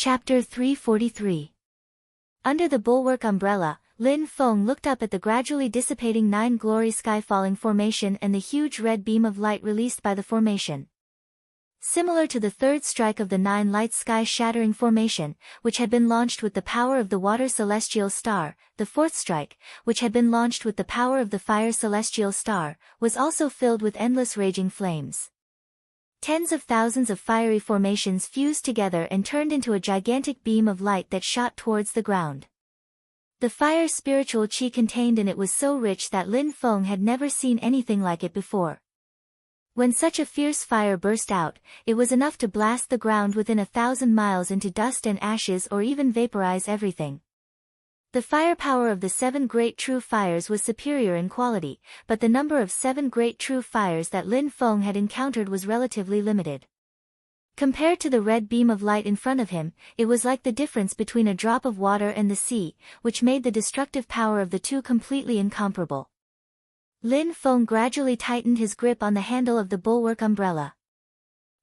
Chapter 343. Under the bulwark umbrella, Lin Feng looked up at the gradually dissipating nine-glory sky-falling formation and the huge red beam of light released by the formation. Similar to the third strike of the nine-light sky-shattering formation, which had been launched with the power of the water celestial star, the fourth strike, which had been launched with the power of the fire celestial star, was also filled with endless raging flames. Tens of thousands of fiery formations fused together and turned into a gigantic beam of light that shot towards the ground. The fire spiritual chi contained in it was so rich that Lin Feng had never seen anything like it before. When such a fierce fire burst out, it was enough to blast the ground within 1,000 miles into dust and ashes or even vaporize everything. The firepower of the 7 great true fires was superior in quality, but the number of 7 great true fires that Lin Feng had encountered was relatively limited. Compared to the red beam of light in front of him, it was like the difference between a drop of water and the sea, which made the destructive power of the two completely incomparable. Lin Feng gradually tightened his grip on the handle of the bulwark umbrella.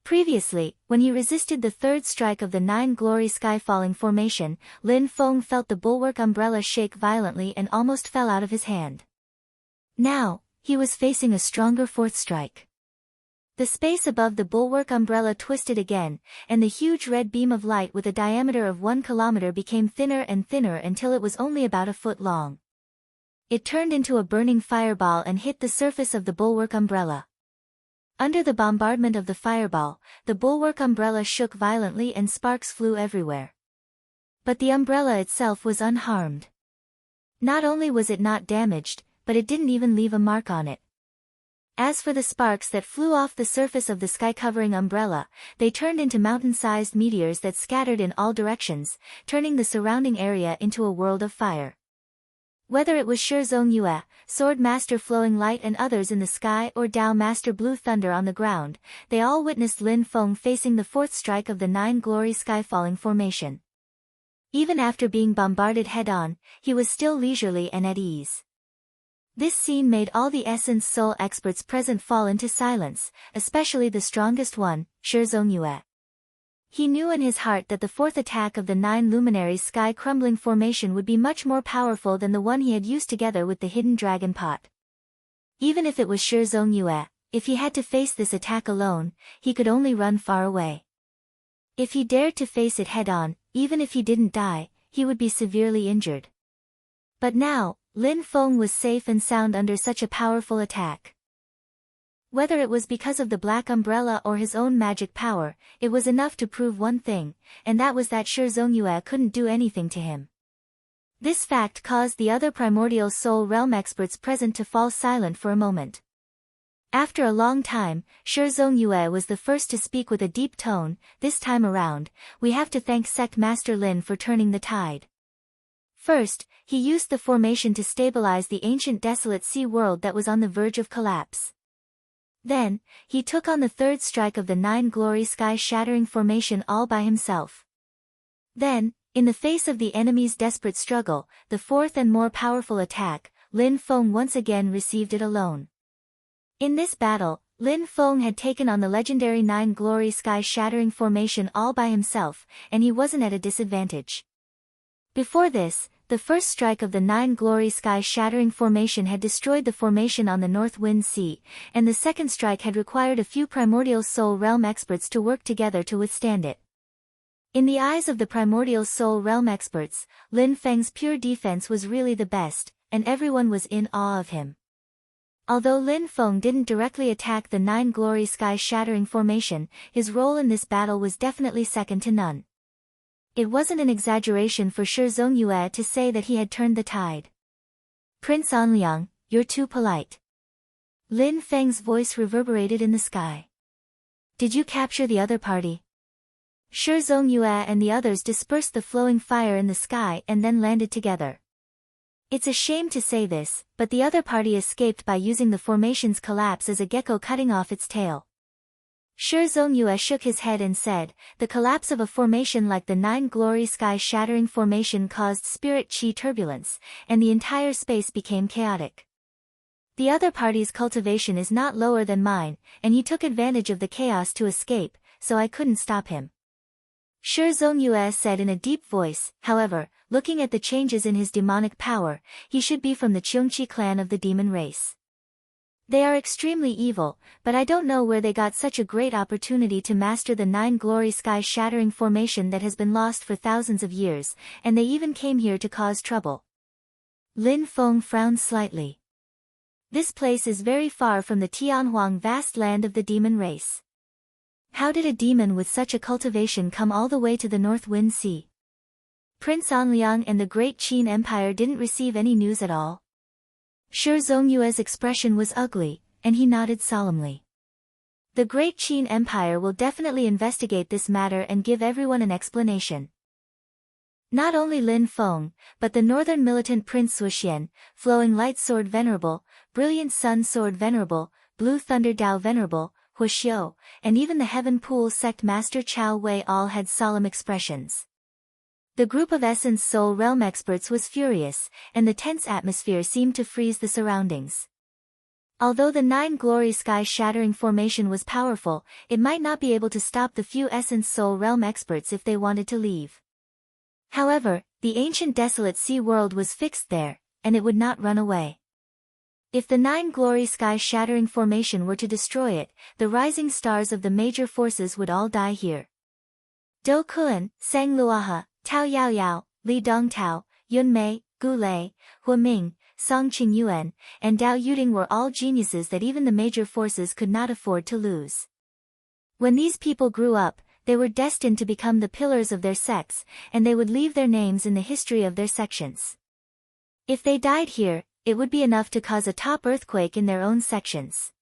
Previously, when he resisted the third strike of the nine-glory sky-falling formation, Lin Feng felt the bulwark umbrella shake violently and almost fell out of his hand. Now, he was facing a stronger fourth strike. The space above the bulwark umbrella twisted again, and the huge red beam of light with a diameter of 1 kilometer became thinner and thinner until it was only about a foot long. It turned into a burning fireball and hit the surface of the bulwark umbrella. Under the bombardment of the fireball, the bulwark umbrella shook violently and sparks flew everywhere. But the umbrella itself was unharmed. Not only was it not damaged, but it didn't even leave a mark on it. As for the sparks that flew off the surface of the sky-covering umbrella, they turned into mountain-sized meteors that scattered in all directions, turning the surrounding area into a world of fire. Whether it was Shizong Yue, Sword Master Flowing Light and others in the sky or Dao Master Blue Thunder on the ground, they all witnessed Lin Feng facing the fourth strike of the nine-glory sky-falling formation. Even after being bombarded head-on, he was still leisurely and at ease. This scene made all the Essence Soul experts present fall into silence, especially the strongest one, Shizong Yue. He knew in his heart that the fourth attack of the nine luminaries sky-crumbling formation would be much more powerful than the one he had used together with the hidden dragon pot. Even if it was Shizong Yue, if he had to face this attack alone, he could only run far away. If he dared to face it head-on, even if he didn't die, he would be severely injured. But now, Lin Feng was safe and sound under such a powerful attack. Whether it was because of the black umbrella or his own magic power, it was enough to prove one thing, and that was that Shizong Yue couldn't do anything to him. This fact caused the other primordial soul realm experts present to fall silent for a moment. After a long time, Shizong Yue was the first to speak with a deep tone. This time around, we have to thank Sect Master Lin for turning the tide. First, he used the formation to stabilize the ancient desolate sea world that was on the verge of collapse. Then, he took on the third strike of the nine-glory sky-shattering formation all by himself. Then, in the face of the enemy's desperate struggle, the fourth and more powerful attack, Lin Feng once again received it alone. In this battle, Lin Feng had taken on the legendary nine-glory sky-shattering formation all by himself, and he wasn't at a disadvantage. Before this, the first strike of the nine-glory sky-shattering formation had destroyed the formation on the North Wind Sea, and the second strike had required a few primordial soul realm experts to work together to withstand it. In the eyes of the primordial soul realm experts, Lin Feng's pure defense was really the best, and everyone was in awe of him. Although Lin Feng didn't directly attack the nine-glory sky-shattering formation, his role in this battle was definitely second to none. It wasn't an exaggeration for Shizong Yue to say that he had turned the tide. Prince Anliang, you're too polite. Lin Feng's voice reverberated in the sky. Did you capture the other party? Shizong Yue and the others dispersed the flowing fire in the sky and then landed together. It's a shame to say this, but the other party escaped by using the formation's collapse as a gecko cutting off its tail. Shizong Yue shook his head and said, the collapse of a formation like the nine-glory sky-shattering formation caused spirit chi turbulence, and the entire space became chaotic. The other party's cultivation is not lower than mine, and he took advantage of the chaos to escape, so I couldn't stop him. Shi Zongyue said in a deep voice. However, looking at the changes in his demonic power, he should be from the Cheongqi clan of the demon race. They are extremely evil, but I don't know where they got such a great opportunity to master the 9 glory sky-shattering formation that has been lost for thousands of years, and they even came here to cause trouble. Lin Feng frowned slightly. This place is very far from the Tianhuang vast land of the demon race. How did a demon with such a cultivation come all the way to the North Wind Sea? Prince Anliang and the Great Qin Empire didn't receive any news at all. Shi Zongyue's expression was ugly, and he nodded solemnly. The Great Qin Empire will definitely investigate this matter and give everyone an explanation. Not only Lin Feng, but the northern militant Prince Suxian, Flowing Light Sword Venerable, Brilliant Sun Sword Venerable, Blue Thunder Dao Venerable, Huixiu, and even the Heaven Pool Sect Master Chao Wei all had solemn expressions. The group of Essence Soul Realm experts was furious, and the tense atmosphere seemed to freeze the surroundings. Although the 9 glory sky-shattering formation was powerful, it might not be able to stop the few Essence Soul Realm experts if they wanted to leave. However, the ancient desolate sea world was fixed there, and it would not run away. If the 9 glory sky-shattering formation were to destroy it, the rising stars of the major forces would all die here. Do Kuan, Sang Luaha, Tao Yaoyao, Li Dongtao, Yun Mei, Gu Lei, Hu Ming, Song Qingyuan, and Dao Yuding were all geniuses that even the major forces could not afford to lose. When these people grew up, they were destined to become the pillars of their sects, and they would leave their names in the history of their sections. If they died here, it would be enough to cause a top earthquake in their own sections.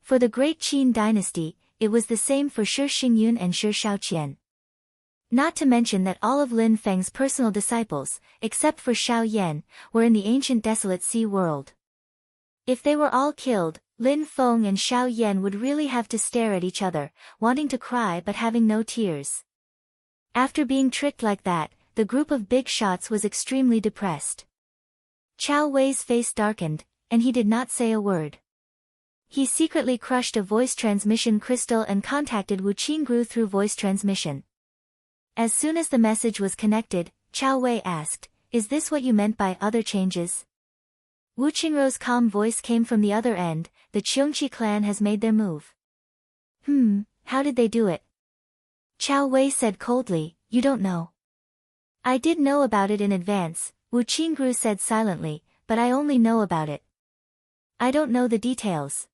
For the Great Qin dynasty, it was the same for Shi Xingyun and Shi Shaoqian. Not to mention that all of Lin Feng's personal disciples, except for Xiao Yan, were in the ancient desolate sea world. If they were all killed, Lin Feng and Xiao Yan would really have to stare at each other, wanting to cry but having no tears. After being tricked like that, the group of big shots was extremely depressed. Chao Wei's face darkened, and he did not say a word. He secretly crushed a voice transmission crystal and contacted Wu Qingru through voice transmission. As soon as the message was connected, Chao Wei asked, "Is this what you meant by other changes?" Wu Qingru's calm voice came from the other end. "The Cheongqi clan has made their move." How did they do it?" Chao Wei said coldly, "You don't know." "I did know about it in advance," Wu Qingru said silently, "but I only know about it. I don't know the details."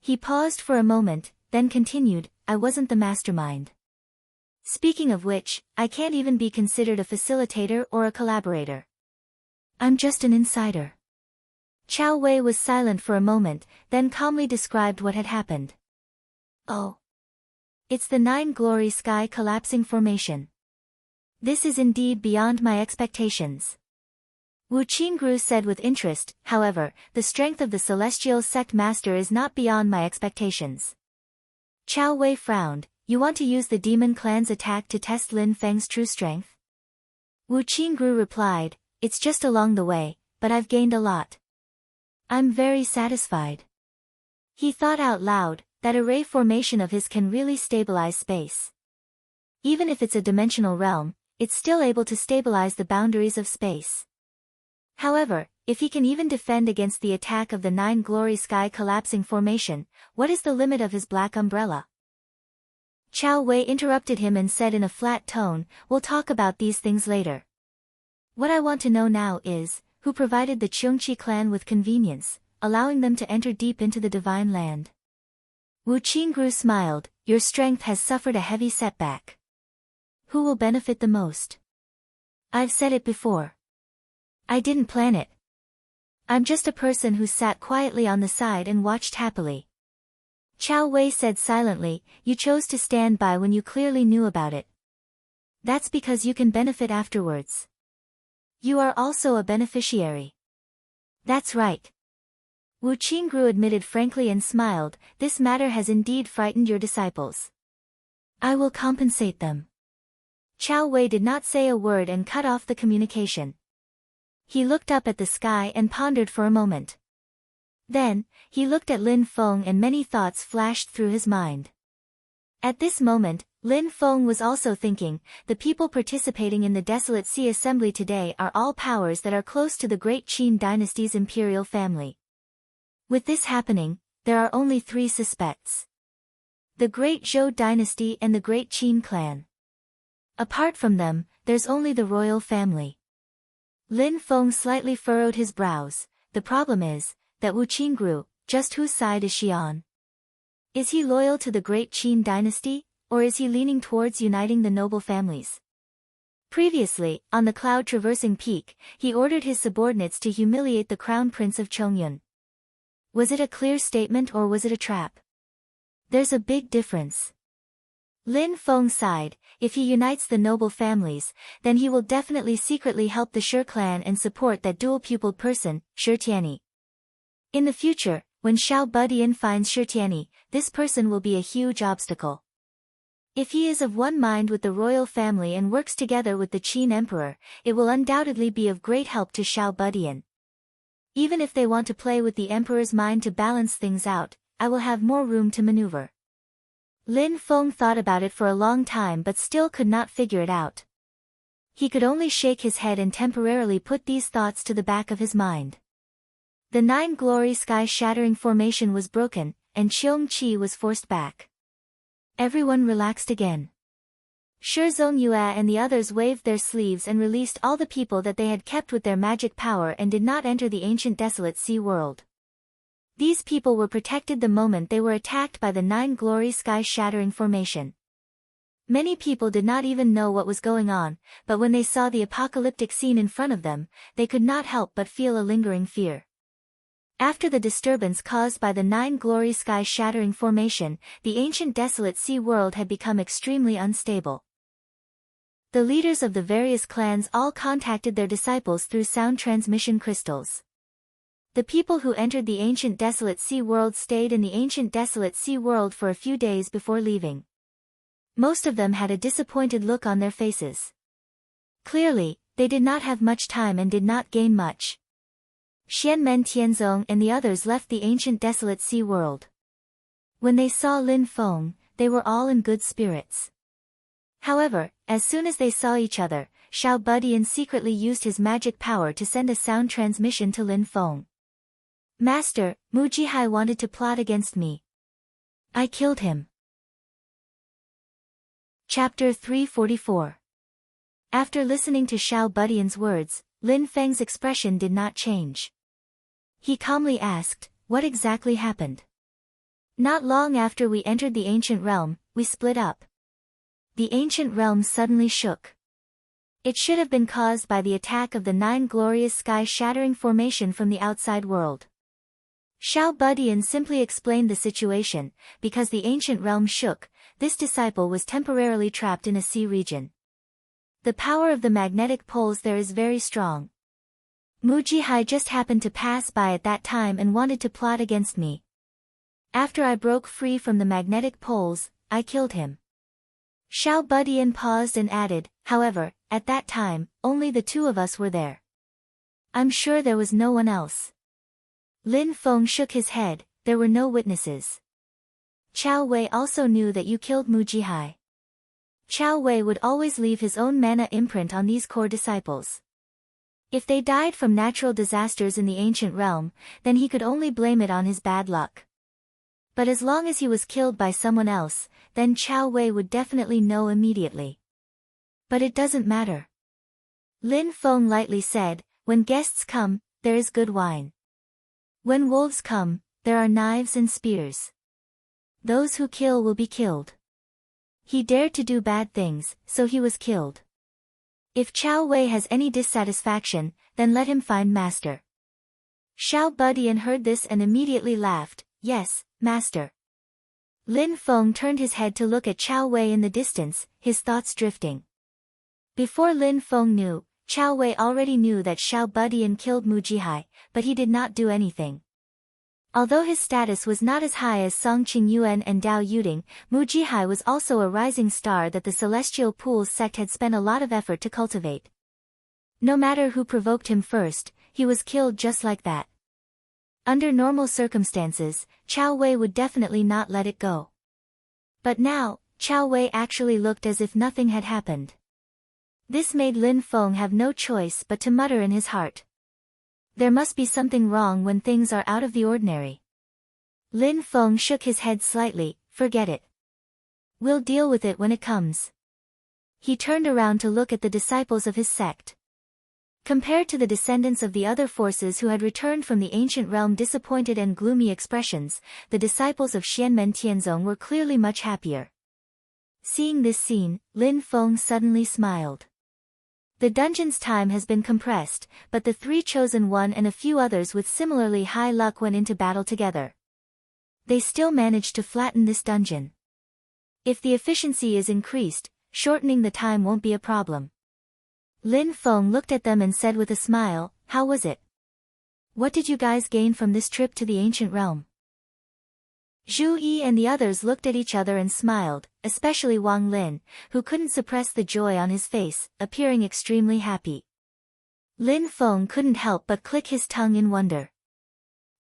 He paused for a moment, then continued, "I wasn't the mastermind. Speaking of which, I can't even be considered a facilitator or a collaborator. I'm just an insider." Chao Wei was silent for a moment, then calmly described what had happened. "Oh. It's the 9 glory sky collapsing formation. This is indeed beyond my expectations." Wu Qingru said with interest, "However, the strength of the celestial sect master is not beyond my expectations." Chao Wei frowned. "You want to use the demon clan's attack to test Lin Feng's true strength?" Wu Qingru replied, "It's just along the way, but I've gained a lot. I'm very satisfied." He thought out loud, that array formation of his can really stabilize space. Even if it's a dimensional realm, it's still able to stabilize the boundaries of space. However, if he can even defend against the attack of the 9 glory sky collapsing formation, what is the limit of his black umbrella? Chao Wei interrupted him and said in a flat tone, "We'll talk about these things later. What I want to know now is, who provided the Cheongqi clan with convenience, allowing them to enter deep into the divine land?" Wu Qingru smiled, "Your strength has suffered a heavy setback. Who will benefit the most? I've said it before. I didn't plan it. I'm just a person who sat quietly on the side and watched happily." Chao Wei said silently, "You chose to stand by when you clearly knew about it. That's because you can benefit afterwards. You are also a beneficiary." "That's right." Wu Qingru admitted frankly and smiled, "This matter has indeed frightened your disciples. I will compensate them." Chao Wei did not say a word and cut off the communication. He looked up at the sky and pondered for a moment. Then, he looked at Lin Feng and many thoughts flashed through his mind. At this moment, Lin Feng was also thinking, the people participating in the Desolate Sea Assembly today are all powers that are close to the Great Qin dynasty's imperial family. With this happening, there are only 3 suspects: the Great Zhou dynasty and the Great Qin clan. Apart from them, there's only the royal family. Lin Feng slightly furrowed his brows. The problem is that Wu Qingru, just whose side is she on? Is he loyal to the Great Qin dynasty, or is he leaning towards uniting the noble families? Previously, on the cloud-traversing peak, he ordered his subordinates to humiliate the crown prince of Chongyun. Was it a clear statement or was it a trap? There's a big difference. Lin Feng sighed. If he unites the noble families, then he will definitely secretly help the Shi clan and support that dual-pupiled person, Shi Tianyi. In the future, when Xiao Budian finds Shi Tianyi, this person will be a huge obstacle. If he is of one mind with the royal family and works together with the Qin emperor, it will undoubtedly be of great help to Xiao Budian. Even if they want to play with the emperor's mind to balance things out, I will have more room to maneuver. Lin Feng thought about it for a long time but still could not figure it out. He could only shake his head and temporarily put these thoughts to the back of his mind. The 9-glory sky-shattering formation was broken, and Cheong Qi was forced back. Everyone relaxed again. Shi Zongyue and the others waved their sleeves and released all the people that they had kept with their magic power and did not enter the ancient desolate sea world. These people were protected the moment they were attacked by the 9-glory sky-shattering formation. Many people did not even know what was going on, but when they saw the apocalyptic scene in front of them, they could not help but feel a lingering fear. After the disturbance caused by the 9-glory sky-shattering formation, the ancient desolate sea world had become extremely unstable. The leaders of the various clans all contacted their disciples through sound transmission crystals. The people who entered the ancient desolate sea world stayed in the ancient desolate sea world for a few days before leaving. Most of them had a disappointed look on their faces. Clearly, they did not have much time and did not gain much. Xianmen Tianzong and the others left the ancient desolate sea world. When they saw Lin Feng, they were all in good spirits. However, as soon as they saw each other, Xiao Budian secretly used his magic power to send a sound transmission to Lin Feng. Master, Mu Jihai wanted to plot against me. I killed him. Chapter 344. After listening to Xiao Budian's words, Lin Feng's expression did not change. He calmly asked, what exactly happened? Not long after we entered the ancient realm, we split up. The ancient realm suddenly shook. It should have been caused by the attack of the 9 glorious sky-shattering formation from the outside world. Xiao Budian simply explained the situation. Because the ancient realm shook, this disciple was temporarily trapped in a sea region. The power of the magnetic poles there is very strong. Mu Jihai just happened to pass by at that time and wanted to plot against me. After I broke free from the magnetic poles, I killed him. Xiao Budian paused and added, however, at that time, only the 2 of us were there. I'm sure there was no one else. Lin Feng shook his head. There were no witnesses. Chao Wei also knew that you killed Mu Jihai. Chao Wei would always leave his own mana imprint on these core disciples. If they died from natural disasters in the ancient realm, then he could only blame it on his bad luck. But as long as he was killed by someone else, then Chao Wei would definitely know immediately. But it doesn't matter. Lin Feng lightly said, when guests come, there is good wine. When wolves come, there are knives and spears. Those who kill will be killed. He dared to do bad things, so he was killed. If Chao Wei has any dissatisfaction, then let him find Master. Xiao Budian heard this and immediately laughed, yes, Master. Lin Feng turned his head to look at Chao Wei in the distance, his thoughts drifting. Before Lin Feng knew, Chao Wei already knew that Xiao Budian killed Mu Jihai, but he did not do anything. Although his status was not as high as Song Qingyuan and Dao Yuding, Mu Jihai was also a rising star that the Celestial Pools sect had spent a lot of effort to cultivate. No matter who provoked him first, he was killed just like that. Under normal circumstances, Chao Wei would definitely not let it go. But now, Chao Wei actually looked as if nothing had happened. This made Lin Feng have no choice but to mutter in his heart. There must be something wrong when things are out of the ordinary. Lin Feng shook his head slightly. Forget it. We'll deal with it when it comes. He turned around to look at the disciples of his sect. Compared to the descendants of the other forces who had returned from the ancient realm disappointed and gloomy expressions, the disciples of Xianmen Tianzong were clearly much happier. Seeing this scene, Lin Feng suddenly smiled. The dungeon's time has been compressed, but the three chosen one and a few others with similarly high luck went into battle together. They still managed to flatten this dungeon. If the efficiency is increased, shortening the time won't be a problem. Lin Feng looked at them and said with a smile, how was it? What did you guys gain from this trip to the ancient realm? Zhu Yi and the others looked at each other and smiled, especially Wang Lin, who couldn't suppress the joy on his face, appearing extremely happy. Lin Feng couldn't help but click his tongue in wonder.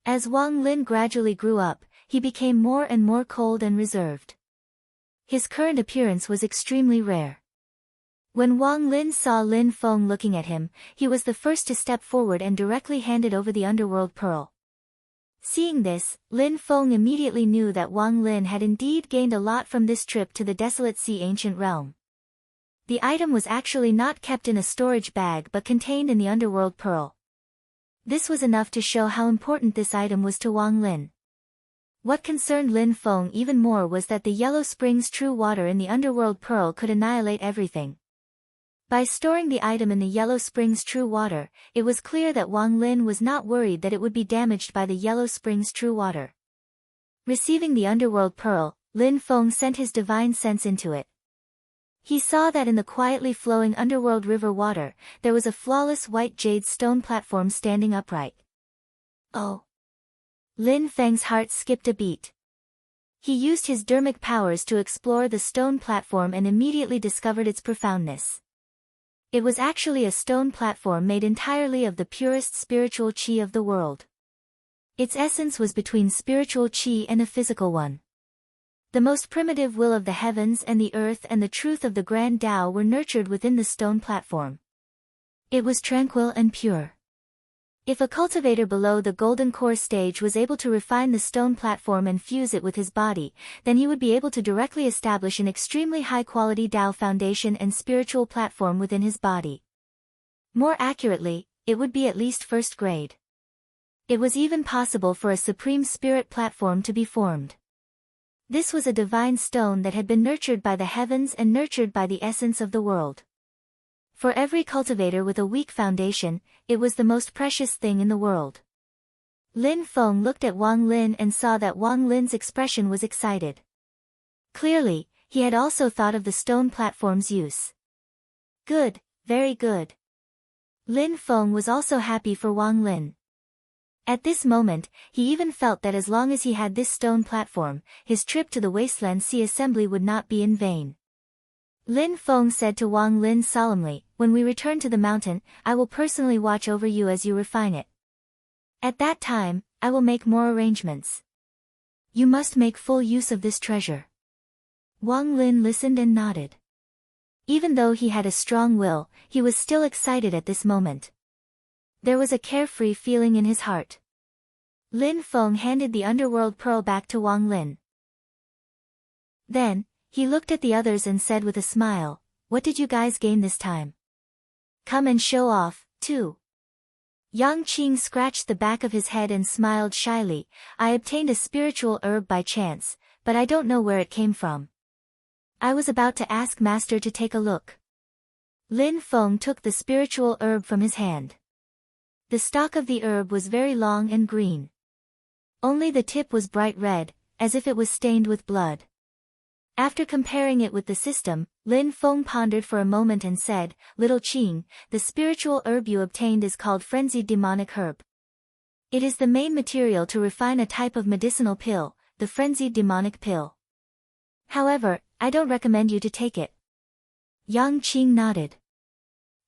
As Wang Lin gradually grew up, he became more and more cold and reserved. His current appearance was extremely rare. When Wang Lin saw Lin Feng looking at him, he was the first to step forward and directly handed over the underworld pearl. Seeing this, Lin Feng immediately knew that Wang Lin had indeed gained a lot from this trip to the Desolate Sea ancient realm. The item was actually not kept in a storage bag but contained in the underworld pearl. This was enough to show how important this item was to Wang Lin. What concerned Lin Feng even more was that the Yellow Springs true water in the underworld pearl could annihilate everything. By storing the item in the Yellow Springs true water, it was clear that Wang Lin was not worried that it would be damaged by the Yellow Springs true water. Receiving the underworld pearl, Lin Feng sent his divine sense into it. He saw that in the quietly flowing underworld river water, there was a flawless white jade stone platform standing upright. Oh! Lin Feng's heart skipped a beat. He used his dermic powers to explore the stone platform and immediately discovered its profoundness. It was actually a stone platform made entirely of the purest spiritual qi of the world. Its essence was between spiritual qi and a physical one. The most primitive will of the heavens and the earth and the truth of the grand Tao were nurtured within the stone platform. It was tranquil and pure. If a cultivator below the golden core stage was able to refine the stone platform and fuse it with his body, then he would be able to directly establish an extremely high-quality Tao foundation and spiritual platform within his body. More accurately, it would be at least first grade. It was even possible for a supreme spirit platform to be formed. This was a divine stone that had been nurtured by the heavens and nurtured by the essence of the world. For every cultivator with a weak foundation, it was the most precious thing in the world. Lin Feng looked at Wang Lin and saw that Wang Lin's expression was excited. Clearly, he had also thought of the stone platform's use. Good, very good. Lin Feng was also happy for Wang Lin. At this moment, he even felt that as long as he had this stone platform, his trip to the Wasteland Sea Assembly would not be in vain. Lin Feng said to Wang Lin solemnly, when we return to the mountain, I will personally watch over you as you refine it. At that time, I will make more arrangements. You must make full use of this treasure. Wang Lin listened and nodded. Even though he had a strong will, he was still excited at this moment. There was a carefree feeling in his heart. Lin Feng handed the underworld pearl back to Wang Lin. Then, he looked at the others and said with a smile, what did you guys gain this time? Come and show off, too. Yang Qing scratched the back of his head and smiled shyly, I obtained a spiritual herb by chance, but I don't know where it came from. I was about to ask Master to take a look. Lin Feng took the spiritual herb from his hand. The stalk of the herb was very long and green. Only the tip was bright red, as if it was stained with blood. After comparing it with the system, Lin Feng pondered for a moment and said, Little Qing, the spiritual herb you obtained is called frenzied demonic herb. It is the main material to refine a type of medicinal pill, the frenzied demonic pill. However, I don't recommend you to take it. Yang Qing nodded.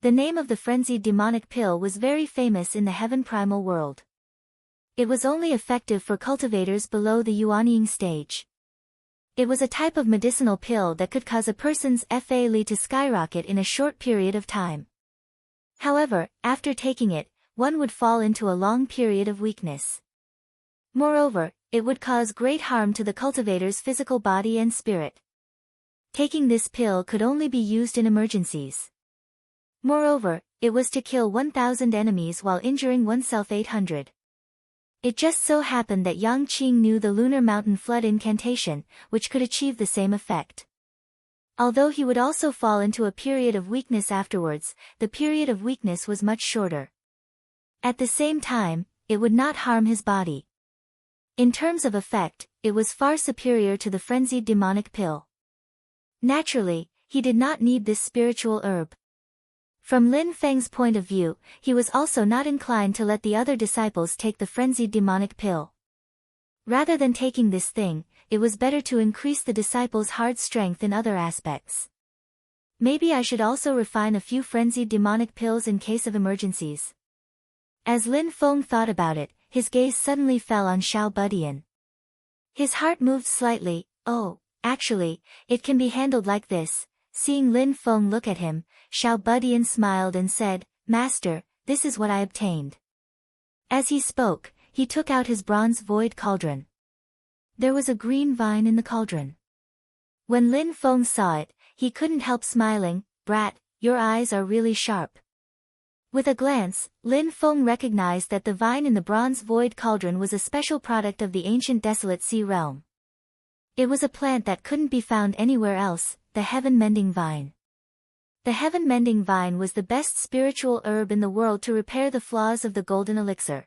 The name of the frenzied demonic pill was very famous in the heaven primal world. It was only effective for cultivators below the Yuanying stage. It was a type of medicinal pill that could cause a person's Fa to skyrocket in a short period of time. However, after taking it, one would fall into a long period of weakness. Moreover, it would cause great harm to the cultivator's physical body and spirit. Taking this pill could only be used in emergencies. Moreover, it was to kill 1,000 enemies while injuring oneself 800. It just so happened that Yang Qing knew the Lunar Mountain Flood incantation, which could achieve the same effect. Although he would also fall into a period of weakness afterwards, the period of weakness was much shorter. At the same time, it would not harm his body. In terms of effect, it was far superior to the frenzied demonic pill. Naturally, he did not need this spiritual herb. From Lin Feng's point of view, he was also not inclined to let the other disciples take the frenzied demonic pill. Rather than taking this thing, it was better to increase the disciples' hard strength in other aspects. Maybe I should also refine a few frenzied demonic pills in case of emergencies. As Lin Feng thought about it, his gaze suddenly fell on Xiao Budian. His heart moved slightly. Oh, actually, it can be handled like this. Seeing Lin Feng look at him, Xiao Budian smiled and said, Master, this is what I obtained. As he spoke, he took out his bronze void cauldron. There was a green vine in the cauldron. When Lin Feng saw it, he couldn't help smiling. Brat, your eyes are really sharp. With a glance, Lin Feng recognized that the vine in the bronze void cauldron was a special product of the ancient desolate sea realm. It was a plant that couldn't be found anywhere else, the heaven-mending vine. The heaven-mending vine was the best spiritual herb in the world to repair the flaws of the golden elixir.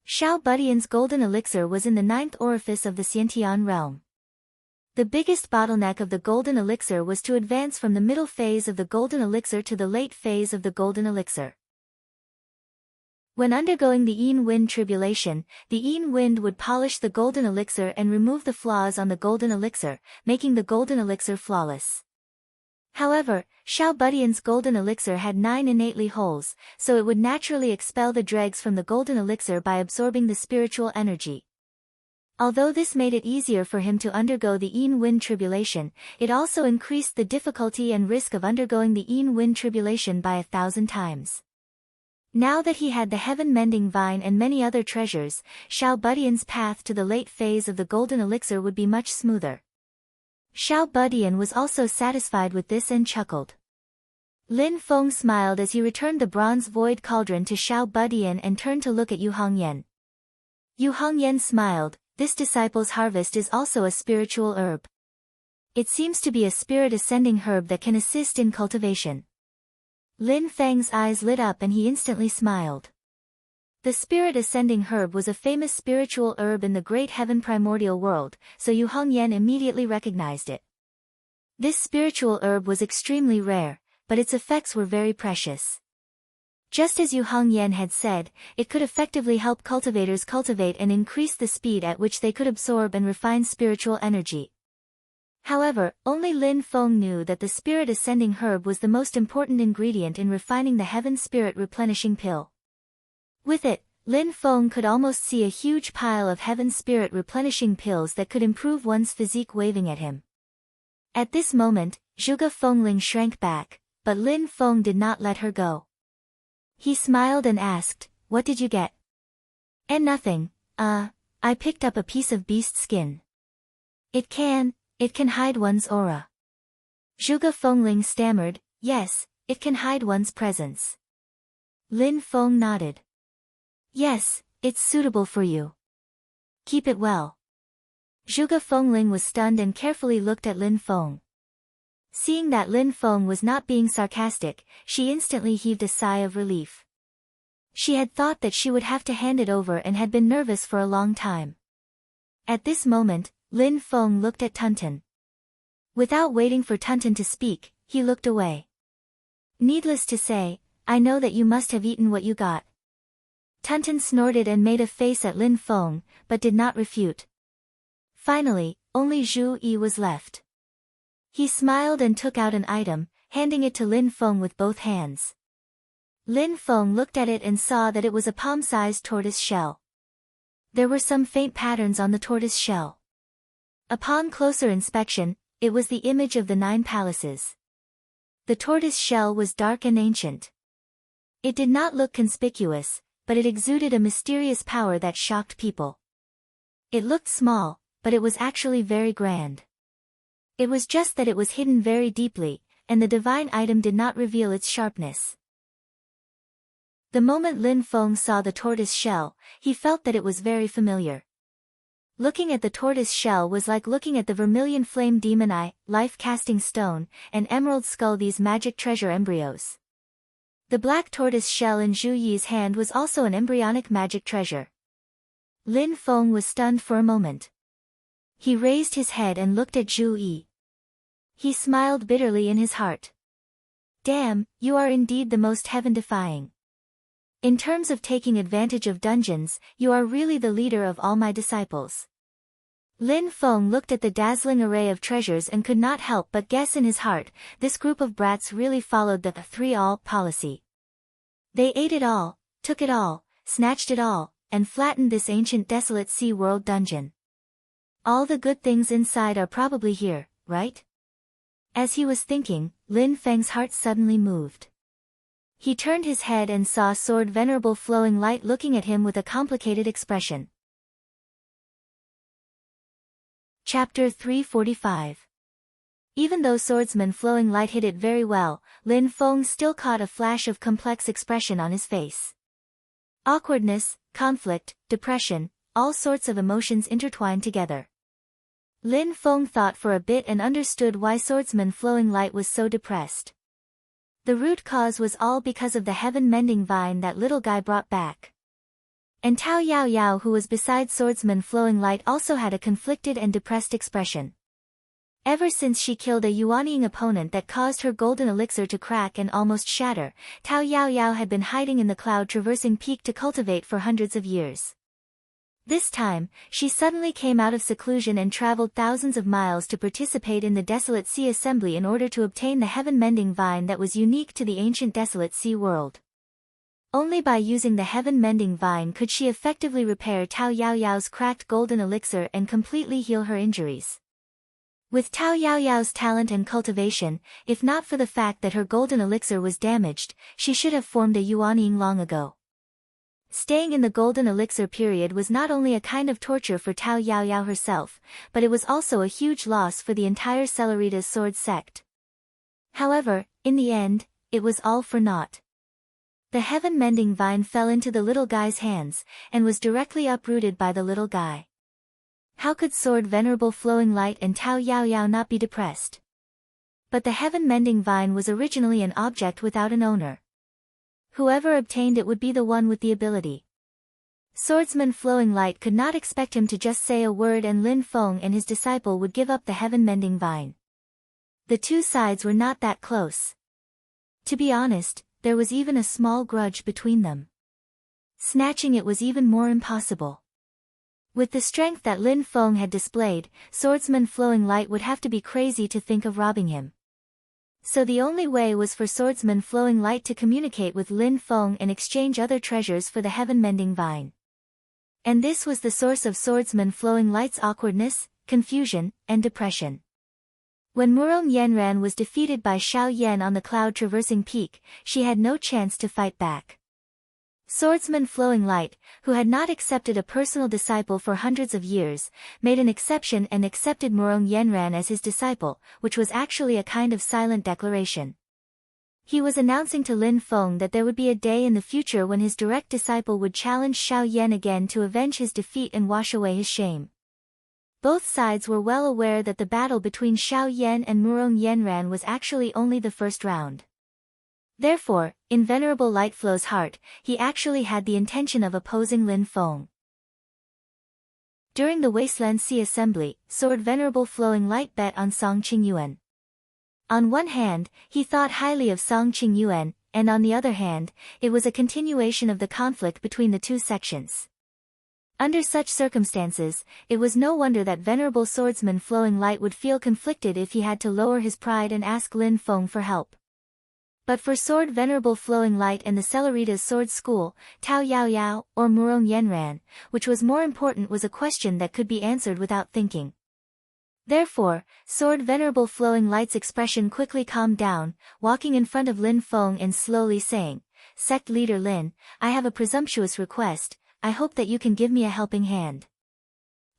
Xiao Budian's golden elixir was in the 9th orifice of the Xiantian realm. The biggest bottleneck of the golden elixir was to advance from the middle phase of the golden elixir to the late phase of the golden elixir. When undergoing the Yin Wind tribulation, the Yin Wind would polish the golden elixir and remove the flaws on the golden elixir, making the golden elixir flawless. However, Xiao Budian's golden elixir had 9 innately holes, so it would naturally expel the dregs from the golden elixir by absorbing the spiritual energy. Although this made it easier for him to undergo the Yin Wind tribulation, it also increased the difficulty and risk of undergoing the Yin Wind tribulation by 1,000 times. Now that he had the heaven-mending vine and many other treasures, Xiao Budian's path to the late phase of the golden elixir would be much smoother. Xiao Budian was also satisfied with this and chuckled. Lin Feng smiled as he returned the bronze void cauldron to Xiao Budian and turned to look at Yu Hongyan. Yu Hongyan smiled. This disciple's harvest is also a spiritual herb. It seems to be a spirit-ascending herb that can assist in cultivation. Lin Feng's eyes lit up and he instantly smiled. The spirit-ascending herb was a famous spiritual herb in the great heaven primordial world, so Yu Hongyan immediately recognized it. This spiritual herb was extremely rare, but its effects were very precious. Just as Yu Hongyan had said, it could effectively help cultivators cultivate and increase the speed at which they could absorb and refine spiritual energy. However, only Lin Feng knew that the spirit-ascending herb was the most important ingredient in refining the heaven spirit replenishing pill. With it, Lin Feng could almost see a huge pile of heaven spirit replenishing pills that could improve one's physique waving at him. At this moment, Zhuge Fengling shrank back, but Lin Feng did not let her go. He smiled and asked, What did you get? And nothing, I picked up a piece of beast skin. It can hide one's aura. Zhuge Fengling stammered, Yes, it can hide one's presence. Lin Feng nodded. Yes, it's suitable for you. Keep it well. Zhuge Fengling was stunned and carefully looked at Lin Feng. Seeing that Lin Feng was not being sarcastic, she instantly heaved a sigh of relief. She had thought that she would have to hand it over and had been nervous for a long time. At this moment, Lin Feng looked at Tunten. Without waiting for Tunten to speak, he looked away. Needless to say, I know that you must have eaten what you got. Tunten snorted and made a face at Lin Feng, but did not refute. Finally, only Zhu Yi was left. He smiled and took out an item, handing it to Lin Feng with both hands. Lin Feng looked at it and saw that it was a palm-sized tortoise shell. There were some faint patterns on the tortoise shell. Upon closer inspection, it was the image of the 9 palaces. The tortoise shell was dark and ancient. It did not look conspicuous, but it exuded a mysterious power that shocked people. It looked small, but it was actually very grand. It was just that it was hidden very deeply, and the divine item did not reveal its sharpness. The moment Lin Feng saw the tortoise shell, he felt that it was very familiar. Looking at the tortoise shell was like looking at the vermilion flame demon eye, life-casting stone, and emerald skull, these magic treasure embryos. The black tortoise shell in Zhu Yi's hand was also an embryonic magic treasure. Lin Feng was stunned for a moment. He raised his head and looked at Zhu Yi. He smiled bitterly in his heart. Damn, you are indeed the most heaven-defying. In terms of taking advantage of dungeons, you are really the leader of all my disciples. Lin Feng looked at the dazzling array of treasures and could not help but guess in his heart, this group of brats really followed the 3-all policy. They ate it all, took it all, snatched it all, and flattened this ancient desolate sea world dungeon. All the good things inside are probably here, right? As he was thinking, Lin Feng's heart suddenly moved. He turned his head and saw Sword Venerable Flowing Light looking at him with a complicated expression. Chapter 345. Even though Swordsman Flowing Light hid it very well, Lin Feng still caught a flash of complex expression on his face. Awkwardness, conflict, depression, all sorts of emotions intertwined together. Lin Feng thought for a bit and understood why Swordsman Flowing Light was so depressed. The root cause was all because of the heaven-mending vine that little guy brought back. And Tao Yao Yao, who was beside Swordsman Flowing Light, also had a conflicted and depressed expression. Ever since she killed a Yuanying opponent that caused her golden elixir to crack and almost shatter, Tao Yao Yao had been hiding in the cloud-traversing peak to cultivate for hundreds of years. This time, she suddenly came out of seclusion and traveled thousands of miles to participate in the Desolate Sea Assembly in order to obtain the heaven-mending vine that was unique to the ancient Desolate Sea world. Only by using the heaven-mending vine could she effectively repair Tao Yao Yao's cracked golden elixir and completely heal her injuries. With Tao Yao Yao's talent and cultivation, if not for the fact that her golden elixir was damaged, she should have formed a Yuanying long ago. Staying in the golden elixir period was not only a kind of torture for Tao Yao Yao herself, but it was also a huge loss for the entire Celeritas sword sect. However, in the end, it was all for naught. The heaven-mending vine fell into the little guy's hands, and was directly uprooted by the little guy. How could Sword Venerable Flowing Light and Tao Yao Yao not be depressed? But the heaven-mending vine was originally an object without an owner. Whoever obtained it would be the one with the ability. Swordsman Flowing Light could not expect him to just say a word and Lin Feng and his disciple would give up the heaven-mending vine. The two sides were not that close. To be honest, there was even a small grudge between them. Snatching it was even more impossible. With the strength that Lin Feng had displayed, Swordsman Flowing Light would have to be crazy to think of robbing him. So the only way was for Swordsman Flowing Light to communicate with Lin Feng and exchange other treasures for the heaven-mending vine. And this was the source of Swordsman Flowing Light's awkwardness, confusion, and depression. When Murong Yenran was defeated by Xiao Yan on the cloud-traversing peak, she had no chance to fight back. Swordsman Flowing Light, who had not accepted a personal disciple for hundreds of years, made an exception and accepted Murong Yenran as his disciple, which was actually a kind of silent declaration. He was announcing to Lin Feng that there would be a day in the future when his direct disciple would challenge Xiao Yan again to avenge his defeat and wash away his shame. Both sides were well aware that the battle between Xiao Yan and Murong Yenran was actually only the first round. Therefore, in Venerable Lightflow's heart, he actually had the intention of opposing Lin Feng. During the Wasteland Sea Assembly, Sword Venerable Flowing Light bet on Song Qingyuan. On one hand, he thought highly of Song Qingyuan, and on the other hand, it was a continuation of the conflict between the two sections. Under such circumstances, it was no wonder that Venerable Swordsman Flowing Light would feel conflicted if he had to lower his pride and ask Lin Feng for help. But for Sword Venerable Flowing Light and the Celeritas Sword School, Tao Yao Yao, or Murong Yenran, which was more important was a question that could be answered without thinking. Therefore, Sword Venerable Flowing Light's expression quickly calmed down, walking in front of Lin Feng and slowly saying, "Sect leader Lin, I have a presumptuous request, I hope that you can give me a helping hand."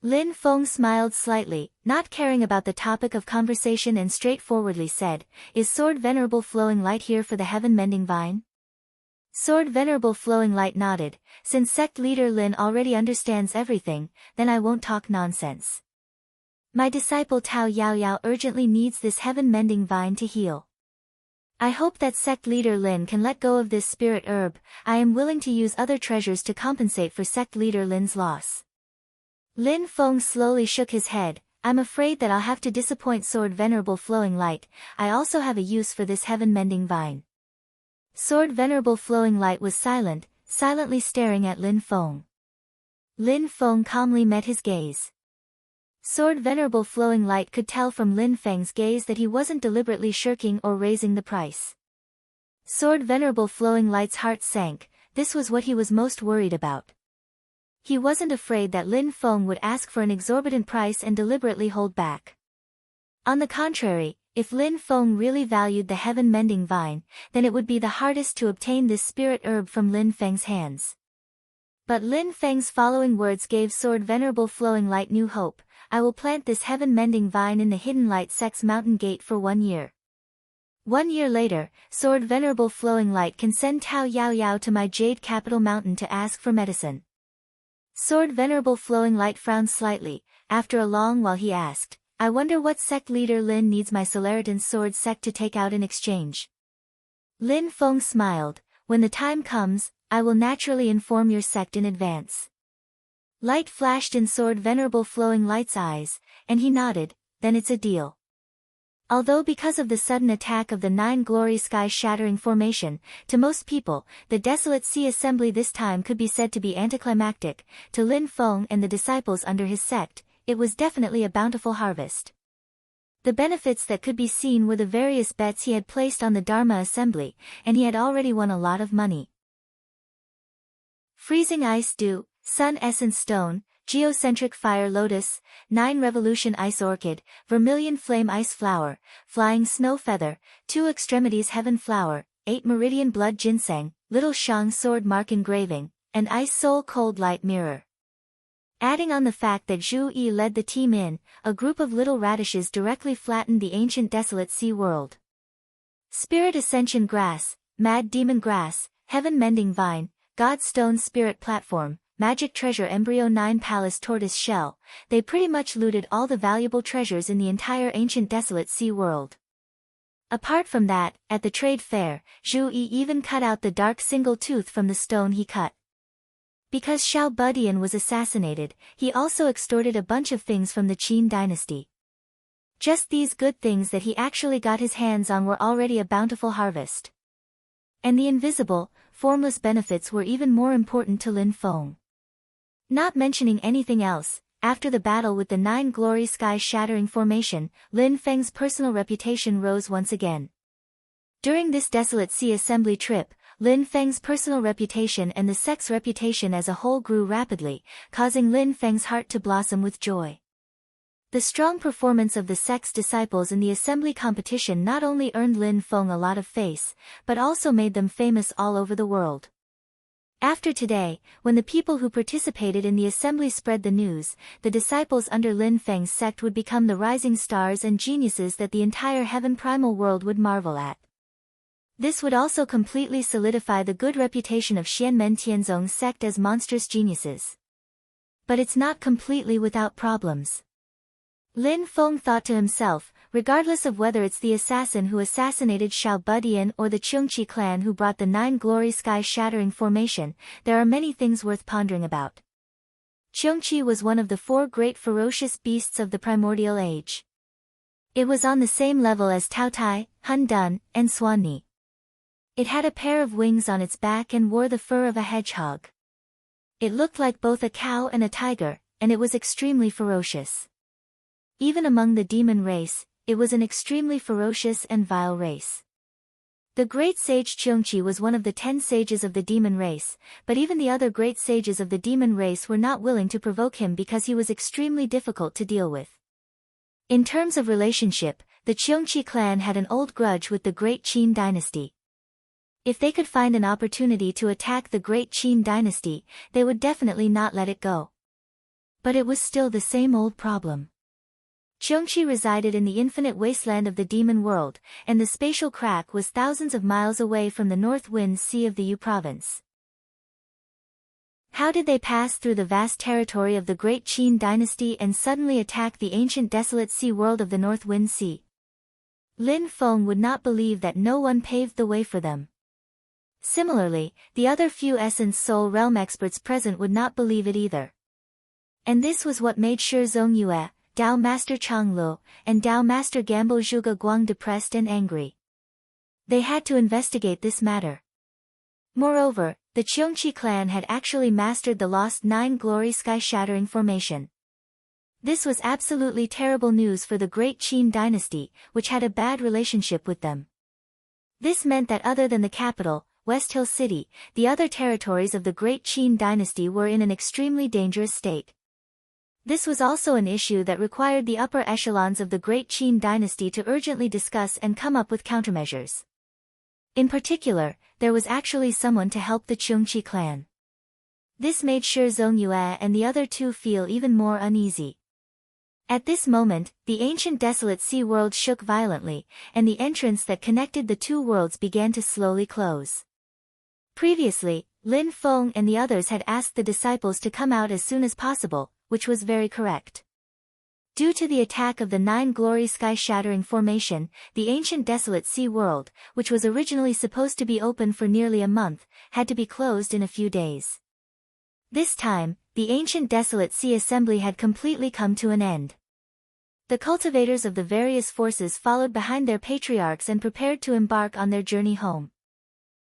Lin Feng smiled slightly, not caring about the topic of conversation, and straightforwardly said, "Is Sword Venerable Flowing Light here for the heaven-mending vine?" Sword Venerable Flowing Light nodded. "Since sect leader Lin already understands everything, then I won't talk nonsense. My disciple Tao Yaoyao urgently needs this heaven-mending vine to heal. I hope that sect leader Lin can let go of this spirit herb. I am willing to use other treasures to compensate for sect leader Lin's loss." Lin Feng slowly shook his head. "I'm afraid that I'll have to disappoint Sword Venerable Flowing Light. I also have a use for this heaven-mending vine." Sword Venerable Flowing Light was silent, silently staring at Lin Feng. Lin Feng calmly met his gaze. Sword Venerable Flowing Light could tell from Lin Feng's gaze that he wasn't deliberately shirking or raising the price. Sword Venerable Flowing Light's heart sank. This was what he was most worried about. He wasn't afraid that Lin Feng would ask for an exorbitant price and deliberately hold back. On the contrary, if Lin Feng really valued the heaven-mending vine, then it would be the hardest to obtain this spirit herb from Lin Feng's hands. But Lin Feng's following words gave Sword Venerable Flowing Light new hope. "I will plant this heaven-mending vine in the Hidden Light Sect's mountain gate for 1 year. 1 year later, Sword Venerable Flowing Light can send Tao Yaoyao to my jade capital mountain to ask for medicine." Sword Venerable Flowing Light frowned slightly. After a long while he asked, "I wonder what sect leader Lin needs my Solaritan Sword sect to take out in exchange?" Lin Feng smiled. "When the time comes, I will naturally inform your sect in advance." Light flashed in Sword Venerable Flowing Light's eyes, and he nodded. "Then it's a deal." Although because of the sudden attack of the 9 glory sky-shattering formation, to most people, the Desolate Sea Assembly this time could be said to be anticlimactic, to Lin Feng and the disciples under his sect, it was definitely a bountiful harvest. The benefits that could be seen were the various bets he had placed on the Dharma Assembly, and he had already won a lot of money. Freezing Ice Dew, Sun Essence Stone, Geocentric Fire Lotus, 9 Revolution Ice Orchid, Vermilion Flame Ice Flower, Flying Snow Feather, 2 Extremities Heaven Flower, 8 Meridian Blood Ginseng, Little Shang Sword Mark Engraving, and Ice Soul Cold Light Mirror. Adding on the fact that Zhu Yi led the team in, a group of little radishes directly flattened the ancient desolate sea world. Spirit Ascension Grass, Mad Demon Grass, Heaven Mending Vine, God Stone Spirit Platform, Magic Treasure Embryo 9 Palace Tortoise Shell, they pretty much looted all the valuable treasures in the entire ancient desolate sea world. Apart from that, at the trade fair, Zhu Yi even cut out the dark single tooth from the stone he cut. Because Xiao Budian was assassinated, he also extorted a bunch of things from the Qin dynasty. Just these good things that he actually got his hands on were already a bountiful harvest. And the invisible, formless benefits were even more important to Lin Feng. Not mentioning anything else, after the battle with the 9 glory sky-shattering formation, Lin Feng's personal reputation rose once again. During this Desolate Sea Assembly trip, Lin Feng's personal reputation and the sect's reputation as a whole grew rapidly, causing Lin Feng's heart to blossom with joy. The strong performance of the sect's disciples in the assembly competition not only earned Lin Feng a lot of face, but also made them famous all over the world. After today, when the people who participated in the assembly spread the news, the disciples under Lin Feng's sect would become the rising stars and geniuses that the entire heaven primal world would marvel at. This would also completely solidify the good reputation of Xianmen Tianzong's sect as monstrous geniuses. But it's not completely without problems. Lin Feng thought to himself, regardless of whether it's the assassin who assassinated Xiao Budian or the Cheongqi clan who brought the 9 glory sky-shattering formation, there are many things worth pondering about. Cheongqi was one of the 4 great ferocious beasts of the primordial age. It was on the same level as Taotai, Hun Dun, and Swanni. It had a pair of wings on its back and wore the fur of a hedgehog. It looked like both a cow and a tiger, and it was extremely ferocious. Even among the demon race, it was an extremely ferocious and vile race. The great sage Cheongqi was one of the 10 sages of the demon race, but even the other great sages of the demon race were not willing to provoke him because he was extremely difficult to deal with. In terms of relationship, the Cheongchi clan had an old grudge with the Great Qin dynasty. If they could find an opportunity to attack the Great Qin dynasty, they would definitely not let it go. But it was still the same old problem. Cheongchi resided in the infinite wasteland of the demon world, and the spatial crack was thousands of miles away from the North Wind Sea of the Yu province. How did they pass through the vast territory of the Great Qin dynasty and suddenly attack the ancient desolate sea world of the North Wind Sea? Lin Feng would not believe that no one paved the way for them. Similarly, the other few Essence Soul Realm experts present would not believe it either. And this was what made Shi Zongyue, Dao Master Chang Lu, and Dao Master Gambo Zhuge Guang depressed and angry. They had to investigate this matter. Moreover, the Cheongchi clan had actually mastered the lost 9 glory sky-shattering formation. This was absolutely terrible news for the Great Qin dynasty, which had a bad relationship with them. This meant that other than the capital, West Hill City, the other territories of the Great Qin dynasty were in an extremely dangerous state. This was also an issue that required the upper echelons of the Great Qin dynasty to urgently discuss and come up with countermeasures. In particular, there was actually someone to help the Cheongchi clan. This made Shi Zongyue and the other two feel even more uneasy. At this moment, the ancient desolate sea world shook violently, and the entrance that connected the two worlds began to slowly close. Previously, Lin Feng and the others had asked the disciples to come out as soon as possible, which was very correct. Due to the attack of the 9 glory sky-shattering formation, the ancient desolate sea world, which was originally supposed to be open for nearly a month, had to be closed in a few days. This time, the ancient desolate sea assembly had completely come to an end. The cultivators of the various forces followed behind their patriarchs and prepared to embark on their journey home.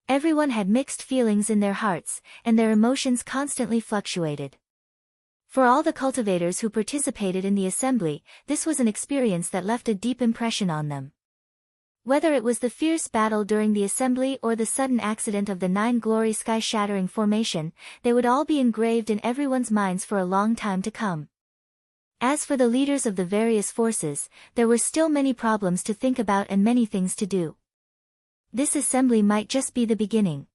Everyone had mixed feelings in their hearts, and their emotions constantly fluctuated. For all the cultivators who participated in the assembly, this was an experience that left a deep impression on them. Whether it was the fierce battle during the assembly or the sudden accident of the 9 glory sky-shattering formation, they would all be engraved in everyone's minds for a long time to come. As for the leaders of the various forces, there were still many problems to think about and many things to do. This assembly might just be the beginning.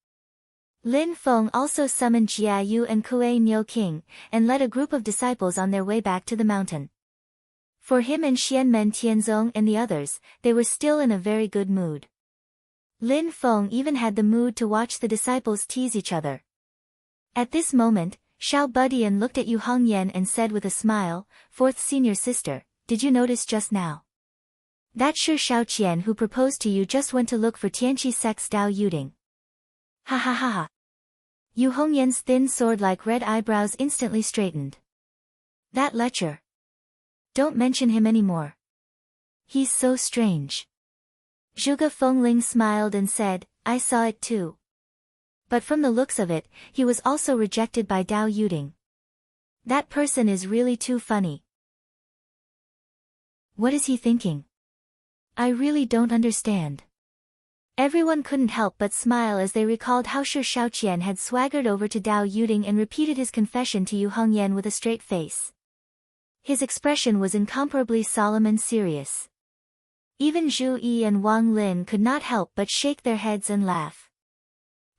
Lin Feng also summoned Jia Yu and Kuei Niu King, and led a group of disciples on their way back to the mountain. For him and Xianmen Tianzong and the others, they were still in a very good mood. Lin Feng even had the mood to watch the disciples tease each other. At this moment, Xiao Budian looked at Yu Hongyan and said with a smile, "Fourth senior sister, did you notice just now? That Shi Shaoqian who proposed to you just went to look for Tianqi Sec's Dao Yuding." Ha ha ha ha. Yu Hongyan's thin sword-like red eyebrows instantly straightened. That lecher. Don't mention him anymore. He's so strange. Zhuge Fengling smiled and said, "I saw it too. But from the looks of it, he was also rejected by Dao Yuding. That person is really too funny. What is he thinking? I really don't understand." Everyone couldn't help but smile as they recalled how Shi Shaoqian had swaggered over to Dao Yuding and repeated his confession to Yu Hongyan with a straight face. His expression was incomparably solemn and serious. Even Zhu Yi and Wang Lin could not help but shake their heads and laugh.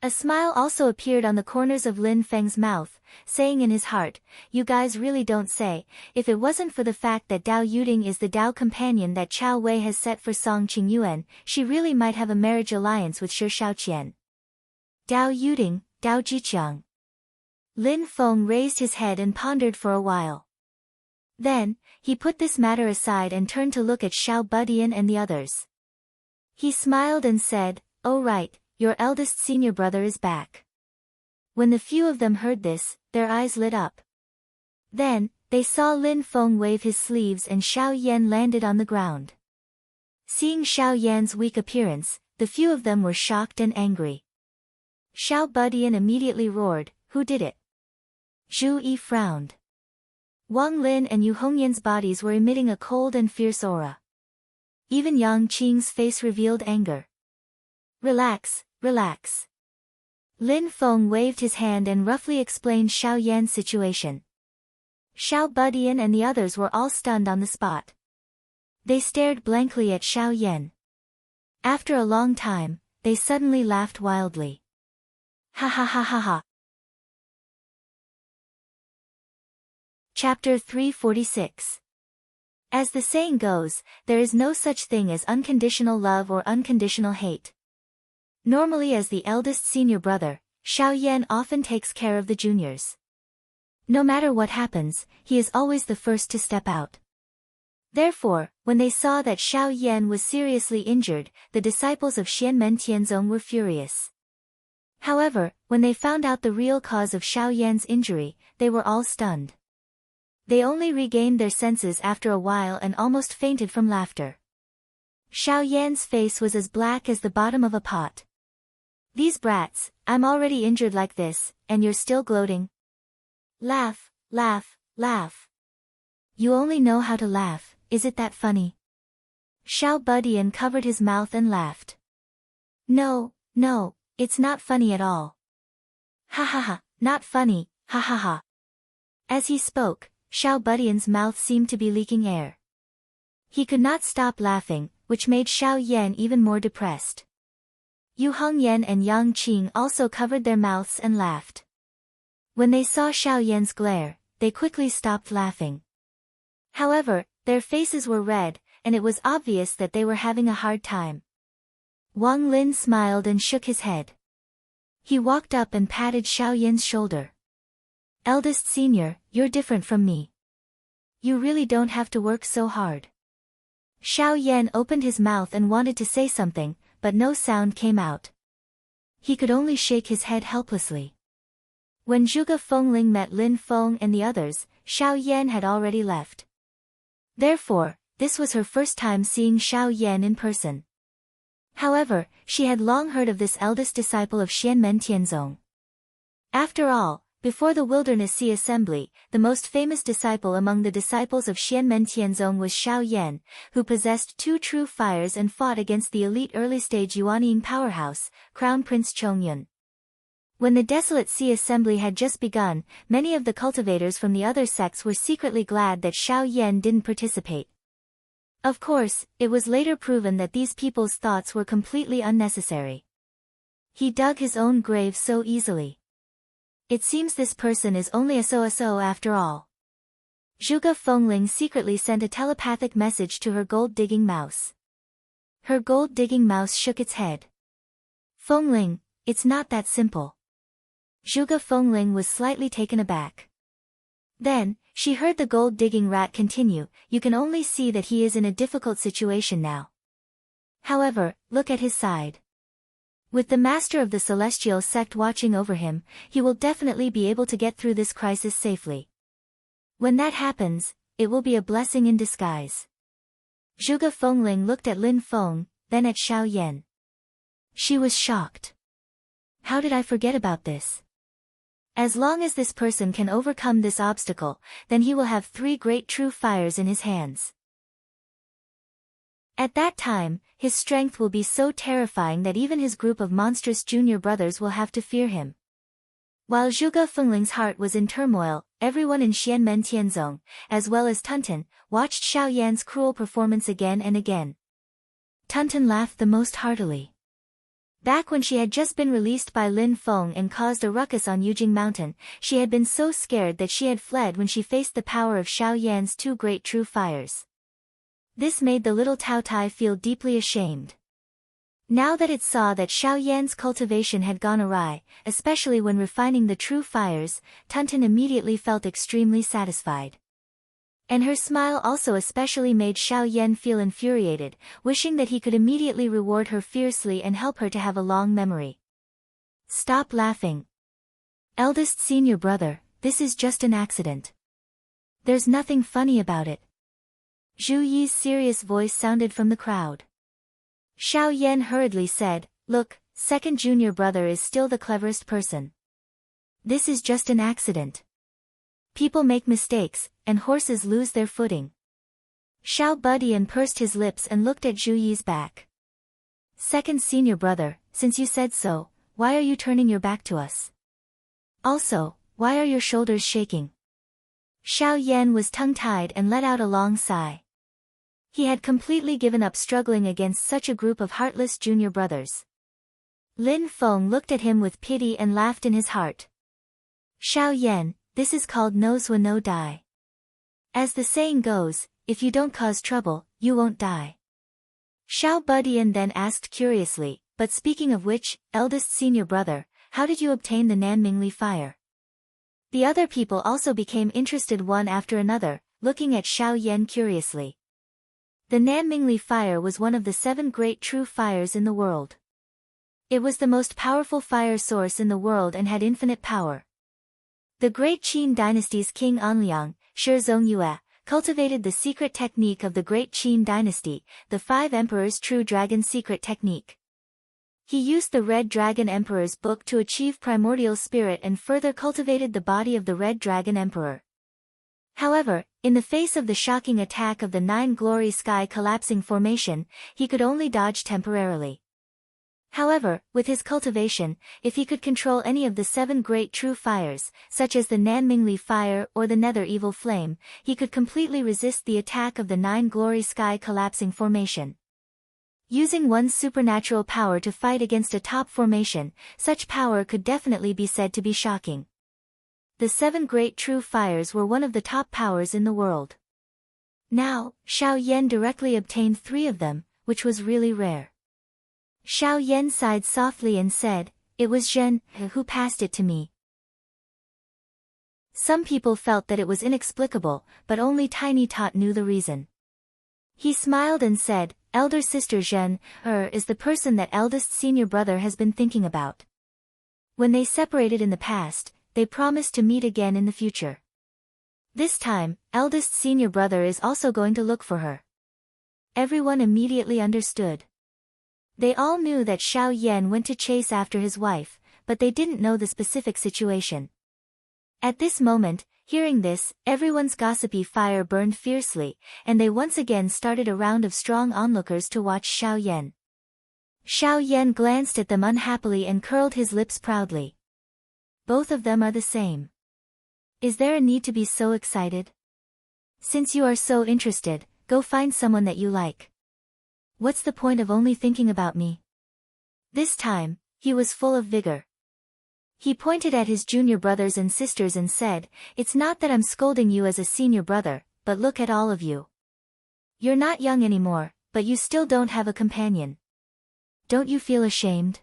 A smile also appeared on the corners of Lin Feng's mouth, saying in his heart, "You guys really don't say, if it wasn't for the fact that Dao Yuding is the Dao companion that Chao Wei has set for Song Qingyuan, she really might have a marriage alliance with Shi Shaoqian." Dao Yuding, Dao Jiqiang. Lin Feng raised his head and pondered for a while. Then, he put this matter aside and turned to look at Xiao Budian and the others. He smiled and said, "Oh right, your eldest senior brother is back." When the few of them heard this, their eyes lit up. Then, they saw Lin Feng wave his sleeves and Xiao Yan landed on the ground. Seeing Xiao Yan's weak appearance, the few of them were shocked and angry. Xiao Budian immediately roared, "Who did it?" Zhu Yi frowned. Wang Lin and Yu Hongyan's bodies were emitting a cold and fierce aura. Even Yang Qing's face revealed anger. "Relax, relax." Lin Feng waved his hand and roughly explained Xiao Yan's situation. Xiao Budian and the others were all stunned on the spot. They stared blankly at Xiao Yan. After a long time, they suddenly laughed wildly. Ha ha ha ha ha. Chapter 346. As the saying goes, there is no such thing as unconditional love or unconditional hate. Normally, as the eldest senior brother, Xiao Yan often takes care of the juniors. No matter what happens, he is always the first to step out. Therefore, when they saw that Xiao Yan was seriously injured, the disciples of Xianmen Tianzong were furious. However, when they found out the real cause of Xiao Yan's injury, they were all stunned. They only regained their senses after a while and almost fainted from laughter. Xiao Yan's face was as black as the bottom of a pot. These brats, I'm already injured like this, and you're still gloating? Laugh, laugh, laugh. You only know how to laugh, is it that funny? Xiao Budian covered his mouth and laughed. No, it's not funny at all. Ha ha ha, not funny, ha ha ha. As he spoke, Xiao Budian's mouth seemed to be leaking air. He could not stop laughing, which made Xiao Yan even more depressed. Yu Hongyan and Yang Qing also covered their mouths and laughed. When they saw Xiao Yan's glare, they quickly stopped laughing. However, their faces were red, and it was obvious that they were having a hard time. Wang Lin smiled and shook his head. He walked up and patted Xiao Yan's shoulder. Eldest senior, you're different from me. You really don't have to work so hard. Xiao Yan opened his mouth and wanted to say something, but no sound came out. He could only shake his head helplessly. When Zhuge Fengling met Lin Feng and the others, Xiao Yan had already left. Therefore, this was her first time seeing Xiao Yan in person. However, she had long heard of this eldest disciple of Xianmen Tianzong. After all, before the Wilderness Sea Assembly, the most famous disciple among the disciples of Xianmen Tianzong was Xiao Yan, who possessed 2 true fires and fought against the elite early-stage Yuanying powerhouse, Crown Prince Chongyun. When the Desolate Sea Assembly had just begun, many of the cultivators from the other sects were secretly glad that Xiao Yan didn't participate. Of course, it was later proven that these people's thoughts were completely unnecessary. He dug his own grave so easily. It seems this person is only a so-so after all. Zhuge Fengling secretly sent a telepathic message to her gold-digging mouse. Her gold-digging mouse shook its head. Fengling, it's not that simple. Zhuge Fengling was slightly taken aback. Then, she heard the gold-digging rat continue, you can only see that he is in a difficult situation now. However, look at his side. With the master of the celestial sect watching over him, he will definitely be able to get through this crisis safely. When that happens, it will be a blessing in disguise. Zhuge Fengling looked at Lin Feng, then at Xiao Yan. She was shocked. How did I forget about this? As long as this person can overcome this obstacle, then he will have 3 great true fires in his hands. At that time, his strength will be so terrifying that even his group of monstrous junior brothers will have to fear him. While Zhuge Fengling's heart was in turmoil, everyone in Xianmen Tianzong, as well as Tunten, watched Xiao Yan's cruel performance again and again. Tunten laughed the most heartily. Back when she had just been released by Lin Feng and caused a ruckus on Yujing Mountain, she had been so scared that she had fled when she faced the power of Xiao Yan's 2 great true fires. This made the little Taotai feel deeply ashamed. Now that it saw that Xiao Yan's cultivation had gone awry, especially when refining the true fires, Tunten immediately felt extremely satisfied. And her smile also especially made Xiao Yan feel infuriated, wishing that he could immediately reward her fiercely and help her to have a long memory. Stop laughing. Eldest senior brother, this is just an accident. There's nothing funny about it. Zhu Yi's serious voice sounded from the crowd. Xiao Yan hurriedly said, look, second junior brother is still the cleverest person. This is just an accident. People make mistakes, and horses lose their footing. Xiao Budian pursed his lips and looked at Zhu Yi's back. Second senior brother, since you said so, why are you turning your back to us? Also, why are your shoulders shaking? Xiao Yan was tongue-tied and let out a long sigh. He had completely given up struggling against such a group of heartless junior brothers. Lin Feng looked at him with pity and laughed in his heart. Xiao Yan, this is called no swa no die. As the saying goes, if you don't cause trouble, you won't die. Xiao Budian then asked curiously, but speaking of which, eldest senior brother, how did you obtain the Nanmingli fire? The other people also became interested one after another, looking at Xiao Yan curiously. The Nanmingli fire was one of the 7 great true fires in the world. It was the most powerful fire source in the world and had infinite power. The great Qin dynasty's king Anliang, Shi Zongyue, cultivated the secret technique of the great Qin dynasty, the 5 emperors' true dragon secret technique. He used the Red Dragon Emperor's book to achieve primordial spirit and further cultivated the body of the Red Dragon Emperor. However, in the face of the shocking attack of the 9 glory sky collapsing formation, he could only dodge temporarily. However, with his cultivation, if he could control any of the 7 great true fires, such as the Nanmingli fire or the Nether Evil Flame, he could completely resist the attack of the 9 glory sky collapsing formation. Using one's supernatural power to fight against a top formation, such power could definitely be said to be shocking. The 7 great true fires were one of the top powers in the world. Now, Xiao Yan directly obtained 3 of them, which was really rare. Xiao Yan sighed softly and said, "It was Zhen who passed it to me." Some people felt that it was inexplicable, but only Tiny Tot knew the reason. He smiled and said, "Elder sister Zhen is the person that eldest senior brother has been thinking about. When they separated in the past, they promised to meet again in the future. This time, eldest senior brother is also going to look for her." Everyone immediately understood. They all knew that Xiao Yan went to chase after his wife, but they didn't know the specific situation. At this moment, hearing this, everyone's gossipy fire burned fiercely, and they once again started a round of strong onlookers to watch Xiao Yan. Xiao Yan glanced at them unhappily and curled his lips proudly. Both of them are the same. Is there a need to be so excited? Since you are so interested, go find someone that you like. What's the point of only thinking about me? This time, he was full of vigor. He pointed at his junior brothers and sisters and said, "It's not that I'm scolding you as a senior brother, but look at all of you. You're not young anymore, but you still don't have a companion. Don't you feel ashamed?"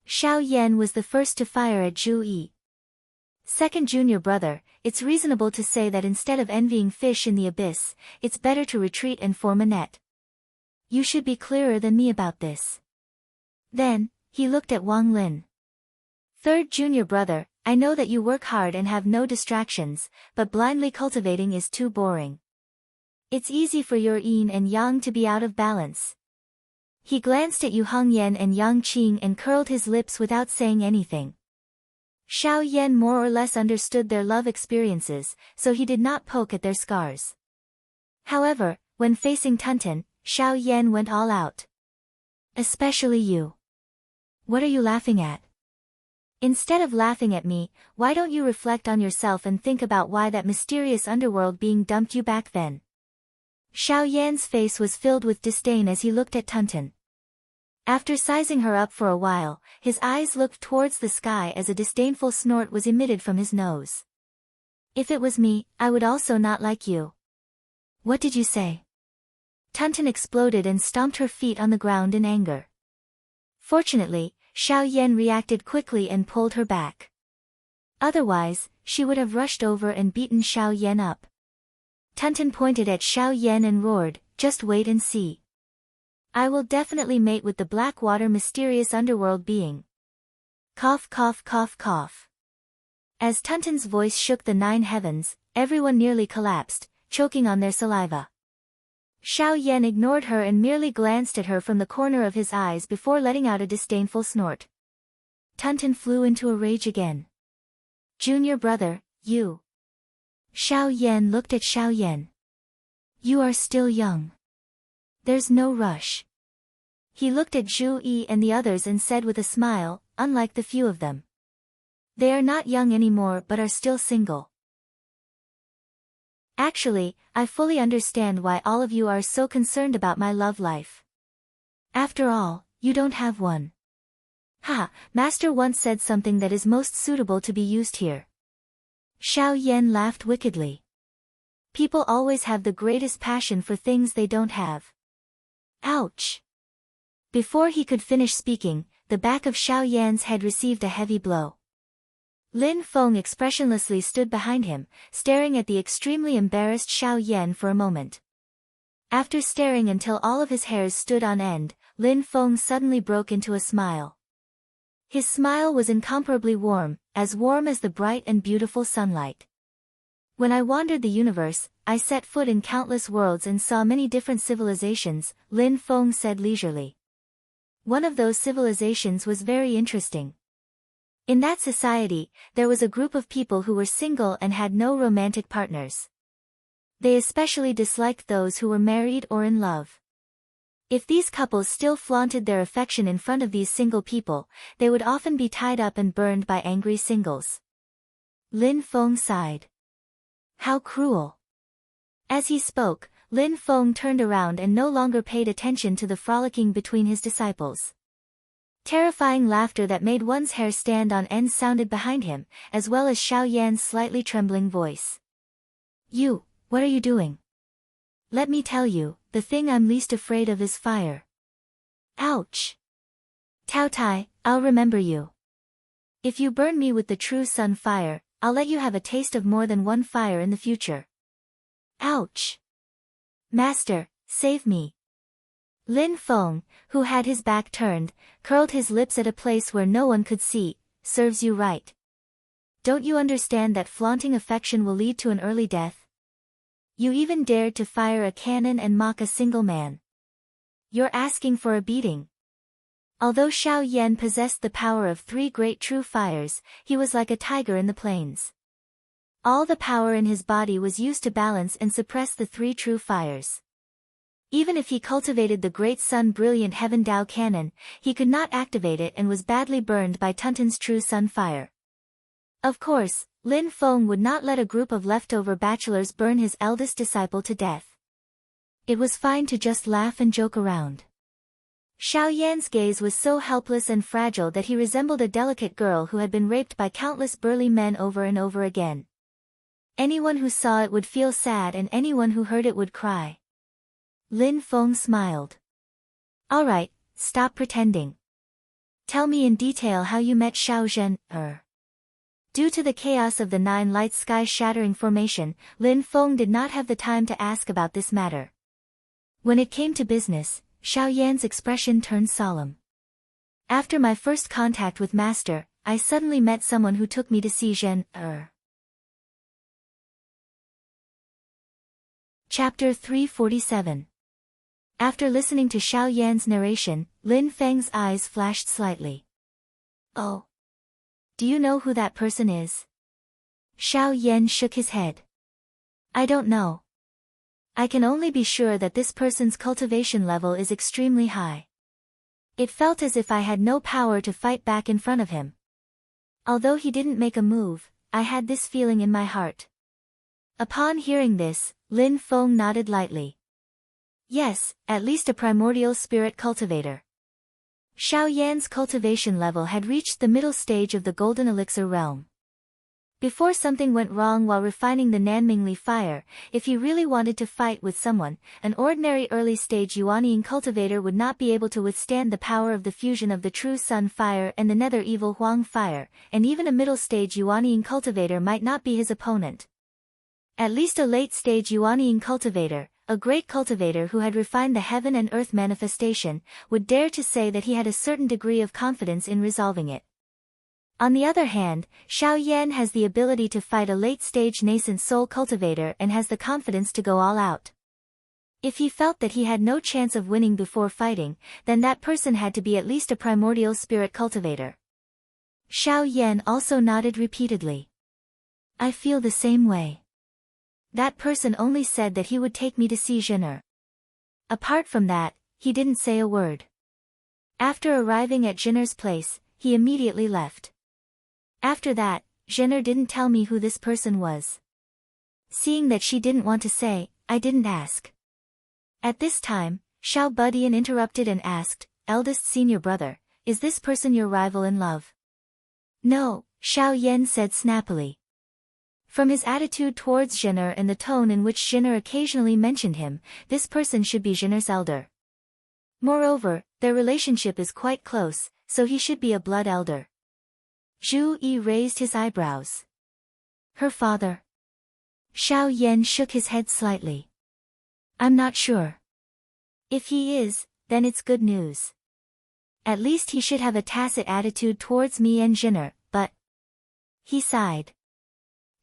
Xiao Yan was the first to fire at Zhu Yi. "Second junior brother, it's reasonable to say that instead of envying fish in the abyss, it's better to retreat and form a net. You should be clearer than me about this." Then, he looked at Wang Lin. "Third junior brother, I know that you work hard and have no distractions, but blindly cultivating is too boring. It's easy for your yin and yang to be out of balance." He glanced at Yu Hongyan and Yang Qing and curled his lips without saying anything. Xiao Yan more or less understood their love experiences, so he did not poke at their scars. However, when facing Tunten, Xiao Yan went all out. "Especially you. What are you laughing at? Instead of laughing at me, why don't you reflect on yourself and think about why that mysterious underworld being dumped you back then?" Xiao Yan's face was filled with disdain as he looked at Tunten. After sizing her up for a while, his eyes looked towards the sky as a disdainful snort was emitted from his nose. "If it was me, I would also not like you." "What did you say?" Tunten exploded and stomped her feet on the ground in anger. Fortunately, Xiao Yan reacted quickly and pulled her back. Otherwise, she would have rushed over and beaten Xiao Yan up. Tunten pointed at Xiao Yan and roared, "Just wait and see. I will definitely mate with the Blackwater mysterious underworld being." Cough cough cough cough. As Tunten's voice shook the 9 heavens, everyone nearly collapsed, choking on their saliva. Xiao Yan ignored her and merely glanced at her from the corner of his eyes before letting out a disdainful snort. Tunten flew into a rage again. "Junior brother, you." Xiao Yan looked at Xiao Yan. "You are still young. There's no rush." He looked at Zhu Yi and the others and said with a smile, "Unlike the few of them. They are not young anymore but are still single." Actually, I fully understand why all of you are so concerned about my love life. After all, you don't have one. Ha, Master once said something that is most suitable to be used here. Xiao Yan laughed wickedly. People always have the greatest passion for things they don't have. Ouch! Before he could finish speaking, the back of Xiao Yan's head received a heavy blow. Lin Feng expressionlessly stood behind him, staring at the extremely embarrassed Xiao Yan for a moment. After staring until all of his hairs stood on end, Lin Feng suddenly broke into a smile. His smile was incomparably warm as the bright and beautiful sunlight. When I wandered the universe, I set foot in countless worlds and saw many different civilizations, Lin Feng said leisurely. One of those civilizations was very interesting. In that society, there was a group of people who were single and had no romantic partners. They especially disliked those who were married or in love. If these couples still flaunted their affection in front of these single people, they would often be tied up and burned by angry singles. Lin Feng sighed. How cruel. As he spoke, Lin Feng turned around and no longer paid attention to the frolicking between his disciples. Terrifying laughter that made one's hair stand on end sounded behind him, as well as Xiao Yan's slightly trembling voice. You, what are you doing? Let me tell you, the thing I'm least afraid of is fire. Ouch! Tao Tai, I'll remember you. If you burn me with the true sun fire, I'll let you have a taste of more than one fire in the future. Ouch! Master, save me. Lin Feng, who had his back turned, curled his lips at a place where no one could see. Serves you right. Don't you understand that flaunting affection will lead to an early death? You even dared to fire a cannon and mock a single man. You're asking for a beating. Although Xiao Yan possessed the power of 3 great true fires, he was like a tiger in the plains. All the power in his body was used to balance and suppress the 3 true fires. Even if he cultivated the great sun brilliant heaven Dao cannon, he could not activate it and was badly burned by Tuntun's true sun fire. Of course, Lin Feng would not let a group of leftover bachelors burn his eldest disciple to death. It was fine to just laugh and joke around. Xiao Yan's gaze was so helpless and fragile that he resembled a delicate girl who had been raped by countless burly men over and over again. Anyone who saw it would feel sad and anyone who heard it would cry. Lin Feng smiled. All right, stop pretending. Tell me in detail how you met Xiao Zhen. Due to the chaos of the 9 light sky-shattering formation, Lin Feng did not have the time to ask about this matter. When it came to business, Xiao Yan's expression turned solemn. After my first contact with Master, I suddenly met someone who took me to see Zhen. Chapter 347. After listening to Xiao Yan's narration, Lin Feng's eyes flashed slightly. Oh. Do you know who that person is? Xiao Yan shook his head. I don't know. I can only be sure that this person's cultivation level is extremely high. It felt as if I had no power to fight back in front of him. Although he didn't make a move, I had this feeling in my heart. Upon hearing this, Lin Feng nodded lightly. Yes, at least a primordial spirit cultivator. Xiao Yan's cultivation level had reached the middle stage of the golden elixir realm. Before something went wrong while refining the Nanmingli fire, if he really wanted to fight with someone, an ordinary early-stage Yuanying cultivator would not be able to withstand the power of the fusion of the true sun fire and the nether evil Huang fire, and even a middle-stage Yuanying cultivator might not be his opponent. At least a late-stage Yuanying cultivator, a great cultivator who had refined the heaven and earth manifestation, would dare to say that he had a certain degree of confidence in resolving it. On the other hand, Xiao Yan has the ability to fight a late-stage nascent soul cultivator and has the confidence to go all out. If he felt that he had no chance of winning before fighting, then that person had to be at least a primordial spirit cultivator. Xiao Yan also nodded repeatedly. I feel the same way. That person only said that he would take me to see Zhener. Apart from that, he didn't say a word. After arriving at Zhener's place, he immediately left. After that, Zhener didn't tell me who this person was. Seeing that she didn't want to say, I didn't ask. At this time, Xiao Budian interrupted and asked, eldest senior brother, is this person your rival in love? No, Xiao Yan said snappily. From his attitude towards Zhener and the tone in which Zhener occasionally mentioned him, this person should be Zhener's elder. Moreover, their relationship is quite close, so he should be a blood elder. Zhu Yi raised his eyebrows. Her father? Xiao Yan shook his head slightly. I'm not sure. If he is, then it's good news. At least he should have a tacit attitude towards me and Zhener, but... He sighed.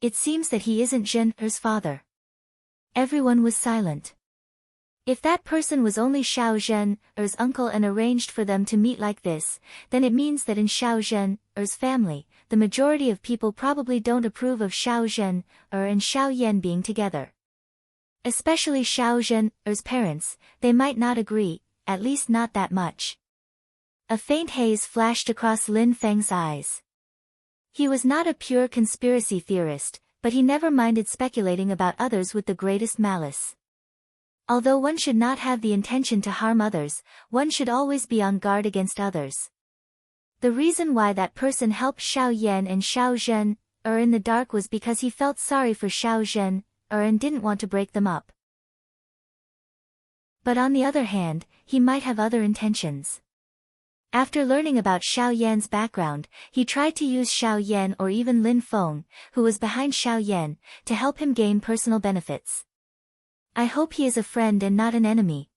It seems that he isn't Zhener's father. Everyone was silent. If that person was only Xiao Zhener's uncle and arranged for them to meet like this, then it means that in Xiao Zhener's family, the majority of people probably don't approve of Xiao Zhener and Xiao Yan being together. Especially Xiao Zhener's parents, they might not agree, at least not that much. A faint haze flashed across Lin Feng's eyes. He was not a pure conspiracy theorist, but he never minded speculating about others with the greatest malice. Although one should not have the intention to harm others, one should always be on guard against others. The reason why that person helped Xiao Yan and Xiao Zhener in the dark was because he felt sorry for Xiao Zhener and didn't want to break them up. But on the other hand, he might have other intentions. After learning about Xiao Yan's background, he tried to use Xiao Yan or even Lin Feng, who was behind Xiao Yan, to help him gain personal benefits. I hope he is a friend and not an enemy.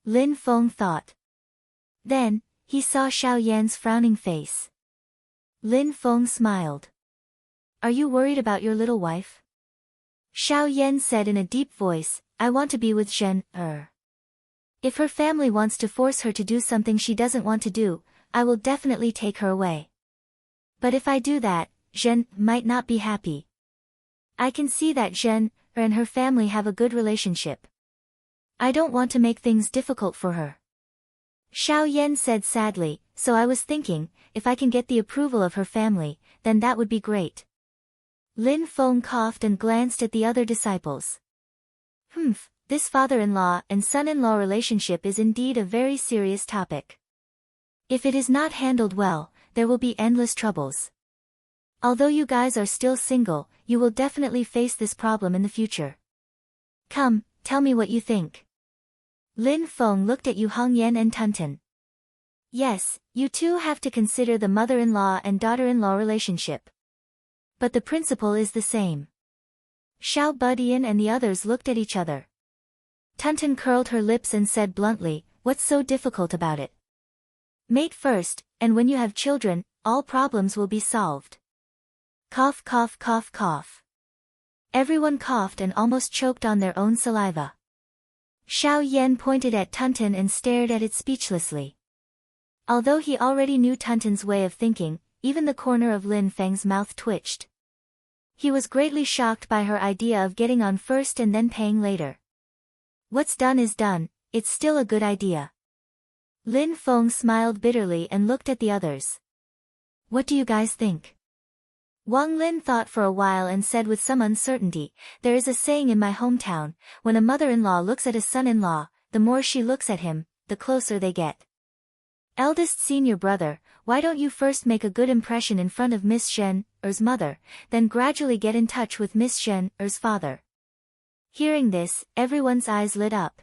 Lin Feng thought. Then, he saw Xiao Yan's frowning face. Lin Feng smiled. Are you worried about your little wife? Xiao Yan said in a deep voice, I want to be with Zhener. If her family wants to force her to do something she doesn't want to do, I will definitely take her away. But if I do that, Zhen might not be happy. I can see that Zhen and her family have a good relationship. I don't want to make things difficult for her. Xiao Yan said sadly, so I was thinking, if I can get the approval of her family, then that would be great. Lin Feng coughed and glanced at the other disciples. This father-in-law and son-in-law relationship is indeed a very serious topic. If it is not handled well, there will be endless troubles. Although you guys are still single, you will definitely face this problem in the future. Come, tell me what you think. Lin Feng looked at Yu Hongyan and Tunten. Yes, you two have to consider the mother-in-law and daughter-in-law relationship. But the principle is the same. Xiao Budian and the others looked at each other. Tunten curled her lips and said bluntly, what's so difficult about it? Mate first, and when you have children, all problems will be solved. Cough cough cough cough. Everyone coughed and almost choked on their own saliva. Xiao Yan pointed at Tunten and stared at it speechlessly. Although he already knew Tunten's way of thinking, even the corner of Lin Feng's mouth twitched. He was greatly shocked by her idea of getting on first and then paying later. What's done is done, it's still a good idea. Lin Feng smiled bitterly and looked at the others. What do you guys think? Wang Lin thought for a while and said with some uncertainty, there is a saying in my hometown, when a mother-in-law looks at a son-in-law, the more she looks at him, the closer they get. Eldest senior brother, why don't you first make a good impression in front of Miss Zhener's mother, then gradually get in touch with Miss Zhener's father? Hearing this, everyone's eyes lit up.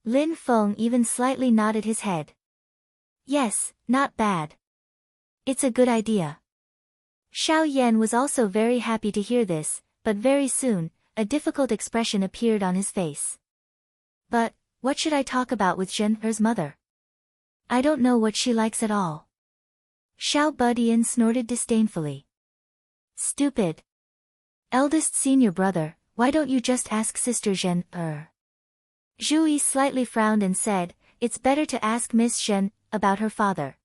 Lin Feng even slightly nodded his head. Yes, not bad. It's a good idea. Xiao Yan was also very happy to hear this, but very soon, a difficult expression appeared on his face. But, what should I talk about with Zhener's mother? I don't know what she likes at all. Xiao Budian snorted disdainfully. Stupid. Eldest senior brother, why don't you just ask Sister Zhener? Zhu Yi slightly frowned and said, it's better to ask Miss Zhen about her father.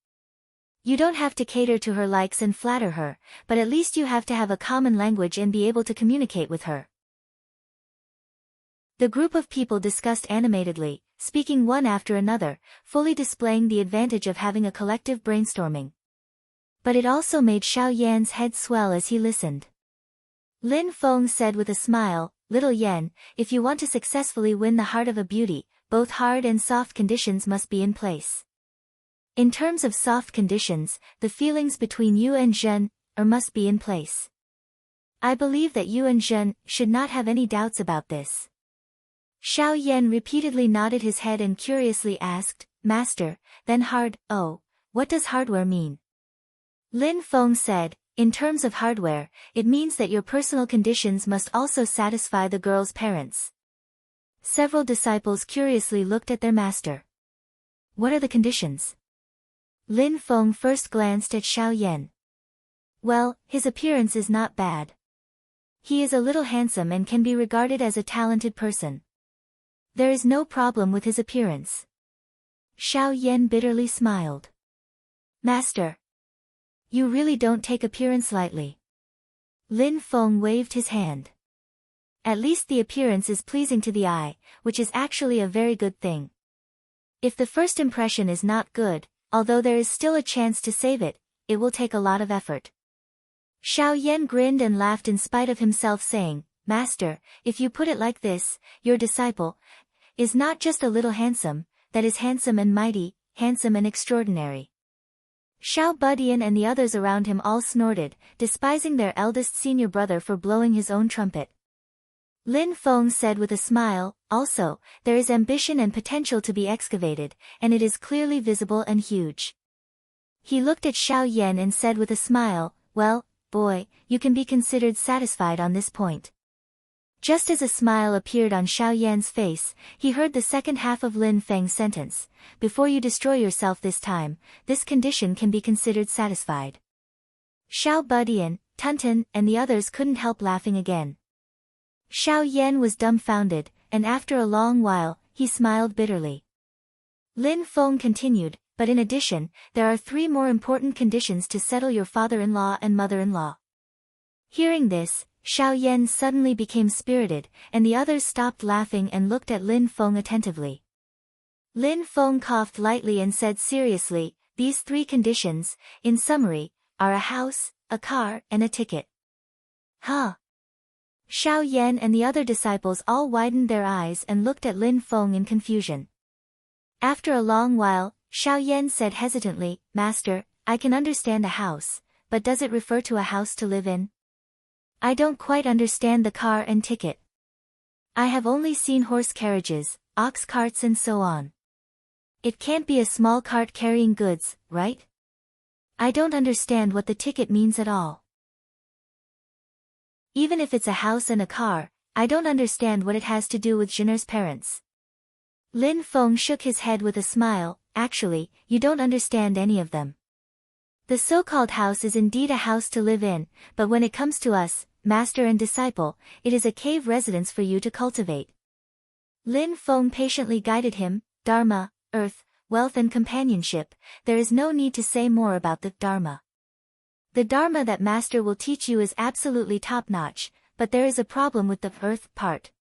You don't have to cater to her likes and flatter her, but at least you have to have a common language and be able to communicate with her. The group of people discussed animatedly, speaking one after another, fully displaying the advantage of having a collective brainstorming. But it also made Xiao Yan's head swell as he listened. Lin Feng said with a smile, "Little Yen, if you want to successfully win the heart of a beauty, both hard and soft conditions must be in place. In terms of soft conditions, the feelings between you and Zhen must be in place. I believe that you and Zhen should not have any doubts about this." Xiao Yan repeatedly nodded his head and curiously asked, "Master, then what does hardware mean?" Lin Feng said, "In terms of hardware, it means that your personal conditions must also satisfy the girl's parents." Several disciples curiously looked at their master. "What are the conditions?" Lin Feng first glanced at Xiao Yan. "Well, his appearance is not bad. He is a little handsome and can be regarded as a talented person. There is no problem with his appearance." Xiao Yan bitterly smiled. "Master, you really don't take appearance lightly." Lin Feng waved his hand. "At least the appearance is pleasing to the eye, which is actually a very good thing. If the first impression is not good, although there is still a chance to save it, it will take a lot of effort." Xiao Yan grinned and laughed in spite of himself, saying, "Master, if you put it like this, your disciple is not just a little handsome, that is handsome and mighty, handsome and extraordinary." Xiao Budian and the others around him all snorted, despising their eldest senior brother for blowing his own trumpet. Lin Feng said with a smile, "Also, there is ambition and potential to be excavated, and it is clearly visible and huge." He looked at Xiao Yan and said with a smile, "Well, boy, you can be considered satisfied on this point." Just as a smile appeared on Xiao Yan's face, he heard the second half of Lin Feng's sentence, "Before you destroy yourself this time, this condition can be considered satisfied." Xiao Budian, Tunten, and the others couldn't help laughing again. Xiao Yan was dumbfounded, and after a long while, he smiled bitterly. Lin Feng continued, "But in addition, there are 3 more important conditions to settle your father-in-law and mother-in-law." Hearing this, Xiao Yan suddenly became spirited, and the others stopped laughing and looked at Lin Feng attentively. Lin Feng coughed lightly and said seriously, "These 3 conditions, in summary, are a house, a car, and a ticket." "Huh?" Xiao Yan and the other disciples all widened their eyes and looked at Lin Feng in confusion. After a long while, Xiao Yan said hesitantly, "Master, I can understand a house, but does it refer to a house to live in? I don't quite understand the car and ticket. I have only seen horse carriages, ox carts and so on. It can't be a small cart carrying goods, right? I don't understand what the ticket means at all. Even if it's a house and a car, I don't understand what it has to do with Zhener's parents." Lin Feng shook his head with a smile, "Actually, you don't understand any of them. The so-called house is indeed a house to live in, but when it comes to us, master and disciple, it is a cave residence for you to cultivate." Lin Feng patiently guided him, "Dharma, earth, wealth and companionship, there is no need to say more about the Dharma. The Dharma that master will teach you is absolutely top-notch, but there is a problem with the earth part.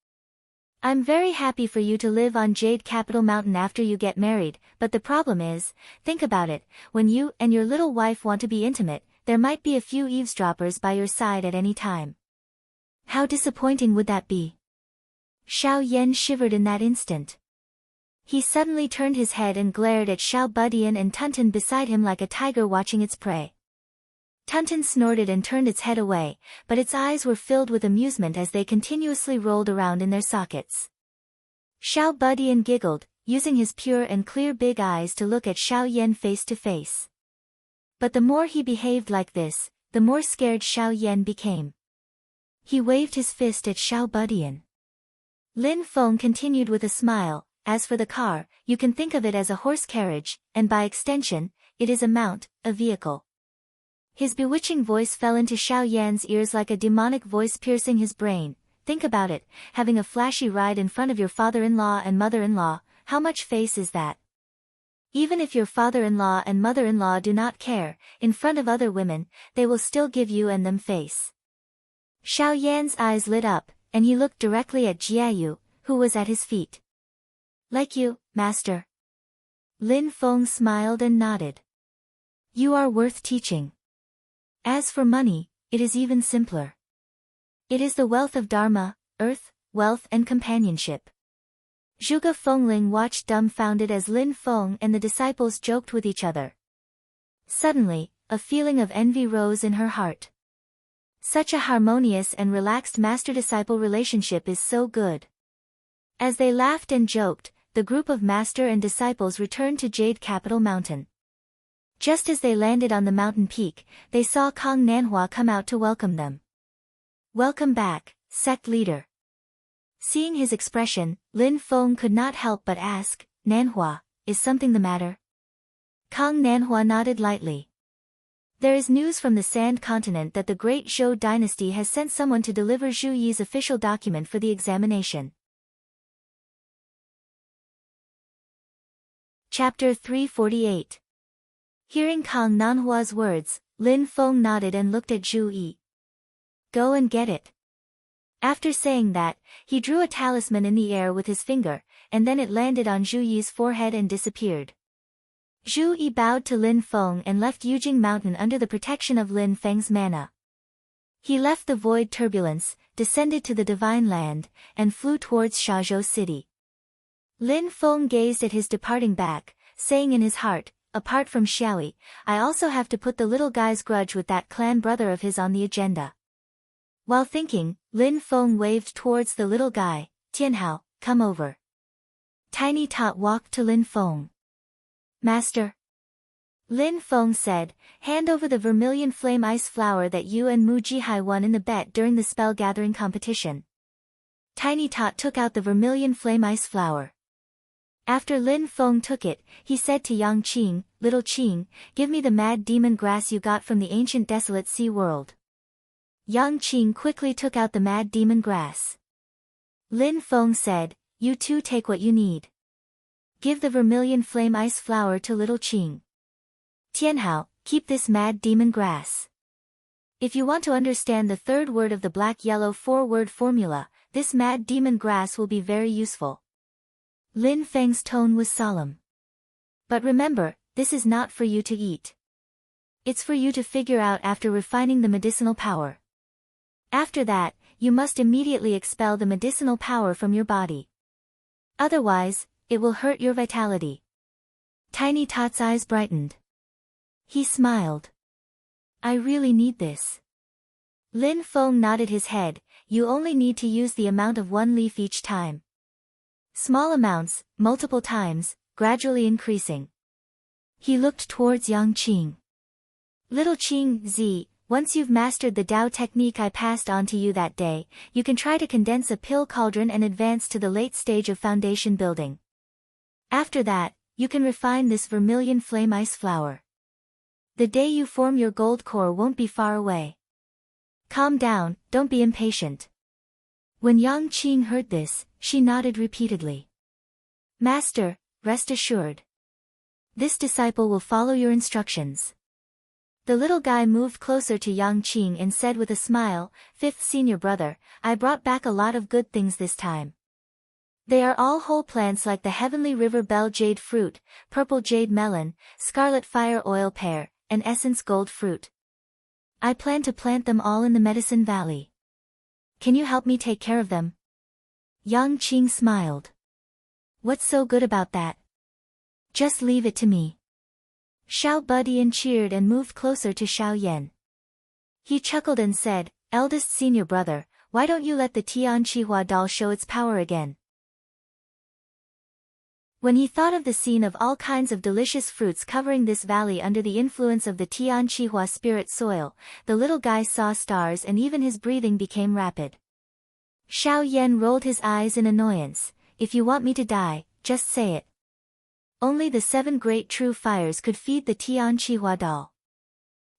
I'm very happy for you to live on Jade Capital Mountain after you get married, but the problem is, think about it, when you and your little wife want to be intimate, there might be a few eavesdroppers by your side at any time. How disappointing would that be?" Xiao Yan shivered in that instant. He suddenly turned his head and glared at Xiao Budian and Tunten beside him like a tiger watching its prey. Tunten snorted and turned its head away, but its eyes were filled with amusement as they continuously rolled around in their sockets. Xiao Budian giggled, using his pure and clear big eyes to look at Xiao Yan face to face. But the more he behaved like this, the more scared Xiao Yan became. He waved his fist at Xiao Budian. Lin Feng continued with a smile, "As for the car, you can think of it as a horse carriage, and by extension, it is a mount, a vehicle." His bewitching voice fell into Xiao Yan's ears like a demonic voice piercing his brain. "Think about it, having a flashy ride in front of your father-in-law and mother-in-law, how much face is that? Even if your father-in-law and mother-in-law do not care, in front of other women, they will still give you and them face." Xiao Yan's eyes lit up, and he looked directly at Jiayu, who was at his feet. "Like you, master." Lin Feng smiled and nodded. "You are worth teaching. As for money, it is even simpler. It is the wealth of Dharma, earth, wealth and companionship. Zhuge Fengling watched dumbfounded as Lin Feng and the disciples joked with each other. Suddenly, a feeling of envy rose in her heart. Such a harmonious and relaxed master-disciple relationship is so good. As they laughed and joked, the group of master and disciples returned to Jade Capital Mountain. Just as they landed on the mountain peak, they saw Kong Nanhua come out to welcome them. "Welcome back, sect leader." Seeing his expression, Lin Feng could not help but ask, "Nanhua, is something the matter?" Kong Nanhua nodded lightly. "There is news from the Sand Continent that the great Zhou dynasty has sent someone to deliver Zhu Yi's official document for the examination." Chapter 348. Hearing Kong Nanhua's words, Lin Feng nodded and looked at Zhu Yi. "Go and get it." After saying that, he drew a talisman in the air with his finger, and then it landed on Zhu Yi's forehead and disappeared. Zhu Yi bowed to Lin Feng and left Yujing Mountain under the protection of Lin Feng's mana. He left the void turbulence, descended to the divine land, and flew towards Shazhou city. Lin Feng gazed at his departing back, saying in his heart, "Apart from Xiaoyi, I also have to put the little guy's grudge with that clan brother of his on the agenda." While thinking, Lin Feng waved towards the little guy, "Tianhao, come over." Tiny Tot walked to Lin Feng. "Master." Lin Feng said, "Hand over the vermilion flame ice flower that you and Mu Jihai won in the bet during the spell gathering competition." Tiny Tot took out the vermilion flame ice flower. After Lin Feng took it, he said to Yang Qing, "Little Qing, give me the mad demon grass you got from the ancient desolate sea world." Yang Qing quickly took out the mad demon grass. Lin Feng said, "You two take what you need. Give the vermilion flame ice flower to little Qing. Tianhao, keep this mad demon grass. If you want to understand the third word of the black-yellow four-word formula, this mad demon grass will be very useful." Lin Feng's tone was solemn. "But remember, this is not for you to eat. It's for you to figure out after refining the medicinal power. After that, you must immediately expel the medicinal power from your body. Otherwise, it will hurt your vitality." Tiny Tot's eyes brightened. He smiled. "I really need this." Lin Feng nodded his head, "You only need to use the amount of one leaf each time. Small amounts, multiple times, gradually increasing." He looked towards Yang Qing. "Little Qing, once you've mastered the Dao technique I passed on to you that day, you can try to condense a pill cauldron and advance to the late stage of foundation building. After that, you can refine this vermilion flame ice flower. The day you form your gold core won't be far away. Calm down, don't be impatient." When Yang Qing heard this, she nodded repeatedly. "Master, rest assured. This disciple will follow your instructions." The little guy moved closer to Yang Qing and said with a smile, "Fifth senior brother, I brought back a lot of good things this time. They are all whole plants like the heavenly river bell jade fruit, purple jade melon, scarlet fire oil pear, and essence gold fruit. I plan to plant them all in the Medicine Valley. Can you help me take care of them?" Yang Qing smiled. "What's so good about that? Just leave it to me." Xiao Budian cheered and moved closer to Xiao Yan. He chuckled and said, "Eldest senior brother, why don't you let the Tian Qihua doll show its power again?" When he thought of the scene of all kinds of delicious fruits covering this valley under the influence of the Tian Qihua spirit soil, the little guy saw stars and even his breathing became rapid. Xiao Yan rolled his eyes in annoyance. "If you want me to die, just say it." Only the 7 great true fires could feed the Tian Qihua doll.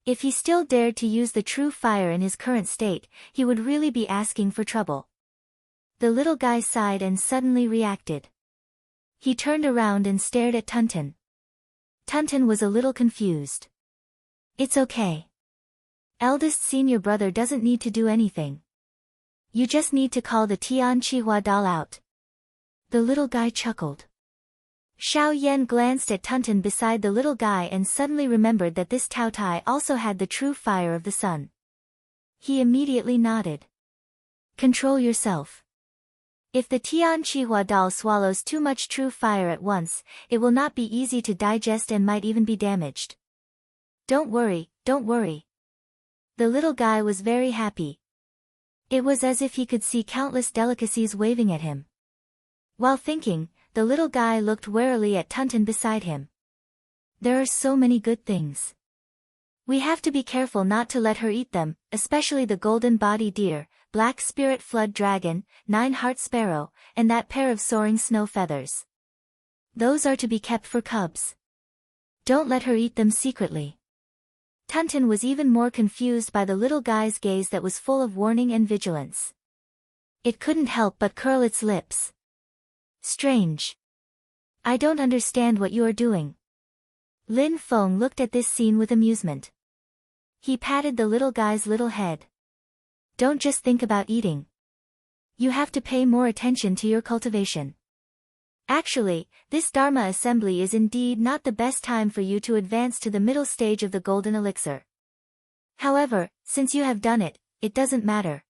If he still dared to use the true fire in his current state, he would really be asking for trouble. The little guy sighed and suddenly reacted. He turned around and stared at Tunten. Tunten was a little confused. "It's okay. Eldest senior brother doesn't need to do anything. You just need to call the Tian Qihua doll out." The little guy chuckled. Xiao Yan glanced at Tunten beside the little guy and suddenly remembered that this Tao Tai also had the true fire of the sun. He immediately nodded. Control yourself. If the Tian Qihua dal swallows too much true fire at once, it will not be easy to digest and might even be damaged. Don't worry, don't worry. The little guy was very happy. It was as if he could see countless delicacies waving at him. While thinking, the little guy looked warily at Tunten beside him. There are so many good things. We have to be careful not to let her eat them, especially the golden body deer, black spirit flood dragon, 9-heart sparrow, and that pair of soaring snow feathers. Those are to be kept for cubs. Don't let her eat them secretly. Tunten was even more confused by the little guy's gaze that was full of warning and vigilance. It couldn't help but curl its lips. Strange. I don't understand what you are doing. Lin Feng looked at this scene with amusement. He patted the little guy's little head. Don't just think about eating. You have to pay more attention to your cultivation. Actually, this Dharma assembly is indeed not the best time for you to advance to the middle stage of the golden elixir. However, since you have done it, it doesn't matter.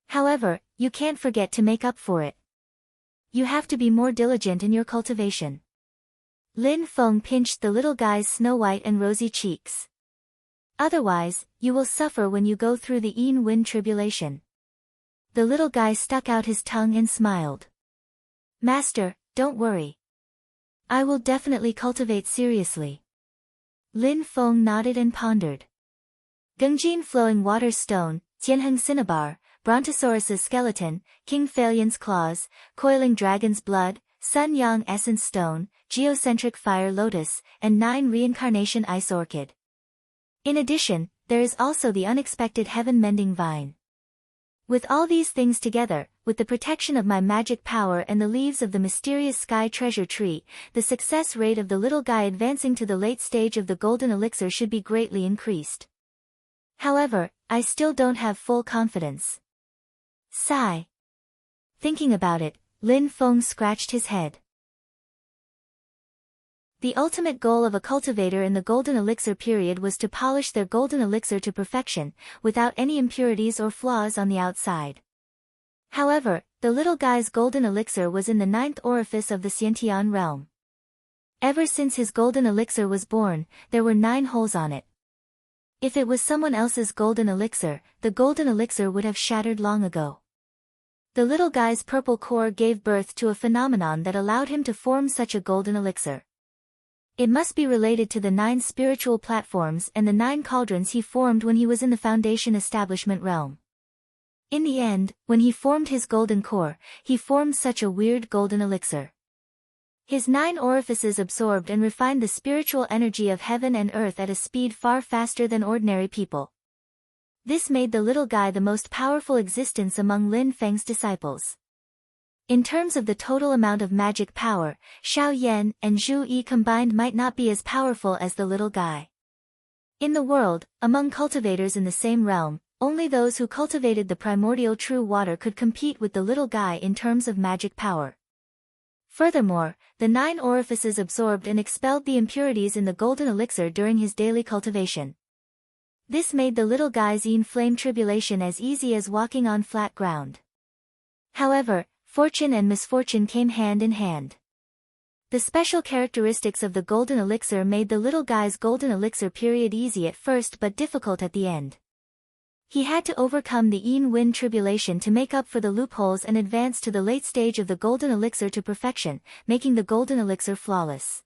However, you can't forget to make up for it. You have to be more diligent in your cultivation. Lin Feng pinched the little guy's snow-white and rosy cheeks. Otherwise, you will suffer when you go through the Yin Wind tribulation. The little guy stuck out his tongue and smiled. Master, don't worry. I will definitely cultivate seriously. Lin Feng nodded and pondered. Gungjin flowing water stone, Tianheng cinnabar, Brontosaurus's skeleton, King Phalion's claws, coiling dragon's blood, Sun Yang essence stone, geocentric fire lotus, and 9 reincarnation ice orchid. In addition, there is also the unexpected heaven-mending vine. With all these things together, with the protection of my magic power and the leaves of the mysterious sky treasure tree, the success rate of the little guy advancing to the late stage of the golden elixir should be greatly increased. However, I still don't have full confidence. Sigh. Thinking about it, Lin Feng scratched his head. The ultimate goal of a cultivator in the golden elixir period was to polish their golden elixir to perfection, without any impurities or flaws on the outside. However, the little guy's golden elixir was in the 9th orifice of the Xiantian realm. Ever since his golden elixir was born, there were 9 holes on it. If it was someone else's golden elixir, the golden elixir would have shattered long ago. The little guy's purple core gave birth to a phenomenon that allowed him to form such a golden elixir. It must be related to the 9 spiritual platforms and the 9 cauldrons he formed when he was in the Foundation establishment realm. In the end, when he formed his golden core, he formed such a weird golden elixir. His 9 orifices absorbed and refined the spiritual energy of heaven and earth at a speed far faster than ordinary people. This made the little guy the most powerful existence among Lin Feng's disciples. In terms of the total amount of magic power, Xiao Yan and Zhu Yi combined might not be as powerful as the little guy. In the world, among cultivators in the same realm, only those who cultivated the primordial true water could compete with the little guy in terms of magic power. Furthermore, the 9 orifices absorbed and expelled the impurities in the golden elixir during his daily cultivation. This made the little guy's Yin flame tribulation as easy as walking on flat ground. However, fortune and misfortune came hand in hand. The special characteristics of the golden elixir made the little guy's golden elixir period easy at first but difficult at the end. He had to overcome the Yin Wind tribulation to make up for the loopholes and advance to the late stage of the golden elixir to perfection, making the golden elixir flawless.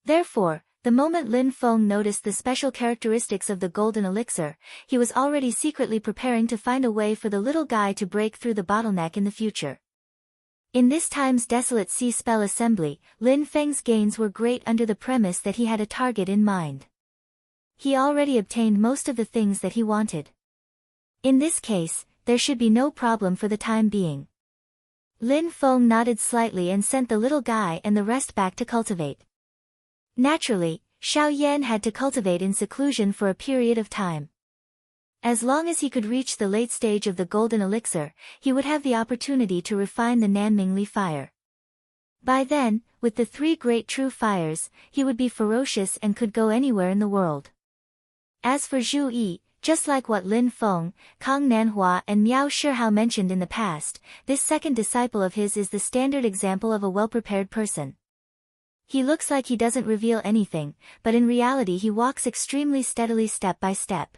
Therefore, the moment Lin Feng noticed the special characteristics of the golden elixir, he was already secretly preparing to find a way for the little guy to break through the bottleneck in the future. In this time's desolate sea spell assembly, Lin Feng's gains were great under the premise that he had a target in mind. He already obtained most of the things that he wanted. In this case, there should be no problem for the time being. Lin Feng nodded slightly and sent the little guy and the rest back to cultivate. Naturally, Xiao Yan had to cultivate in seclusion for a period of time. As long as he could reach the late stage of the golden elixir, he would have the opportunity to refine the Nanmingli fire. By then, with the 3 great true fires, he would be ferocious and could go anywhere in the world. As for Zhu Yi, just like what Lin Feng, Kang Nanhua and Miao Shihao mentioned in the past, this second disciple of his is the standard example of a well-prepared person. He looks like he doesn't reveal anything, but in reality he walks extremely steadily step by step.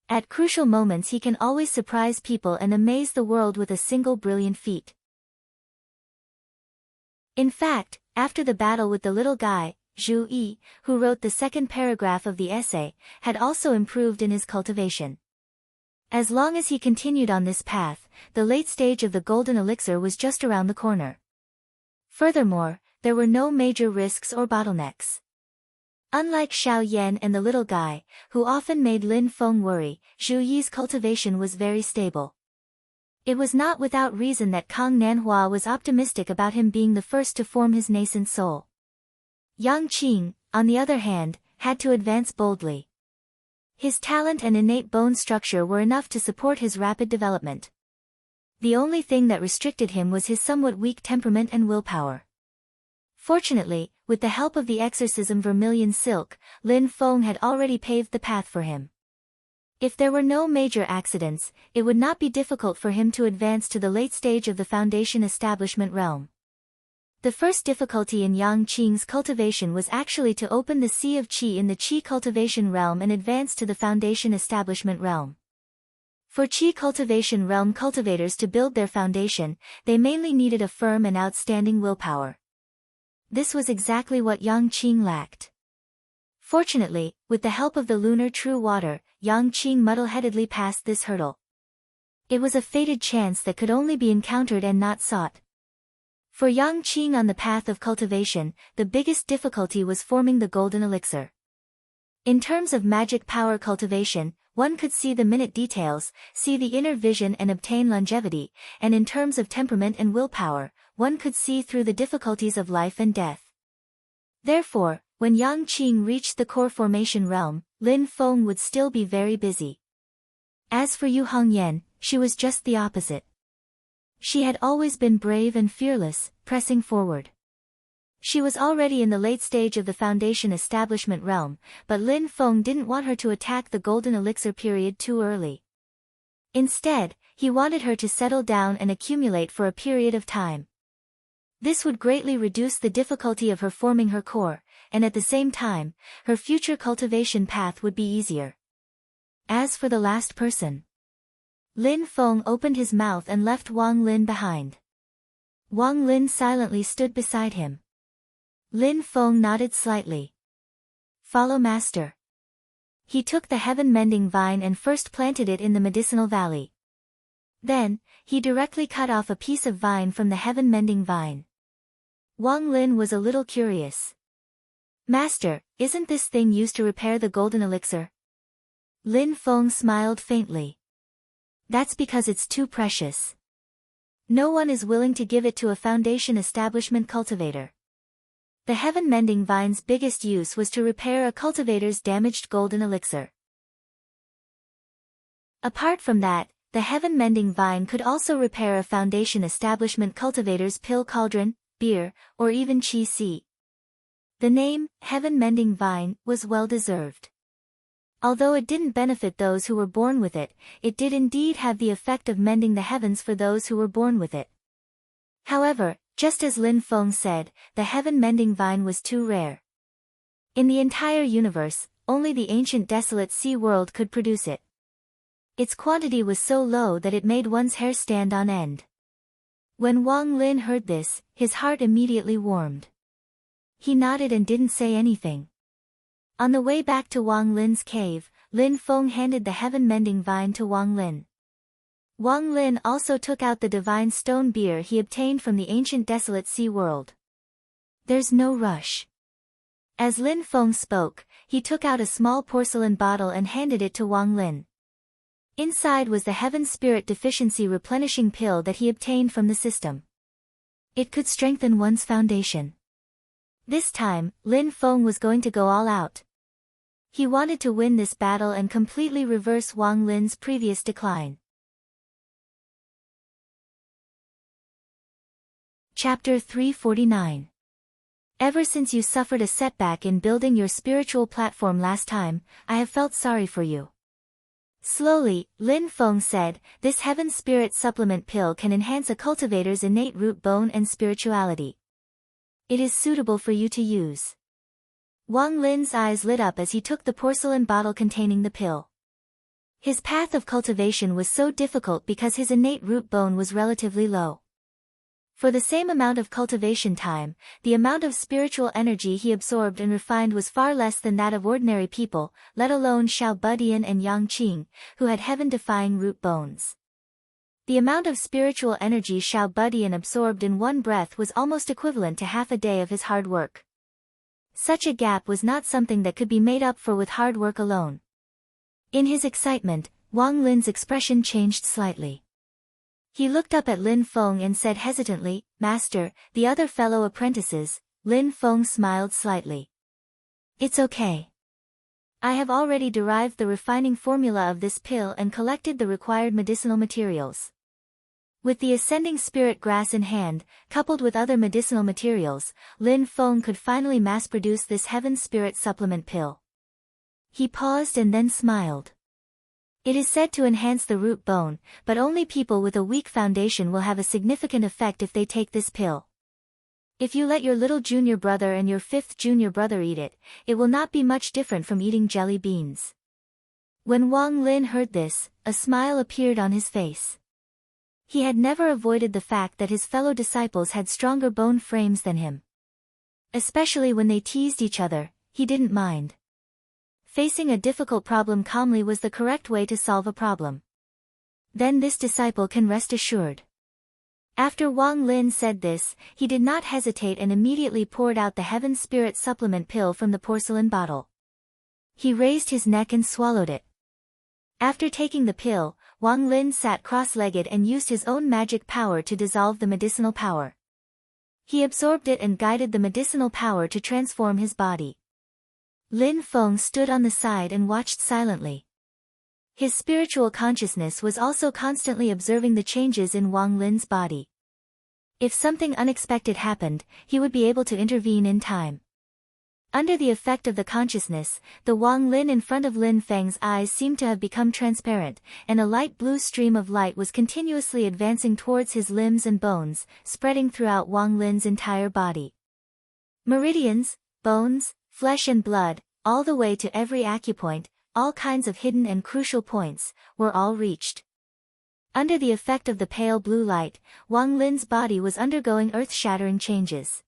At crucial moments he can always surprise people and amaze the world with a single brilliant feat. In fact, after the battle with the little guy, Zhu Yi, who wrote the second paragraph of the essay, had also improved in his cultivation. As long as he continued on this path, the late stage of the golden elixir was just around the corner. Furthermore, there were no major risks or bottlenecks. Unlike Xiao Yan and the little guy, who often made Lin Feng worry, Zhu Yi's cultivation was very stable. It was not without reason that Kang Nanhua was optimistic about him being the first to form his nascent soul. Yang Qing, on the other hand, had to advance boldly. His talent and innate bone structure were enough to support his rapid development. The only thing that restricted him was his somewhat weak temperament and willpower. Fortunately, with the help of the exorcism Vermilion Silk, Lin Feng had already paved the path for him. If there were no major accidents, it would not be difficult for him to advance to the late stage of the foundation establishment realm. The first difficulty in Yang Qing's cultivation was actually to open the Sea of Qi in the Qi cultivation realm and advance to the foundation establishment realm. For Qi cultivation realm cultivators to build their foundation, they mainly needed a firm and outstanding willpower. This was exactly what Yang Qing lacked. Fortunately, with the help of the lunar true water, Yang Qing muddle-headedly passed this hurdle. It was a fated chance that could only be encountered and not sought. For Yang Qing on the path of cultivation, the biggest difficulty was forming the golden elixir. In terms of magic power cultivation, one could see the minute details, see the inner vision and obtain longevity, and in terms of temperament and willpower, one could see through the difficulties of life and death. Therefore, when Yang Qing reached the core formation realm, Lin Feng would still be very busy. As for Yu Hongyan, she was just the opposite. She had always been brave and fearless, pressing forward. She was already in the late stage of the foundation establishment realm, but Lin Feng didn't want her to attack the golden elixir period too early. Instead, he wanted her to settle down and accumulate for a period of time. This would greatly reduce the difficulty of her forming her core, and at the same time, her future cultivation path would be easier. As for the last person, Lin Feng opened his mouth and left Wang Lin behind. Wang Lin silently stood beside him. Lin Feng nodded slightly. "Follow master." He took the heaven-mending vine and first planted it in the medicinal valley. Then, he directly cut off a piece of vine from the heaven-mending vine. Wang Lin was a little curious. "Master, isn't this thing used to repair the golden elixir?" Lin Feng smiled faintly. "That's because it's too precious. No one is willing to give it to a foundation establishment cultivator." The heaven-mending vine's biggest use was to repair a cultivator's damaged golden elixir. Apart from that, the heaven-mending vine could also repair a foundation establishment cultivator's pill cauldron, beer, or even qi si. The name, heaven-mending vine, was well-deserved. Although it didn't benefit those who were born with it, it did indeed have the effect of mending the heavens for those who were born with it. However, just as Lin Feng said, the heaven-mending vine was too rare. In the entire universe, only the ancient desolate sea world could produce it. Its quantity was so low that it made one's hair stand on end. When Wang Lin heard this, his heart immediately warmed. He nodded and didn't say anything. On the way back to Wang Lin's cave, Lin Feng handed the heaven-mending vine to Wang Lin. Wang Lin also took out the divine stone beer he obtained from the ancient desolate sea world. "There's no rush." As Lin Feng spoke, he took out a small porcelain bottle and handed it to Wang Lin. Inside was the Heaven Spirit Deficiency Replenishing Pill that he obtained from the system. It could strengthen one's foundation. This time, Lin Feng was going to go all out. He wanted to win this battle and completely reverse Wang Lin's previous decline. Chapter 349. Ever since you suffered a setback in building your spiritual platform last time, I have felt sorry for you. Slowly, Lin Feng said, "This Heaven Spirit Supplement pill can enhance a cultivator's innate root bone and spirituality. It is suitable for you to use." Wang Lin's eyes lit up as he took the porcelain bottle containing the pill. His path of cultivation was so difficult because his innate root bone was relatively low. For the same amount of cultivation time, the amount of spiritual energy he absorbed and refined was far less than that of ordinary people, let alone Xiao Budian and Yang Qing, who had heaven-defying root bones. The amount of spiritual energy Xiao Budian absorbed in one breath was almost equivalent to half a day of his hard work. Such a gap was not something that could be made up for with hard work alone. In his excitement, Wang Lin's expression changed slightly. He looked up at Lin Feng and said hesitantly, "Master, the other fellow apprentices." Lin Feng smiled slightly. "It's okay. I have already derived the refining formula of this pill and collected the required medicinal materials." With the ascending spirit grass in hand, coupled with other medicinal materials, Lin Feng could finally mass-produce this Heaven Spirit Supplement pill. He paused and then smiled. It is said to enhance the root bone, but only people with a weak foundation will have a significant effect if they take this pill. If you let your little junior brother and your fifth junior brother eat it, it will not be much different from eating jelly beans. When Wang Lin heard this, a smile appeared on his face. He had never avoided the fact that his fellow disciples had stronger bone frames than him. Especially when they teased each other, he didn't mind. Facing a difficult problem calmly was the correct way to solve a problem. Then this disciple can rest assured. After Wang Lin said this, he did not hesitate and immediately poured out the Heaven Spirit Supplement pill from the porcelain bottle. He raised his neck and swallowed it. After taking the pill, Wang Lin sat cross-legged and used his own magic power to dissolve the medicinal power. He absorbed it and guided the medicinal power to transform his body. Lin Feng stood on the side and watched silently. His spiritual consciousness was also constantly observing the changes in Wang Lin's body. If something unexpected happened, he would be able to intervene in time. Under the effect of the consciousness, the Wang Lin in front of Lin Feng's eyes seemed to have become transparent, and a light blue stream of light was continuously advancing towards his limbs and bones, spreading throughout Wang Lin's entire body. Meridians, bones, flesh and blood, all the way to every acupoint, all kinds of hidden and crucial points, were all reached. Under the effect of the pale blue light, Wang Lin's body was undergoing earth-shattering changes.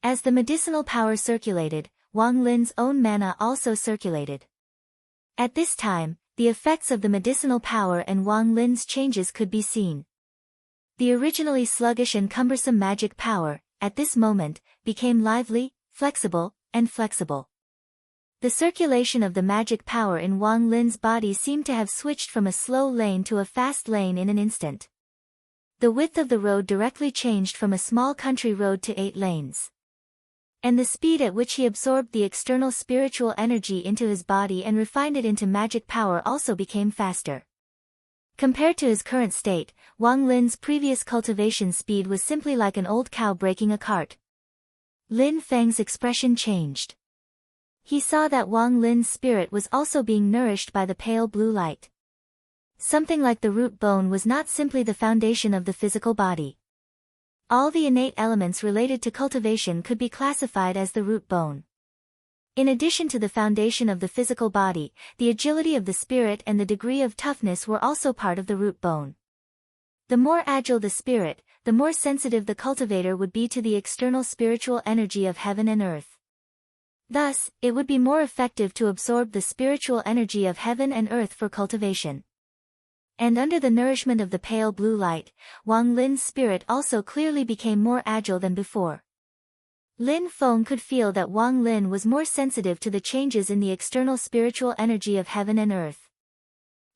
As the medicinal power circulated, Wang Lin's own mana also circulated. At this time, the effects of the medicinal power and Wang Lin's changes could be seen. The originally sluggish and cumbersome magic power, at this moment, became lively, flexible, and flexible. The circulation of the magic power in Wang Lin's body seemed to have switched from a slow lane to a fast lane in an instant. The width of the road directly changed from a small country road to 8 lanes. And the speed at which he absorbed the external spiritual energy into his body and refined it into magic power also became faster. Compared to his current state, Wang Lin's previous cultivation speed was simply like an old cow breaking a cart. Lin Feng's expression changed. He saw that Wang Lin's spirit was also being nourished by the pale blue light. Something like the root bone was not simply the foundation of the physical body. All the innate elements related to cultivation could be classified as the root bone. In addition to the foundation of the physical body, the agility of the spirit and the degree of toughness were also part of the root bone. The more agile the spirit, the more sensitive the cultivator would be to the external spiritual energy of heaven and earth. Thus, it would be more effective to absorb the spiritual energy of heaven and earth for cultivation. And under the nourishment of the pale blue light, Wang Lin's spirit also clearly became more agile than before. Lin Feng could feel that Wang Lin was more sensitive to the changes in the external spiritual energy of heaven and earth.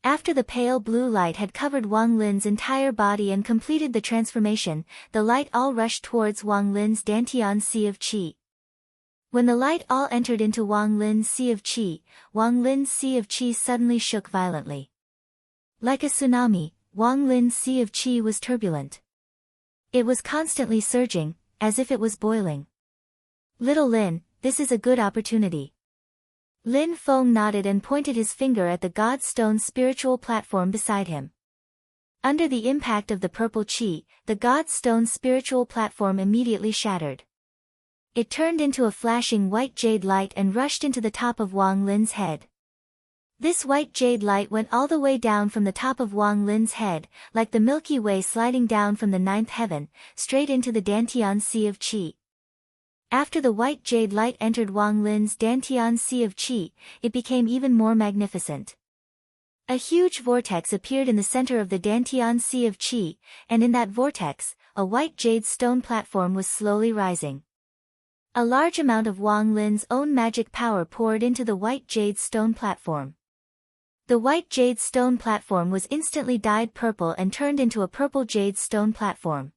After the pale blue light had covered Wang Lin's entire body and completed the transformation, the light all rushed towards Wang Lin's Dantian Sea of Qi. When the light all entered into Wang Lin's Sea of Qi, Wang Lin's Sea of Qi suddenly shook violently. Like a tsunami, Wang Lin's Sea of Qi was turbulent. It was constantly surging, as if it was boiling. "Little Lin, this is a good opportunity." Lin Feng nodded and pointed his finger at the God Stone spiritual platform beside him. Under the impact of the purple chi, the God Stone spiritual platform immediately shattered. It turned into a flashing white jade light and rushed into the top of Wang Lin's head. This white jade light went all the way down from the top of Wang Lin's head, like the Milky Way sliding down from the ninth heaven, straight into the Dantian Sea of Qi. After the white jade light entered Wang Lin's Dantian Sea of Qi, it became even more magnificent. A huge vortex appeared in the center of the Dantian Sea of Qi, and in that vortex, a white jade stone platform was slowly rising. A large amount of Wang Lin's own magic power poured into the white jade stone platform. The white jade stone platform was instantly dyed purple and turned into a purple jade stone platform.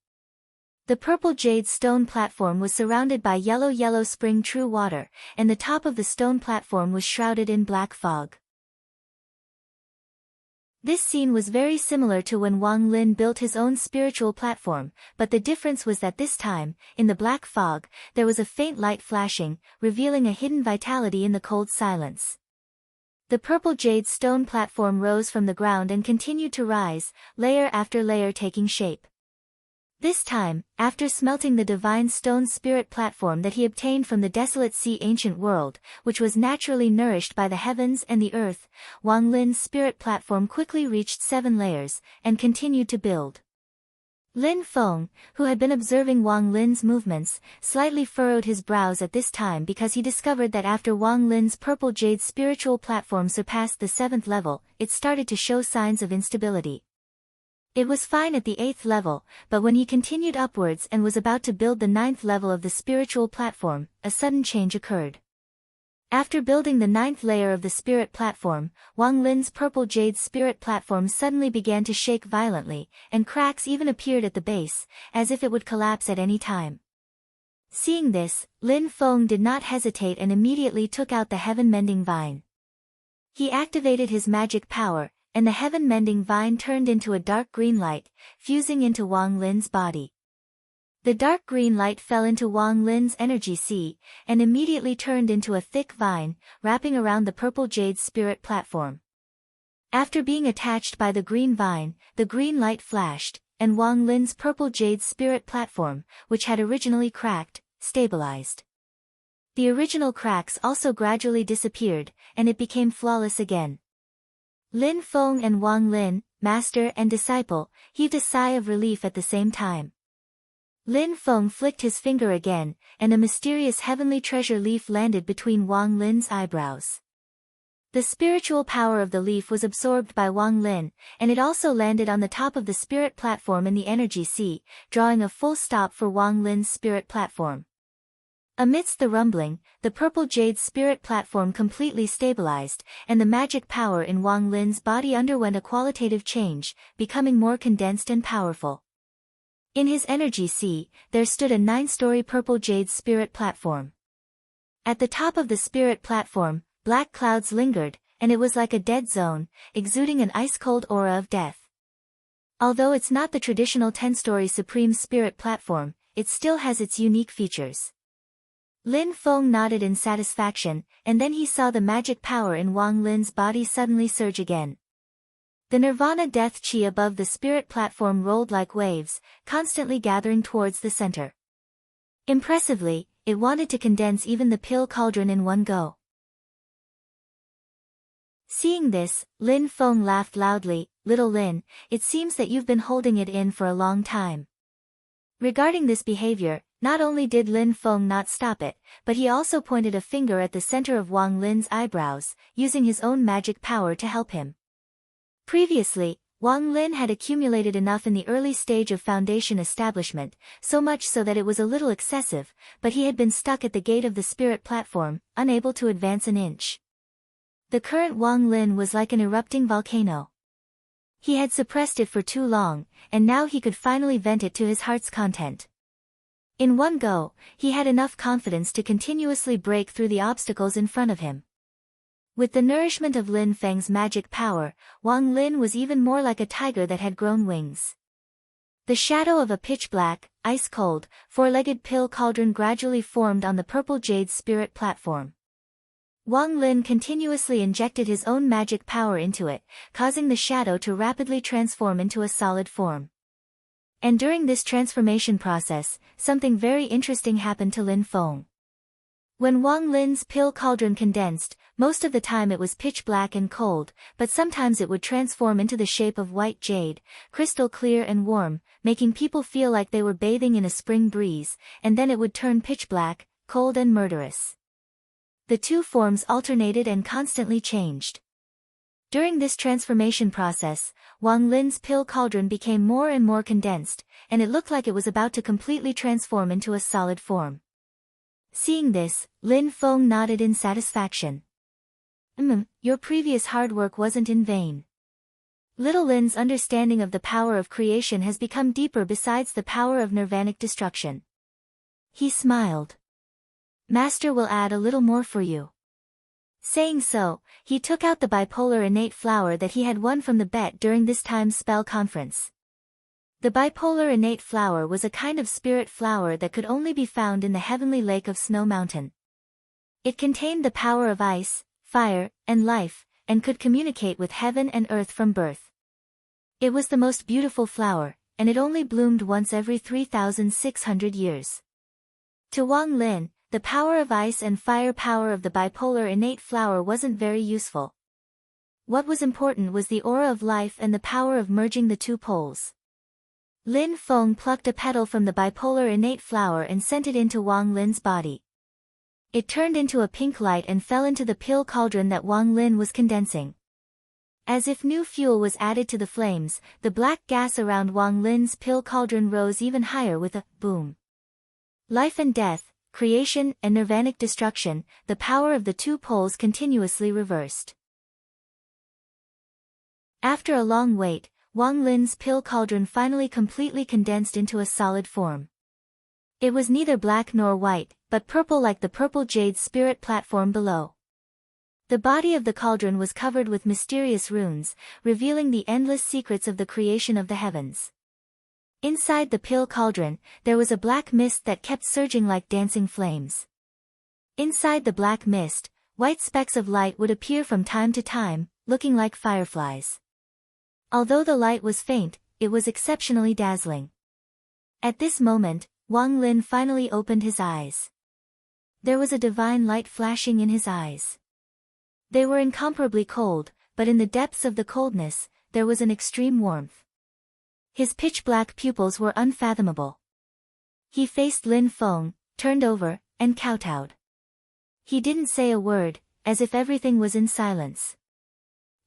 The purple jade stone platform was surrounded by yellow spring true water, and the top of the stone platform was shrouded in black fog. This scene was very similar to when Wang Lin built his own spiritual platform, but the difference was that this time, in the black fog, there was a faint light flashing, revealing a hidden vitality in the cold silence. The purple jade stone platform rose from the ground and continued to rise, layer after layer taking shape. This time, after smelting the divine stone spirit platform that he obtained from the desolate sea ancient world, which was naturally nourished by the heavens and the earth, Wang Lin's spirit platform quickly reached 7 layers, and continued to build. Lin Feng, who had been observing Wang Lin's movements, slightly furrowed his brows at this time because he discovered that after Wang Lin's purple jade spiritual platform surpassed the 7th level, it started to show signs of instability. It was fine at the 8th level, but when he continued upwards and was about to build the 9th level of the spiritual platform, a sudden change occurred. After building the 9th layer of the spirit platform, Wang Lin's purple jade spirit platform suddenly began to shake violently, and cracks even appeared at the base, as if it would collapse at any time. Seeing this, Lin Feng did not hesitate and immediately took out the heaven-mending vine. He activated his magic power, and the heaven-mending vine turned into a dark green light, fusing into Wang Lin's body. The dark green light fell into Wang Lin's energy sea, and immediately turned into a thick vine, wrapping around the purple jade spirit platform. After being attached by the green vine, the green light flashed, and Wang Lin's purple jade spirit platform, which had originally cracked, stabilized. The original cracks also gradually disappeared, and it became flawless again. Lin Feng and Wang Lin, master and disciple, heaved a sigh of relief at the same time. Lin Feng flicked his finger again, and a mysterious heavenly treasure leaf landed between Wang Lin's eyebrows. The spiritual power of the leaf was absorbed by Wang Lin, and it also landed on the top of the spirit platform in the energy sea, drawing a full stop for Wang Lin's spirit platform. Amidst the rumbling, the purple jade spirit platform completely stabilized, and the magic power in Wang Lin's body underwent a qualitative change, becoming more condensed and powerful. In his energy sea, there stood a 9-story purple jade spirit platform. At the top of the spirit platform, black clouds lingered, and it was like a dead zone, exuding an ice-cold aura of death. Although it's not the traditional 10-story supreme spirit platform, it still has its unique features. Lin Feng nodded in satisfaction, and then he saw the magic power in Wang Lin's body suddenly surge again. The Nirvana death chi above the spirit platform rolled like waves, constantly gathering towards the center. Impressively, it wanted to condense even the pill cauldron in one go. Seeing this, Lin Feng laughed loudly. "Little Lin, it seems that you've been holding it in for a long time." Regarding this behavior, not only did Lin Feng not stop it, but he also pointed a finger at the center of Wang Lin's eyebrows, using his own magic power to help him. Previously, Wang Lin had accumulated enough in the early stage of foundation establishment, so much so that it was a little excessive, but he had been stuck at the gate of the spirit platform, unable to advance an inch. The current Wang Lin was like an erupting volcano. He had suppressed it for too long, and now he could finally vent it to his heart's content. In one go, he had enough confidence to continuously break through the obstacles in front of him. With the nourishment of Lin Feng's magic power, Wang Lin was even more like a tiger that had grown wings. The shadow of a pitch-black, ice-cold, 4-legged pill cauldron gradually formed on the purple jade spirit platform. Wang Lin continuously injected his own magic power into it, causing the shadow to rapidly transform into a solid form. And during this transformation process, something very interesting happened to Lin Feng. When Wang Lin's pill cauldron condensed, most of the time it was pitch black and cold, but sometimes it would transform into the shape of white jade, crystal clear and warm, making people feel like they were bathing in a spring breeze, and then it would turn pitch black, cold and murderous. The two forms alternated and constantly changed. During this transformation process, Wang Lin's pill cauldron became more and more condensed, and it looked like it was about to completely transform into a solid form. Seeing this, Lin Feng nodded in satisfaction. Your previous hard work wasn't in vain. Little Lin's understanding of the power of creation has become deeper besides the power of nirvanic destruction. He smiled. Master will add a little more for you. Saying so, he took out the bipolar innate flower that he had won from the bet during this time's spell conference. The bipolar innate flower was a kind of spirit flower that could only be found in the heavenly lake of Snow Mountain. It contained the power of ice, fire, and life, and could communicate with heaven and earth from birth. It was the most beautiful flower, and it only bloomed once every 3,600 years. To Wang Lin, the power of ice and fire power of the bipolar innate flower wasn't very useful. What was important was the aura of life and the power of merging the two poles. Lin Feng plucked a petal from the bipolar innate flower and sent it into Wang Lin's body. It turned into a pink light and fell into the pill cauldron that Wang Lin was condensing. As if new fuel was added to the flames, the black gas around Wang Lin's pill cauldron rose even higher with a boom. Life and death, creation and nirvanic destruction, the power of the two poles continuously reversed. After a long wait, Wang Lin's pill cauldron finally completely condensed into a solid form. It was neither black nor white, but purple like the purple jade spirit platform below. The body of the cauldron was covered with mysterious runes, revealing the endless secrets of the creation of the heavens. Inside the pill cauldron, there was a black mist that kept surging like dancing flames. Inside the black mist, white specks of light would appear from time to time, looking like fireflies. Although the light was faint, it was exceptionally dazzling. At this moment, Wang Lin finally opened his eyes. There was a divine light flashing in his eyes. They were incomparably cold, but in the depths of the coldness, there was an extreme warmth. His pitch-black pupils were unfathomable. He faced Lin Feng, turned over, and kowtowed. He didn't say a word, as if everything was in silence.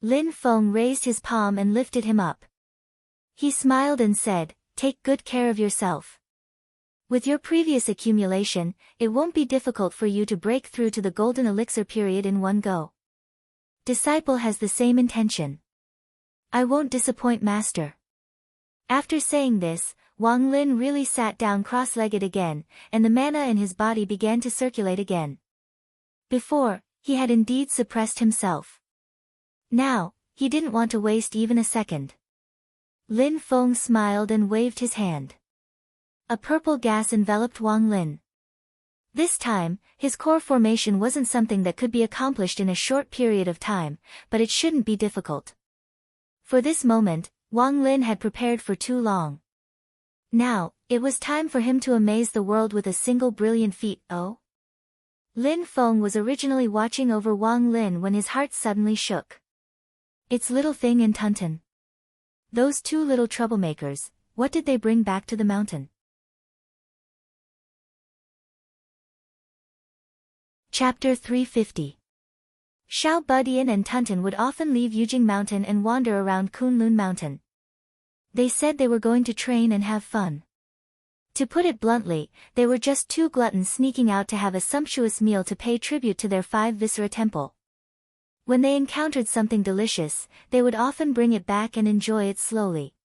Lin Feng raised his palm and lifted him up. He smiled and said, "Take good care of yourself. With your previous accumulation, it won't be difficult for you to break through to the golden elixir period in one go. Disciple has the same intention. I won't disappoint master." After saying this, Wang Lin really sat down cross-legged again, and the mana in his body began to circulate again. Before, he had indeed suppressed himself. Now, he didn't want to waste even a second. Lin Feng smiled and waved his hand. A purple gas enveloped Wang Lin. This time, his core formation wasn't something that could be accomplished in a short period of time, but it shouldn't be difficult. For this moment, Wang Lin had prepared for too long. Now, it was time for him to amaze the world with a single brilliant feat. Lin Feng was originally watching over Wang Lin when his heart suddenly shook. It's Little Thing and Tunton. Those two little troublemakers, what did they bring back to the mountain? Chapter 350. Xiao Budian and Tunton would often leave Yujing Mountain and wander around Kunlun Mountain. They said they were going to train and have fun. To put it bluntly, they were just two gluttons sneaking out to have a sumptuous meal to pay tribute to their 5 Viscera temple. When they encountered something delicious, they would often bring it back and enjoy it slowly.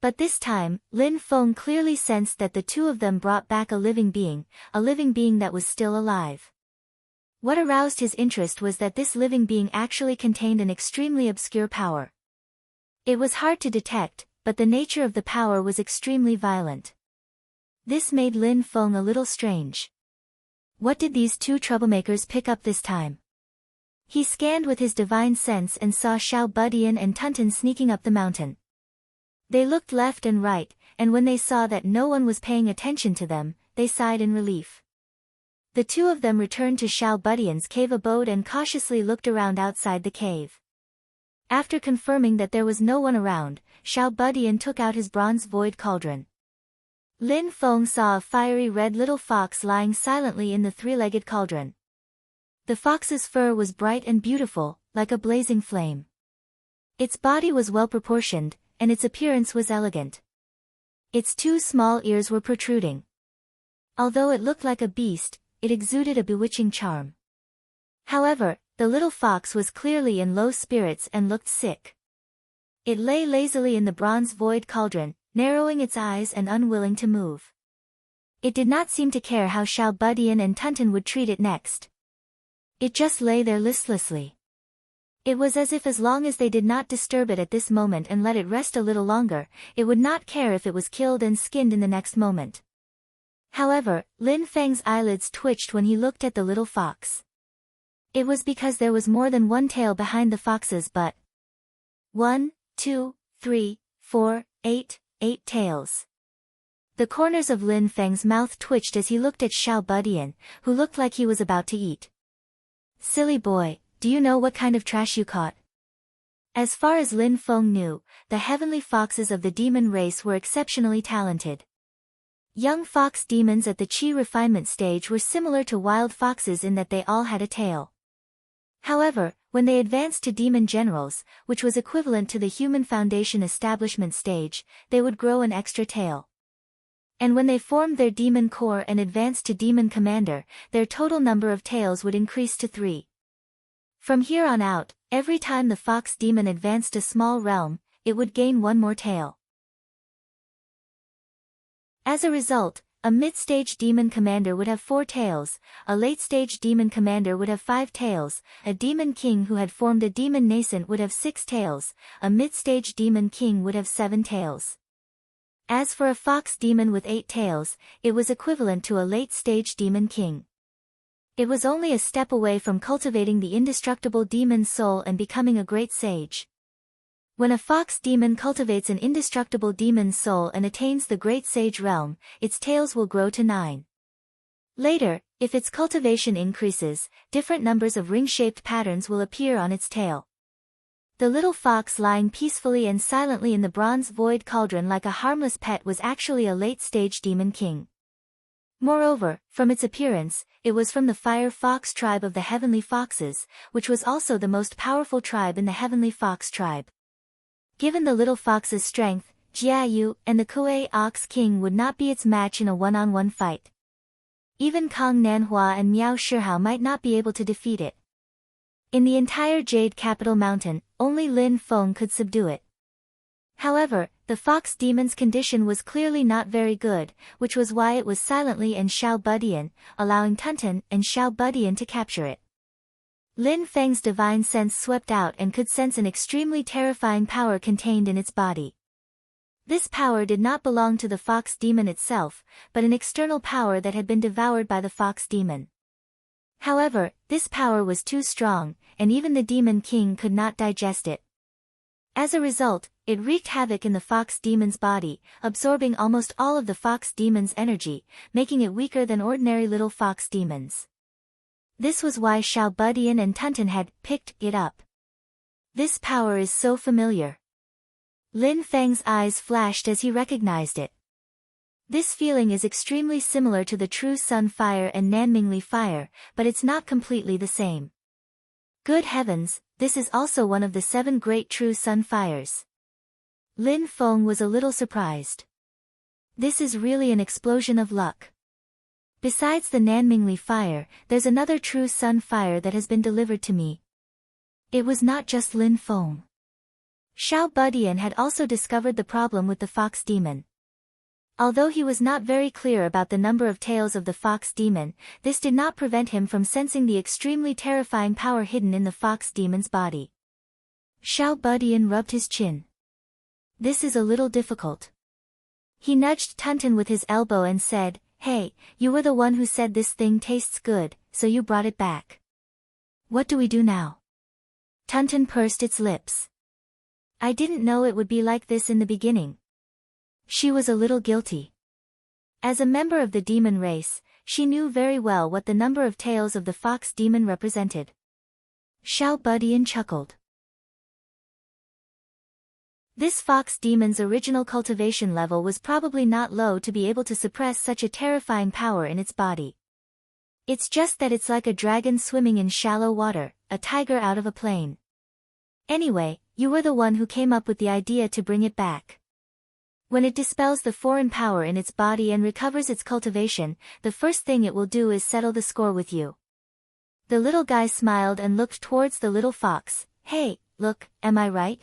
But this time, Lin Feng clearly sensed that the two of them brought back a living being that was still alive. What aroused his interest was that this living being actually contained an extremely obscure power. It was hard to detect, but the nature of the power was extremely violent. This made Lin Feng a little strange. What did these two troublemakers pick up this time? He scanned with his divine sense and saw Xiao Budian and Tunton sneaking up the mountain. They looked left and right, and when they saw that no one was paying attention to them, they sighed in relief. The two of them returned to Xiao Budian's cave abode and cautiously looked around outside the cave. After confirming that there was no one around, Xiao Budian took out his bronze void cauldron. Lin Feng saw a fiery red little fox lying silently in the three-legged cauldron. The fox's fur was bright and beautiful, like a blazing flame. Its body was well-proportioned, and its appearance was elegant. Its two small ears were protruding. Although it looked like a beast, it exuded a bewitching charm. However, the little fox was clearly in low spirits and looked sick. It lay lazily in the bronze void cauldron, narrowing its eyes and unwilling to move. It did not seem to care how Xiao Budian and Tunton would treat it next. It just lay there listlessly. It was as if as long as they did not disturb it at this moment and let it rest a little longer, it would not care if it was killed and skinned in the next moment. However, Lin Feng's eyelids twitched when he looked at the little fox. It was because there was more than one tail behind the fox's butt. 1, 2, 3, 4, 8 tails. The corners of Lin Feng's mouth twitched as he looked at Xiao Budian, who looked like he was about to eat. Silly boy, do you know what kind of trash you caught? As far as Lin Feng knew, the heavenly foxes of the demon race were exceptionally talented. Young fox demons at the Qi refinement stage were similar to wild foxes in that they all had a tail. However, when they advanced to demon generals, which was equivalent to the human foundation establishment stage, they would grow an extra tail. And when they formed their demon core and advanced to demon commander, their total number of tails would increase to 3. From here on out, every time the fox demon advanced a small realm, it would gain one more tail. As a result, a mid-stage demon commander would have 4 tails, a late-stage demon commander would have 5 tails, a demon king who had formed a demon nascent would have 6 tails, a mid-stage demon king would have 7 tails. As for a fox demon with 8 tails, it was equivalent to a late-stage demon king. It was only a step away from cultivating the indestructible demon soul and becoming a great sage. When a fox demon cultivates an indestructible demon soul and attains the great sage realm, its tails will grow to 9. Later, if its cultivation increases, different numbers of ring-shaped patterns will appear on its tail. The little fox lying peacefully and silently in the bronze void cauldron like a harmless pet was actually a late-stage demon king. Moreover, from its appearance, it was from the fire fox tribe of the heavenly foxes, which was also the most powerful tribe in the heavenly fox tribe. Given the little fox's strength, Jiayu and the Kuei Ox King would not be its match in a one-on-one fight. Even Kong Nanhua and Miao Shihao might not be able to defeat it. In the entire Jade Capital Mountain, only Lin Feng could subdue it. However, the fox demon's condition was clearly not very good, which was why it was silently in Xiao Budian, allowing Tunton and Xiao Budian to capture it. Lin Feng's divine sense swept out and could sense an extremely terrifying power contained in its body. This power did not belong to the fox demon itself, but an external power that had been devoured by the fox demon. However, this power was too strong, and even the demon king could not digest it. As a result, it wreaked havoc in the fox demon's body, absorbing almost all of the fox demon's energy, making it weaker than ordinary little fox demons. This was why Xiao Budian and Tunton had picked it up. This power is so familiar. Lin Feng's eyes flashed as he recognized it. This feeling is extremely similar to the true sun fire and Nanmingli fire, but it's not completely the same. Good heavens, this is also one of the 7 great true sun fires. Lin Feng was a little surprised. This is really an explosion of luck. Besides the Nanmingli fire, there's another true sun fire that has been delivered to me. It was not just Lin Feng. Xiao Budian had also discovered the problem with the fox demon. Although he was not very clear about the number of tails of the fox demon, this did not prevent him from sensing the extremely terrifying power hidden in the fox demon's body. Xiao Budian rubbed his chin. This is a little difficult. He nudged Tunton with his elbow and said, "Hey, you were the one who said this thing tastes good, so you brought it back. What do we do now?" Tunten pursed its lips. I didn't know it would be like this in the beginning. She was a little guilty. As a member of the demon race, she knew very well what the number of tails of the fox demon represented. Xiao Budian chuckled. This fox demon's original cultivation level was probably not low to be able to suppress such a terrifying power in its body. It's just that it's like a dragon swimming in shallow water, a tiger out of a plain. Anyway, you were the one who came up with the idea to bring it back. When it dispels the foreign power in its body and recovers its cultivation, the first thing it will do is settle the score with you. The little guy smiled and looked towards the little fox. Hey, look, am I right?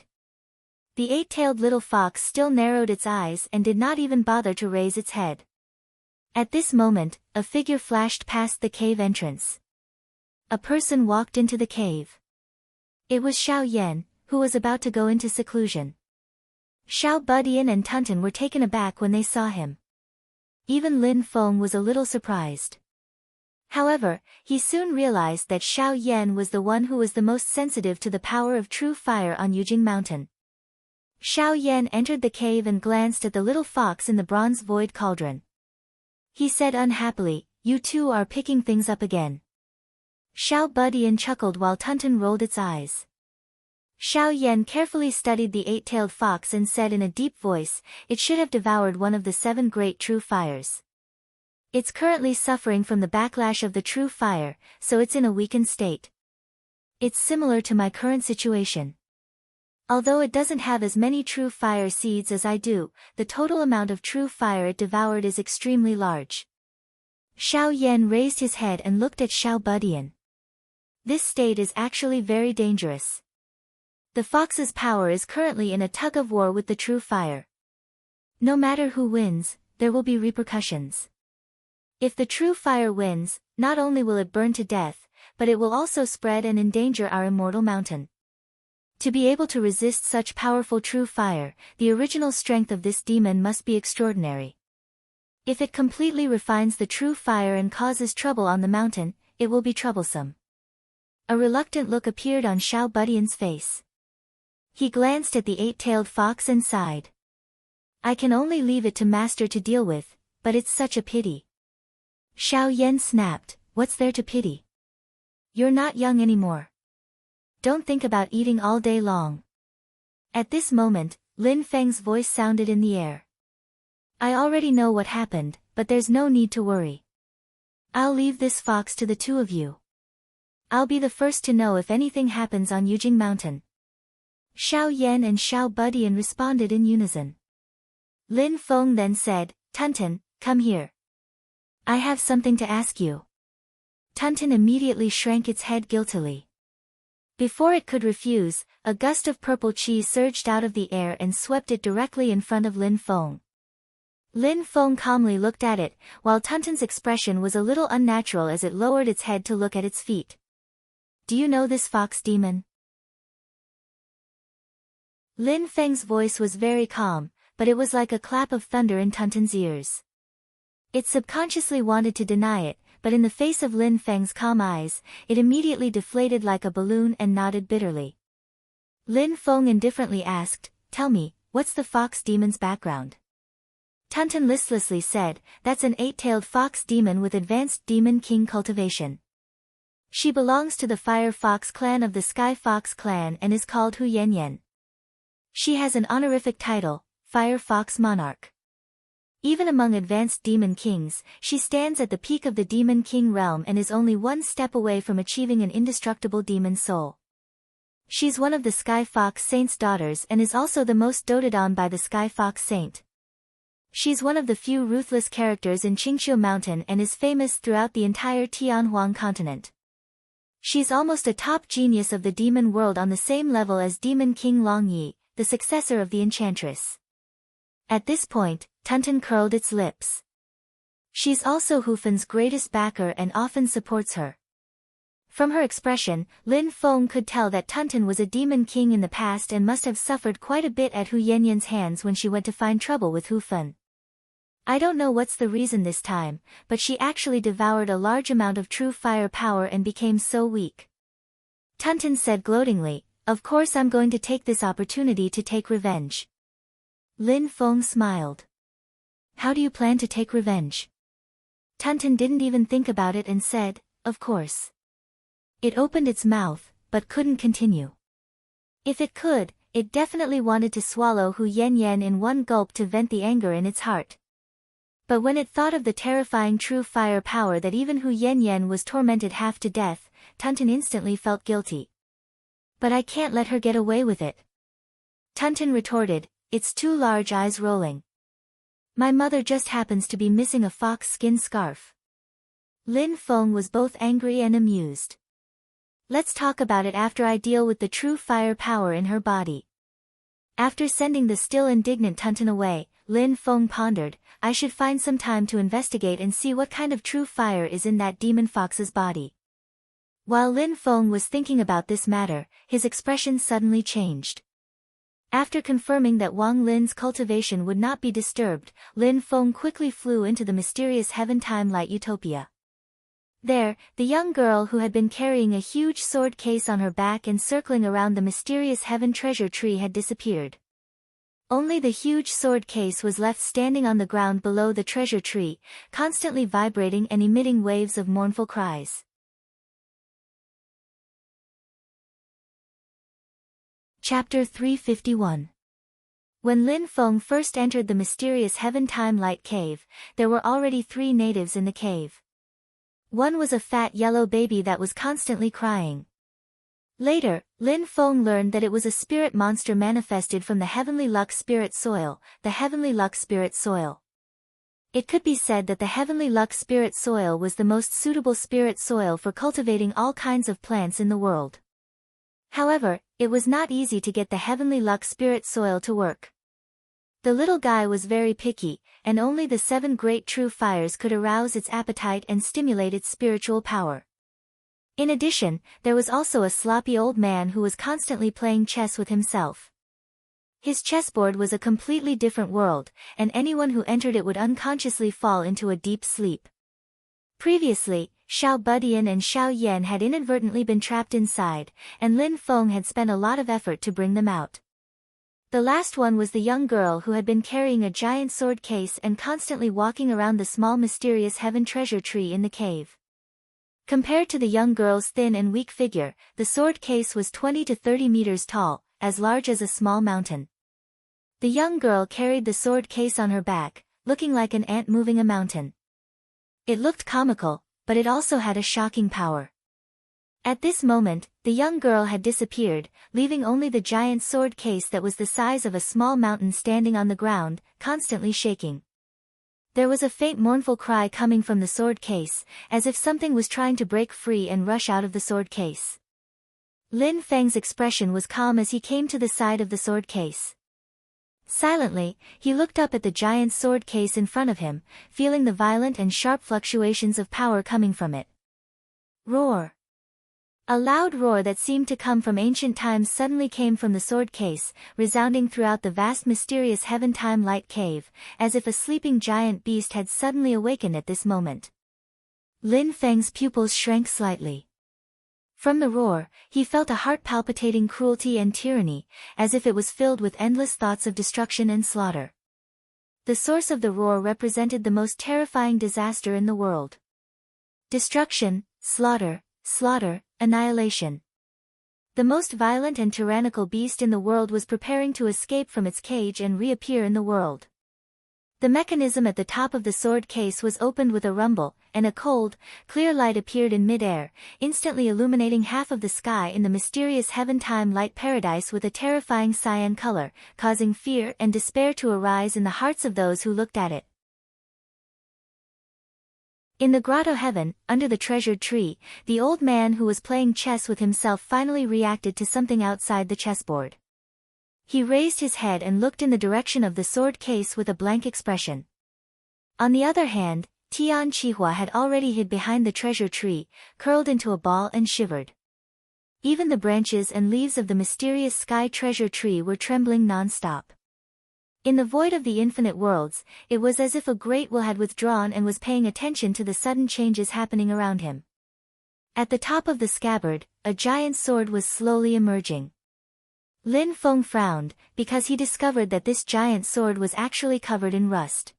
The eight-tailed little fox still narrowed its eyes and did not even bother to raise its head. At this moment, a figure flashed past the cave entrance. A person walked into the cave. It was Xiao Yan, who was about to go into seclusion. Xiao Budian and Tunten were taken aback when they saw him. Even Lin Feng was a little surprised. However, he soon realized that Xiao Yan was the one who was the most sensitive to the power of true fire on Yujing Mountain. Xiao Yan entered the cave and glanced at the little fox in the bronze void cauldron. He said unhappily, "You two are picking things up again." Xiao Budian chuckled while Tunten rolled its eyes. Xiao Yan carefully studied the eight-tailed fox and said in a deep voice, "It should have devoured one of the 7 great true fires. It's currently suffering from the backlash of the true fire, so it's in a weakened state. It's similar to my current situation. Although it doesn't have as many true fire seeds as I do, the total amount of true fire it devoured is extremely large." Xiao Yan raised his head and looked at Xiao Budian. This state is actually very dangerous. The fox's power is currently in a tug-of-war with the true fire. No matter who wins, there will be repercussions. If the true fire wins, not only will it burn to death, but it will also spread and endanger our immortal mountain. To be able to resist such powerful true fire, the original strength of this demon must be extraordinary. If it completely refines the true fire and causes trouble on the mountain, it will be troublesome. A reluctant look appeared on Xiao Budian's face. He glanced at the eight-tailed fox and sighed. "I can only leave it to Master to deal with, but it's such a pity." Xiao Yan snapped, "What's there to pity? You're not young anymore. Don't think about eating all day long." At this moment, Lin Feng's voice sounded in the air. "I already know what happened, but there's no need to worry. I'll leave this fox to the two of you. I'll be the first to know if anything happens on Yujing Mountain." Xiao Yan and Xiao Budian responded in unison. Lin Feng then said, "Tunten, come here. I have something to ask you." Tunten immediately shrank its head guiltily. Before it could refuse, a gust of purple chi surged out of the air and swept it directly in front of Lin Feng. Lin Feng calmly looked at it, while Tunten's expression was a little unnatural as it lowered its head to look at its feet. "Do you know this fox demon?" Lin Feng's voice was very calm, but it was like a clap of thunder in Tunten's ears. It subconsciously wanted to deny it, but in the face of Lin Feng's calm eyes, it immediately deflated like a balloon and nodded bitterly. Lin Feng indifferently asked, "Tell me, what's the fox demon's background?" Tunten listlessly said, "That's an eight-tailed fox demon with advanced demon king cultivation. She belongs to the Fire Fox clan of the Sky Fox clan and is called Hu Yanyan. She has an honorific title, Fire Fox Monarch. Even among advanced demon kings, she stands at the peak of the demon king realm and is only one step away from achieving an indestructible demon soul. She's one of the Sky Fox Saint's daughters and is also the most doted on by the Sky Fox Saint. She's one of the few ruthless characters in Qingqiu Mountain and is famous throughout the entire Tianhuang continent. She's almost a top genius of the demon world on the same level as Demon King Long Yi, the successor of the Enchantress." At this point, Tunten curled its lips. She's also Hu Fan's greatest backer and often supports her. From her expression, Lin Feng could tell that Tunten was a demon king in the past and must have suffered quite a bit at Hu Yanyan's hands when she went to find trouble with Hu Fan. "I don't know what's the reason this time, but she actually devoured a large amount of true fire power and became so weak." Tunten said gloatingly, Of course I'm going to take this opportunity to take revenge. Lin Feng smiled. How do you plan to take revenge? Tunton didn't even think about it and said, of course. It opened its mouth, but couldn't continue. If it could, it definitely wanted to swallow Hu Yanyan in one gulp to vent the anger in its heart. But when it thought of the terrifying true fire power that even Hu Yanyan was tormented half to death, Tunton instantly felt guilty. But I can't let her get away with it. Tunton retorted, its two large eyes rolling. My mother just happens to be missing a fox skin scarf. Lin Feng was both angry and amused. Let's talk about it after I deal with the true fire power in her body. After sending the still indignant Tunton away, Lin Feng pondered, I should find some time to investigate and see what kind of true fire is in that demon fox's body. While Lin Feng was thinking about this matter, his expression suddenly changed. After confirming that Wang Lin's cultivation would not be disturbed, Lin Feng quickly flew into the mysterious Heaven-Time Light Utopia. There, the young girl who had been carrying a huge sword case on her back and circling around the mysterious Heaven Treasure Tree had disappeared. Only the huge sword case was left standing on the ground below the treasure tree, constantly vibrating and emitting waves of mournful cries. Chapter 351. When Lin Feng first entered the mysterious Heaven-Time Light Cave, there were already 3 natives in the cave. One was a fat yellow baby that was constantly crying. Later, Lin Feng learned that it was a spirit monster manifested from the Heavenly Luck Spirit Soil, the Heavenly Luck Spirit Soil. It could be said that the Heavenly Luck Spirit Soil was the most suitable spirit soil for cultivating all kinds of plants in the world. However, it was not easy to get the Heavenly Luck Spirit Soil to work. The little guy was very picky, and only the 7 great true fires could arouse its appetite and stimulate its spiritual power. In addition, there was also a sloppy old man who was constantly playing chess with himself. His chessboard was a completely different world, and anyone who entered it would unconsciously fall into a deep sleep. Previously, Xiao Budian and Xiao Yan had inadvertently been trapped inside, and Lin Feng had spent a lot of effort to bring them out. The last one was the young girl who had been carrying a giant sword case and constantly walking around the small mysterious Heaven Treasure Tree in the cave. Compared to the young girl's thin and weak figure, the sword case was 20 to 30 meters tall, as large as a small mountain. The young girl carried the sword case on her back, looking like an ant moving a mountain. It looked comical, but it also had a shocking power. At this moment, the young girl had disappeared, leaving only the giant sword case that was the size of a small mountain standing on the ground, constantly shaking. There was a faint mournful cry coming from the sword case, as if something was trying to break free and rush out of the sword case. Lin Feng's expression was calm as he came to the side of the sword case. Silently, he looked up at the giant sword case in front of him, feeling the violent and sharp fluctuations of power coming from it. Roar! A loud roar that seemed to come from ancient times suddenly came from the sword case, resounding throughout the vast mysterious Heaven-Time Light Cave, as if a sleeping giant beast had suddenly awakened at this moment. Lin Feng's pupils shrank slightly. From the roar, he felt a heart-palpitating cruelty and tyranny, as if it was filled with endless thoughts of destruction and slaughter. The source of the roar represented the most terrifying disaster in the world. Destruction, slaughter, annihilation. The most violent and tyrannical beast in the world was preparing to escape from its cage and reappear in the world. The mechanism at the top of the sword case was opened with a rumble, and a cold, clear light appeared in mid-air, instantly illuminating half of the sky in the mysterious Heaven-Time Light Paradise with a terrifying cyan color, causing fear and despair to arise in the hearts of those who looked at it. In the grotto heaven, under the treasured tree, the old man who was playing chess with himself finally reacted to something outside the chessboard. He raised his head and looked in the direction of the sword case with a blank expression. On the other hand, Tian Qihua had already hid behind the treasure tree, curled into a ball and shivered. Even the branches and leaves of the mysterious sky treasure tree were trembling non-stop. In the void of the infinite worlds, it was as if a great will had withdrawn and was paying attention to the sudden changes happening around him. At the top of the scabbard, a giant sword was slowly emerging. Lin Feng frowned, because he discovered that this giant sword was actually covered in rust.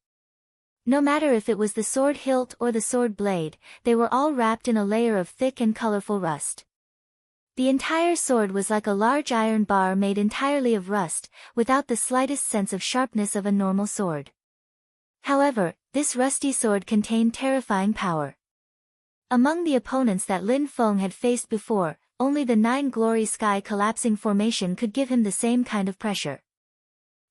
No matter if it was the sword hilt or the sword blade, they were all wrapped in a layer of thick and colorful rust. The entire sword was like a large iron bar made entirely of rust, without the slightest sense of sharpness of a normal sword. However, this rusty sword contained terrifying power. Among the opponents that Lin Feng had faced before, only the 9 glory sky collapsing formation could give him the same kind of pressure.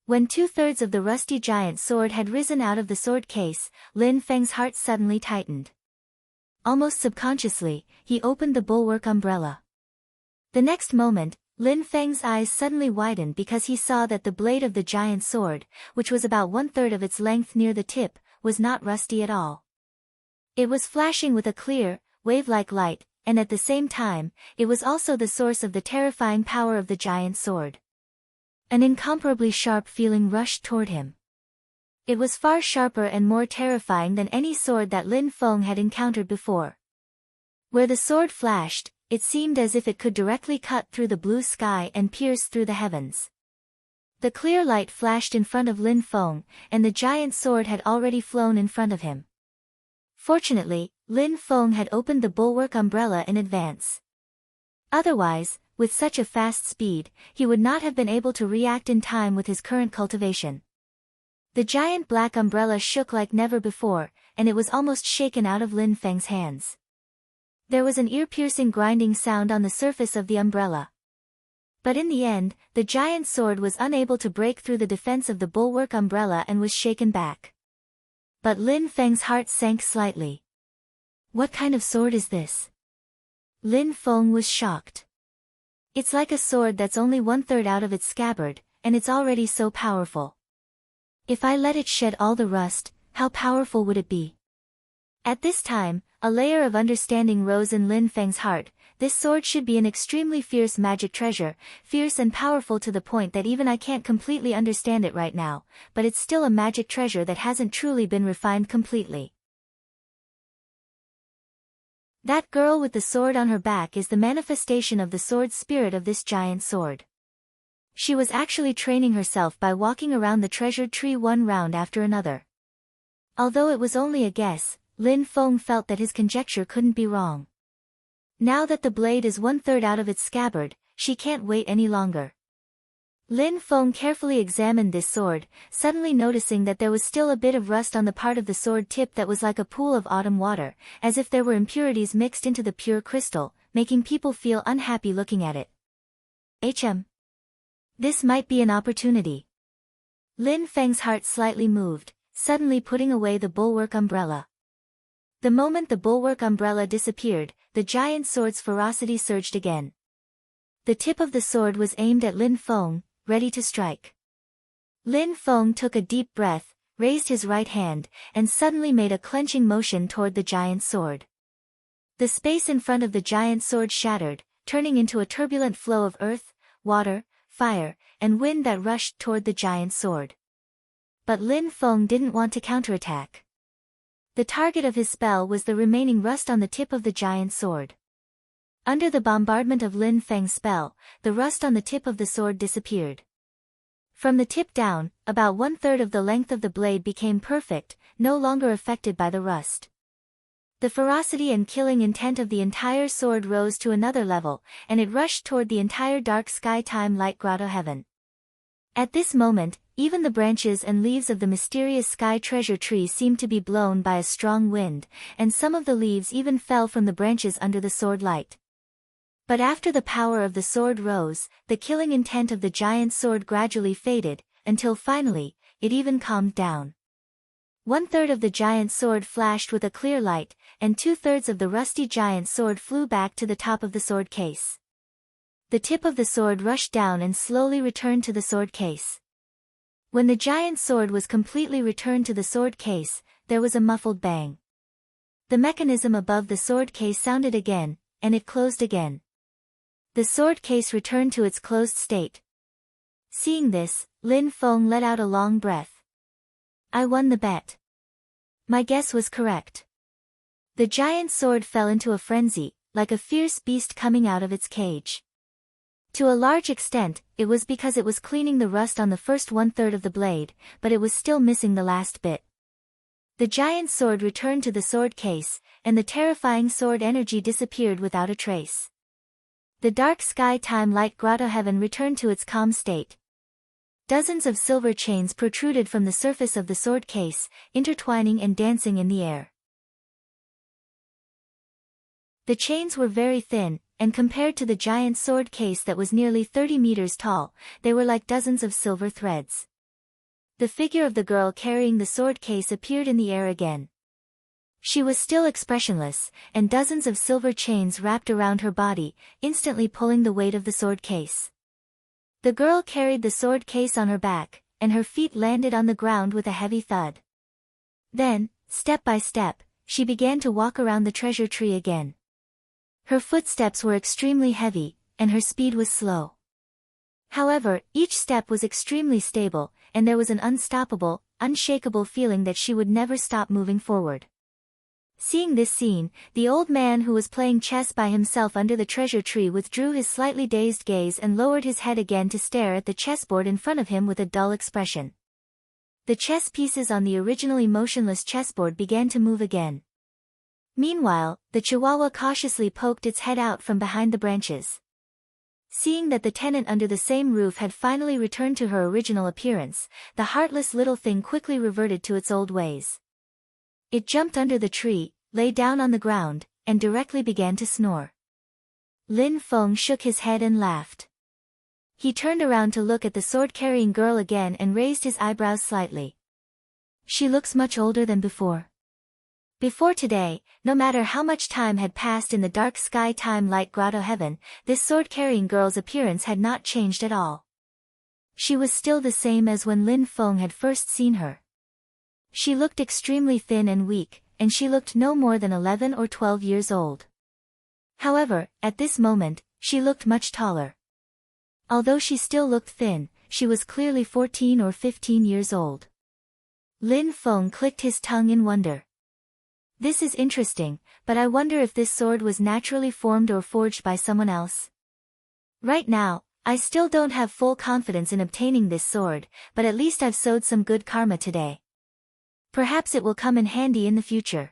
When 2/3 of the rusty giant sword had risen out of the sword case, Lin Feng's heart suddenly tightened. Almost subconsciously, he opened the bulwark umbrella. The next moment, Lin Feng's eyes suddenly widened because he saw that the blade of the giant sword, which was about 1/3 of its length near the tip, was not rusty at all. It was flashing with a clear, wave-like light, and at the same time, it was also the source of the terrifying power of the giant sword. An incomparably sharp feeling rushed toward him. It was far sharper and more terrifying than any sword that Lin Feng had encountered before. Where the sword flashed, it seemed as if it could directly cut through the blue sky and pierce through the heavens. The clear light flashed in front of Lin Feng, and the giant sword had already flown in front of him. Fortunately, Lin Feng had opened the bulwark umbrella in advance. Otherwise, with such a fast speed, he would not have been able to react in time with his current cultivation. The giant black umbrella shook like never before, and it was almost shaken out of Lin Feng's hands. There was an ear-piercing grinding sound on the surface of the umbrella. But in the end, the giant sword was unable to break through the defense of the bulwark umbrella and was shaken back. But Lin Feng's heart sank slightly. What kind of sword is this? Lin Feng was shocked. It's like a sword that's only 1/3 out of its scabbard, and it's already so powerful. If I let it shed all the rust, how powerful would it be? At this time, a layer of understanding rose in Lin Feng's heart. This sword should be an extremely fierce magic treasure, fierce and powerful to the point that even I can't completely understand it right now, but it's still a magic treasure that hasn't truly been refined completely. That girl with the sword on her back is the manifestation of the sword spirit of this giant sword. She was actually training herself by walking around the treasured tree one round after another. Although it was only a guess, Lin Feng felt that his conjecture couldn't be wrong. Now that the blade is 1/3 out of its scabbard, she can't wait any longer. Lin Feng carefully examined this sword, suddenly noticing that there was still a bit of rust on the part of the sword tip that was like a pool of autumn water, as if there were impurities mixed into the pure crystal, making people feel unhappy looking at it. This might be an opportunity. Lin Feng's heart slightly moved, suddenly putting away the bulwark umbrella. The moment the bulwark umbrella disappeared, the giant sword's ferocity surged again. The tip of the sword was aimed at Lin Feng, ready to strike. Lin Feng took a deep breath, raised his right hand, and suddenly made a clenching motion toward the giant sword. The space in front of the giant sword shattered, turning into a turbulent flow of earth, water, fire, and wind that rushed toward the giant sword. But Lin Feng didn't want to counterattack. The target of his spell was the remaining rust on the tip of the giant sword. Under the bombardment of Lin Feng's spell, the rust on the tip of the sword disappeared. From the tip down, about 1/3 of the length of the blade became perfect, no longer affected by the rust. The ferocity and killing intent of the entire sword rose to another level, and it rushed toward the entire dark sky time light grotto heaven. At this moment, even the branches and leaves of the mysterious sky treasure tree seemed to be blown by a strong wind, and some of the leaves even fell from the branches under the sword light. But after the power of the sword rose, the killing intent of the giant sword gradually faded, until finally, it even calmed down. 1/3 of the giant sword flashed with a clear light, and 2/3 of the rusty giant sword flew back to the top of the sword case. The tip of the sword rushed down and slowly returned to the sword case. When the giant sword was completely returned to the sword case, there was a muffled bang. The mechanism above the sword case sounded again, and it closed again. The sword case returned to its closed state. Seeing this, Lin Feng let out a long breath. I won the bet. My guess was correct. The giant sword fell into a frenzy, like a fierce beast coming out of its cage. To a large extent, it was because it was cleaning the rust on the first 1/3 of the blade, but it was still missing the last bit. The giant sword returned to the sword case, and the terrifying sword energy disappeared without a trace. The dark sky time light grotto heaven returned to its calm state. Dozens of silver chains protruded from the surface of the sword case, intertwining and dancing in the air. The chains were very thin, and compared to the giant sword case that was nearly 30 meters tall, they were like dozens of silver threads. The figure of the girl carrying the sword case appeared in the air again. She was still expressionless, and dozens of silver chains wrapped around her body, instantly pulling the weight of the sword case. The girl carried the sword case on her back, and her feet landed on the ground with a heavy thud. Then, step by step, she began to walk around the treasure tree again. Her footsteps were extremely heavy, and her speed was slow. However, each step was extremely stable, and there was an unstoppable, unshakable feeling that she would never stop moving forward. Seeing this scene, the old man who was playing chess by himself under the treasure tree withdrew his slightly dazed gaze and lowered his head again to stare at the chessboard in front of him with a dull expression. The chess pieces on the originally motionless chessboard began to move again. Meanwhile, the chihuahua cautiously poked its head out from behind the branches. Seeing that the tenant under the same roof had finally returned to her original appearance, the heartless little thing quickly reverted to its old ways. It jumped under the tree, lay down on the ground, and directly began to snore. Lin Feng shook his head and laughed. He turned around to look at the sword-carrying girl again and raised his eyebrows slightly. She looks much older than before. Before today, no matter how much time had passed in the dark sky time light grotto heaven, this sword-carrying girl's appearance had not changed at all. She was still the same as when Lin Feng had first seen her. She looked extremely thin and weak, and she looked no more than 11 or 12 years old. However, at this moment, she looked much taller. Although she still looked thin, she was clearly 14 or 15 years old. Lin Feng clicked his tongue in wonder. This is interesting, but I wonder if this sword was naturally formed or forged by someone else. Right now, I still don't have full confidence in obtaining this sword, but at least I've sowed some good karma today. Perhaps it will come in handy in the future.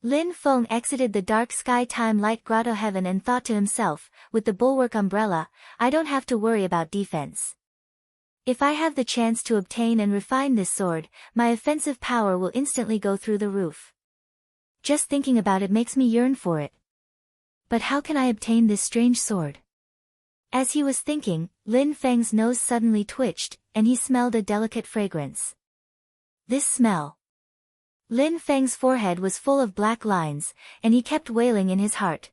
Lin Feng exited the dark sky time light grotto heaven and thought to himself, with the bulwark umbrella, I don't have to worry about defense. If I have the chance to obtain and refine this sword, my offensive power will instantly go through the roof. Just thinking about it makes me yearn for it. But how can I obtain this strange sword? As he was thinking, Lin Feng's nose suddenly twitched, and he smelled a delicate fragrance. This smell. Lin Feng's forehead was full of black lines, and he kept wailing in his heart.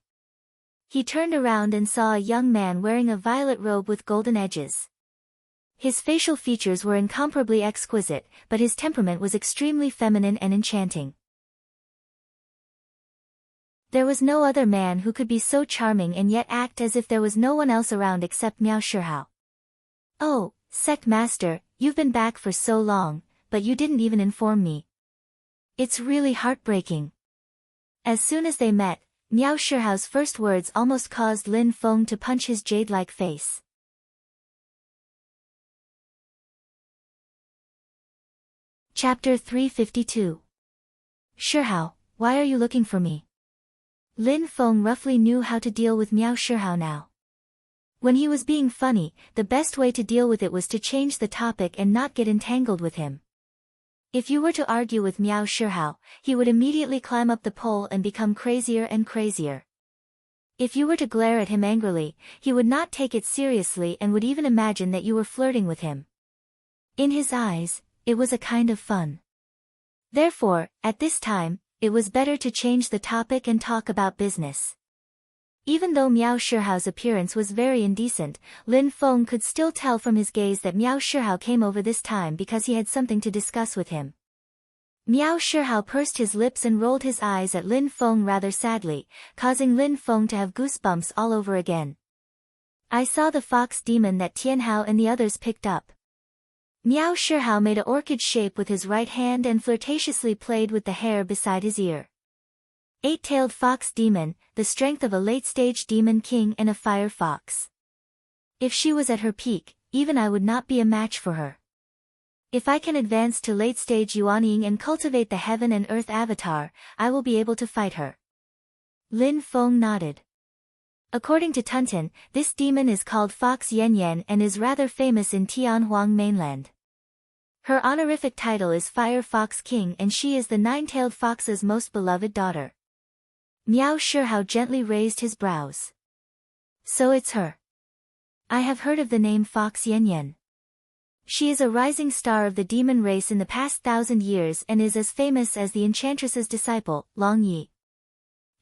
He turned around and saw a young man wearing a violet robe with golden edges. His facial features were incomparably exquisite, but his temperament was extremely feminine and enchanting. There was no other man who could be so charming and yet act as if there was no one else around except Miao Shihao. Oh, sect master, you've been back for so long, but you didn't even inform me. It's really heartbreaking. As soon as they met, Miao Shihao's first words almost caused Lin Feng to punch his jade-like face. Chapter 352. Shihao, why are you looking for me? Lin Feng roughly knew how to deal with Miao Shihao now. When he was being funny, the best way to deal with it was to change the topic and not get entangled with him. If you were to argue with Miao Shihao, he would immediately climb up the pole and become crazier and crazier. If you were to glare at him angrily, he would not take it seriously and would even imagine that you were flirting with him. In his eyes, it was a kind of fun. Therefore, at this time, it was better to change the topic and talk about business. Even though Miao Shihao's appearance was very indecent, Lin Feng could still tell from his gaze that Miao Shihao came over this time because he had something to discuss with him. Miao Shihao pursed his lips and rolled his eyes at Lin Feng rather sadly, causing Lin Feng to have goosebumps all over again. I saw the fox demon that Tianhao and the others picked up. Miao Shihao made an orchid shape with his right hand and flirtatiously played with the hair beside his ear. Eight-tailed fox demon, the strength of a late-stage demon king and a fire fox. If she was at her peak, even I would not be a match for her. If I can advance to late-stage Yuanying and cultivate the heaven and earth avatar, I will be able to fight her. Lin Feng nodded. According to Tunten, this demon is called Fox Yan Yan and is rather famous in Tianhuang mainland. Her honorific title is Fire Fox King and she is the nine-tailed fox's most beloved daughter. Miao Shihao gently raised his brows. So it's her. I have heard of the name Fox Yan Yan. She is a rising star of the demon race in the past 1,000 years and is as famous as the enchantress's disciple, Long Yi.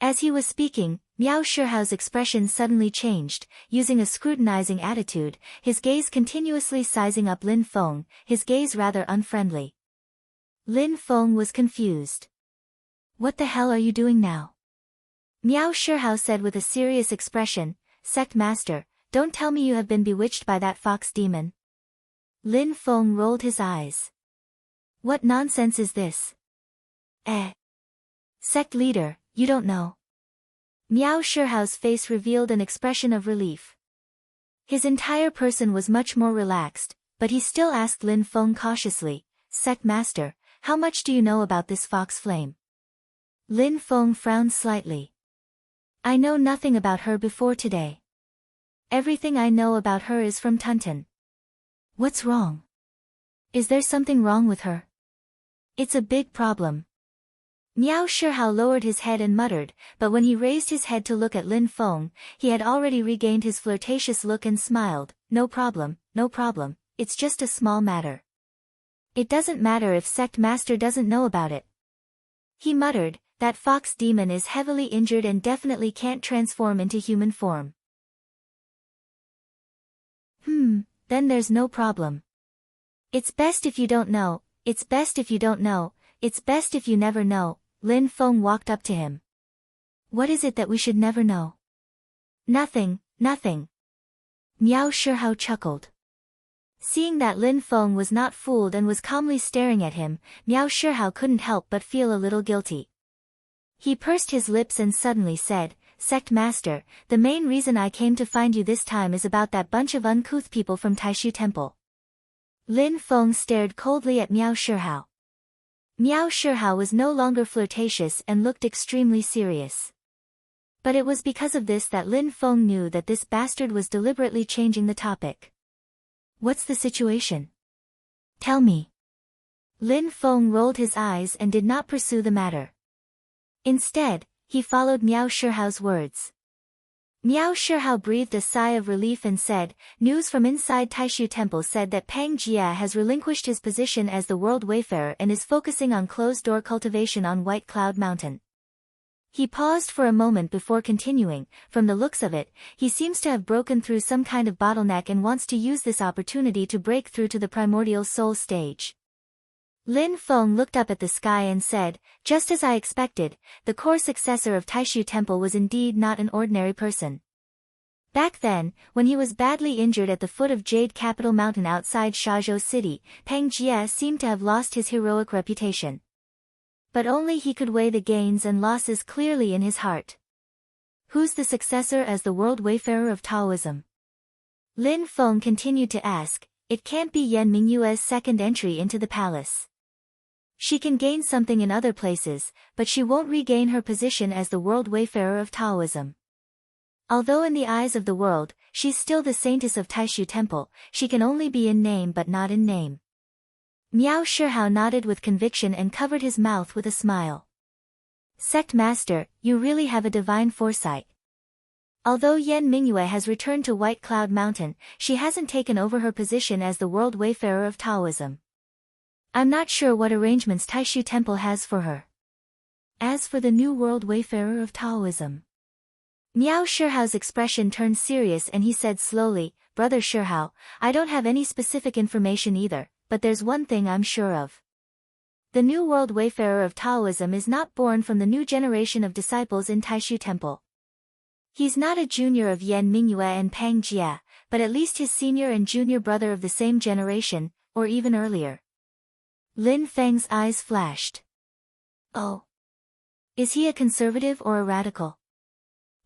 As he was speaking, Miao Shihao's expression suddenly changed, using a scrutinizing attitude, his gaze continuously sizing up Lin Feng, his gaze rather unfriendly. Lin Feng was confused. What the hell are you doing now? Miao Shihao said with a serious expression, Sect Master, don't tell me you have been bewitched by that fox demon. Lin Feng rolled his eyes. What nonsense is this? Sect leader, you don't know. Miao Shihao's face revealed an expression of relief. His entire person was much more relaxed, but he still asked Lin Feng cautiously, Sect Master, how much do you know about this fox flame? Lin Feng frowned slightly. I know nothing about her before today. Everything I know about her is from Tunten. What's wrong? Is there something wrong with her? It's a big problem. Miao Shihao lowered his head and muttered, but when he raised his head to look at Lin Feng, he had already regained his flirtatious look and smiled, no problem, it's just a small matter. It doesn't matter if Sect Master doesn't know about it. He muttered, that fox demon is heavily injured and definitely can't transform into human form. Then there's no problem. It's best if you don't know, it's best if you never know. Lin Feng walked up to him. What is it that we should never know? Nothing. Miao Shihao chuckled. Seeing that Lin Feng was not fooled and was calmly staring at him, Miao Shihao couldn't help but feel a little guilty. He pursed his lips and suddenly said, Sect Master, the main reason I came to find you this time is about that bunch of uncouth people from Taishu Temple. Lin Feng stared coldly at Miao Shihao. Miao Shihao was no longer flirtatious and looked extremely serious. But it was because of this that Lin Feng knew that this bastard was deliberately changing the topic. What's the situation? Tell me. Lin Feng rolled his eyes and did not pursue the matter. Instead, he followed Miao Shihao's words. Miao Shihao breathed a sigh of relief and said, news from inside Taishu Temple said that Pang Jia has relinquished his position as the world wayfarer and is focusing on closed-door cultivation on White Cloud Mountain. He paused for a moment before continuing, from the looks of it, he seems to have broken through some kind of bottleneck and wants to use this opportunity to break through to the primordial soul stage. Lin Feng looked up at the sky and said, just as I expected, the core successor of Taishu Temple was indeed not an ordinary person. Back then, when he was badly injured at the foot of Jade Capital Mountain outside Shazhou City, Pang Jia seemed to have lost his heroic reputation. But only he could weigh the gains and losses clearly in his heart. Who's the successor as the world wayfarer of Taoism? Lin Feng continued to ask, it can't be Yan Mingyue's second entry into the palace. She can gain something in other places, but she won't regain her position as the world wayfarer of Taoism. Although in the eyes of the world, she's still the saintess of Taishu Temple, she can only be in name but not in name. Miao Shihao nodded with conviction and covered his mouth with a smile. Sect Master, you really have a divine foresight. Although Yan Mingyue has returned to White Cloud Mountain, she hasn't taken over her position as the world wayfarer of Taoism. I'm not sure what arrangements Taishu Temple has for her. As for the new world wayfarer of Taoism. Miao Shihao's expression turned serious and he said slowly, Brother Shihao, I don't have any specific information either, but there's one thing I'm sure of. The new world wayfarer of Taoism is not born from the new generation of disciples in Taishu Temple. He's not a junior of Yan Mingyue and Pang Jia, but at least his senior and junior brother of the same generation, or even earlier. Lin Feng's eyes flashed. Oh. Is he a conservative or a radical?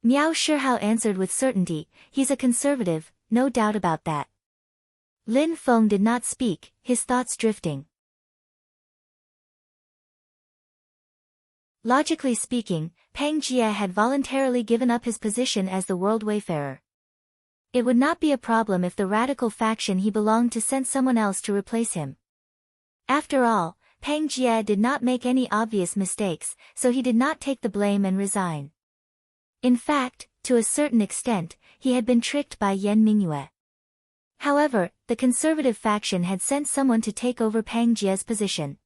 Miao Shihao answered with certainty, he's a conservative, no doubt about that. Lin Feng did not speak, his thoughts drifting. Logically speaking, Pang Jie had voluntarily given up his position as the world wayfarer. It would not be a problem if the radical faction he belonged to sent someone else to replace him. After all, Pang Jie did not make any obvious mistakes, so he did not take the blame and resign. In fact, to a certain extent, he had been tricked by Yan Mingyue. However, the conservative faction had sent someone to take over Pang Jie's position.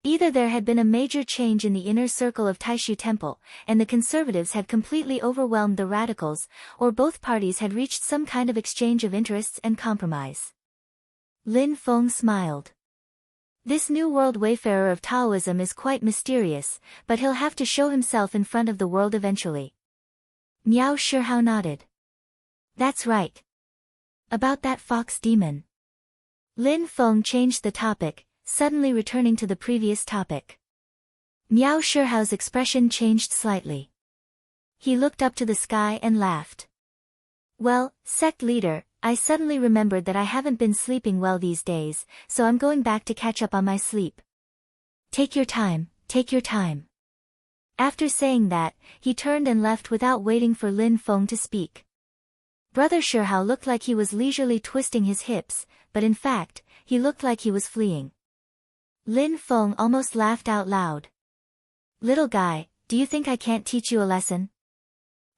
Either there had been a major change in the inner circle of Taishu Temple, and the conservatives had completely overwhelmed the radicals, or both parties had reached some kind of exchange of interests and compromise. Lin Feng smiled. This new world wayfarer of Taoism is quite mysterious, but he'll have to show himself in front of the world eventually. Miao Shihao nodded. That's right. About that fox demon. Lin Feng changed the topic, suddenly returning to the previous topic. Miao Shihao's expression changed slightly. He looked up to the sky and laughed. Well, sect leader, I suddenly remembered that I haven't been sleeping well these days, so I'm going back to catch up on my sleep. Take your time, take your time. After saying that, he turned and left without waiting for Lin Feng to speak. Brother Shihao looked like he was leisurely twisting his hips, but in fact, he looked like he was fleeing. Lin Feng almost laughed out loud. Little guy, do you think I can't teach you a lesson?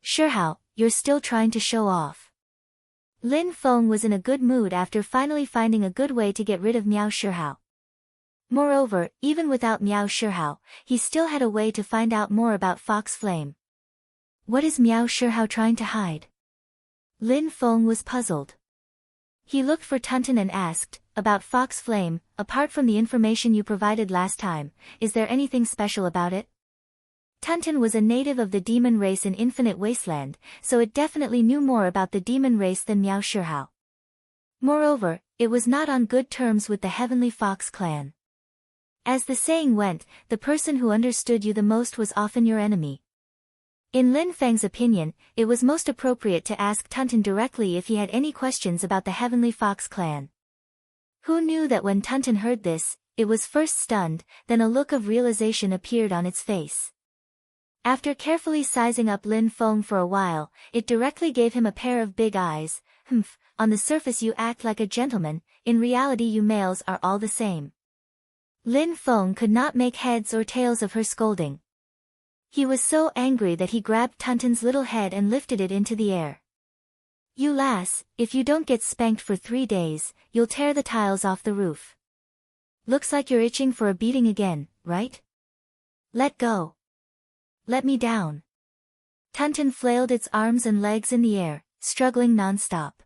Shihao, you're still trying to show off. Lin Feng was in a good mood after finally finding a good way to get rid of Miao Shihao. Moreover, even without Miao Shihao, he still had a way to find out more about Fox Flame. What is Miao Shihao trying to hide? Lin Feng was puzzled. He looked for Tunton and asked, about Fox Flame, apart from the information you provided last time, is there anything special about it? Tunton was a native of the demon race in Infinite Wasteland, so it definitely knew more about the demon race than Miao Shihao. Moreover, it was not on good terms with the Heavenly Fox clan. As the saying went, the person who understood you the most was often your enemy. In Lin Feng's opinion, it was most appropriate to ask Tunton directly if he had any questions about the Heavenly Fox clan. Who knew that when Tunton heard this, it was first stunned, then a look of realization appeared on its face. After carefully sizing up Lin Feng for a while, it directly gave him a pair of big eyes. Humph, on the surface you act like a gentleman, in reality you males are all the same. Lin Feng could not make heads or tails of her scolding. He was so angry that he grabbed Tunton's little head and lifted it into the air. You lass, if you don't get spanked for 3 days, you'll tear the tiles off the roof. Looks like you're itching for a beating again, right? Let go. Let me down. Tunton flailed its arms and legs in the air, struggling non-stop.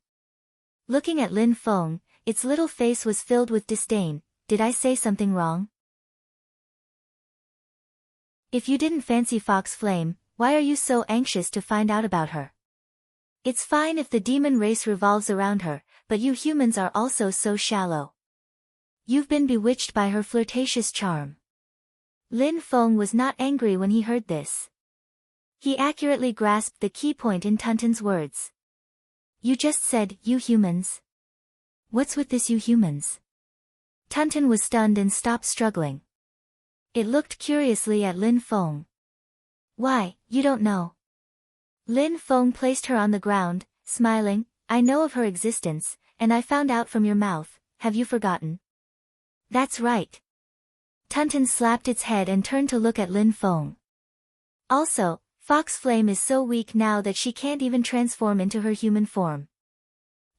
Looking at Lin Feng, its little face was filled with disdain. Did I say something wrong? If you didn't fancy Fox Flame, why are you so anxious to find out about her? It's fine if the demon race revolves around her, but you humans are also so shallow. You've been bewitched by her flirtatious charm. Lin Feng was not angry when he heard this. He accurately grasped the key point in Tunton's words. You just said, you humans. What's with this you humans? Tunton was stunned and stopped struggling. It looked curiously at Lin Feng. Why, you don't know. Lin Feng placed her on the ground, smiling. I know of her existence, and I found out from your mouth. Have you forgotten? That's right. Tunton slapped its head and turned to look at Lin Feng. Also, Fox Flame is so weak now that she can't even transform into her human form.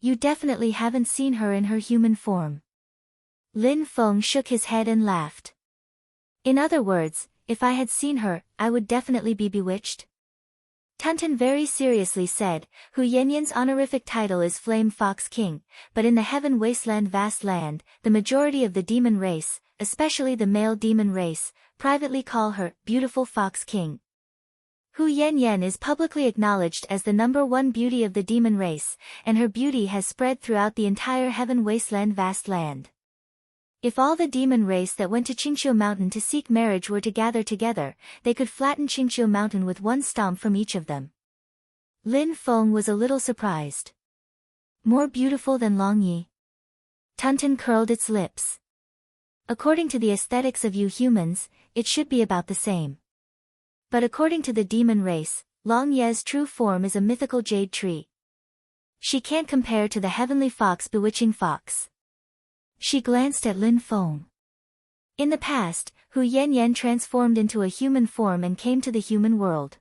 You definitely haven't seen her in her human form. Lin Feng shook his head and laughed. In other words, if I had seen her, I would definitely be bewitched. Tunton very seriously said, Hu Yanyan's honorific title is Flame Fox King, but in the Heaven Wasteland vast land, the majority of the demon race, especially the male demon race, privately call her Beautiful Fox King. Hu Yanyan is publicly acknowledged as the #1 beauty of the demon race, and her beauty has spread throughout the entire Heaven Wasteland vast land. If all the demon race that went to Qingqiu Mountain to seek marriage were to gather together, they could flatten Qingqiu Mountain with one stomp from each of them. Lin Feng was a little surprised. More beautiful than Long Yi? Tunton curled its lips. According to the aesthetics of you humans, it should be about the same. But according to the demon race, Long Ye's true form is a mythical jade tree. She can't compare to the heavenly fox bewitching fox. She glanced at Lin Feng. In the past, Hu Yanyan transformed into a human form and came to the human world.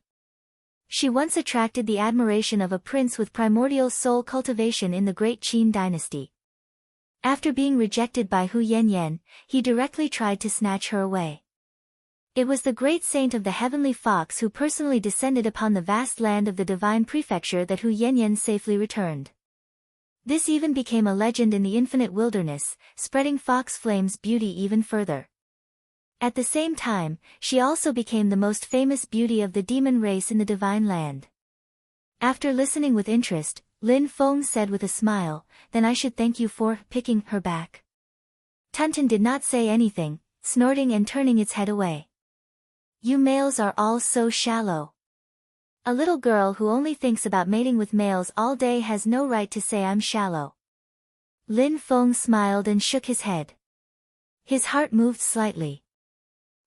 She once attracted the admiration of a prince with primordial soul cultivation in the Great Qin dynasty. After being rejected by Hu Yanyan, he directly tried to snatch her away. It was the great saint of the heavenly fox who personally descended upon the vast land of the divine prefecture that Hu Yanyan safely returned. This even became a legend in the infinite wilderness, spreading Fox Flame's beauty even further. At the same time, she also became the most famous beauty of the demon race in the divine land. After listening with interest, Lin Feng said with a smile, "Then I should thank you for picking her back." Tunton did not say anything, snorting and turning its head away. "You males are all so shallow. A little girl who only thinks about mating with males all day has no right to say I'm shallow." Lin Feng smiled and shook his head. His heart moved slightly.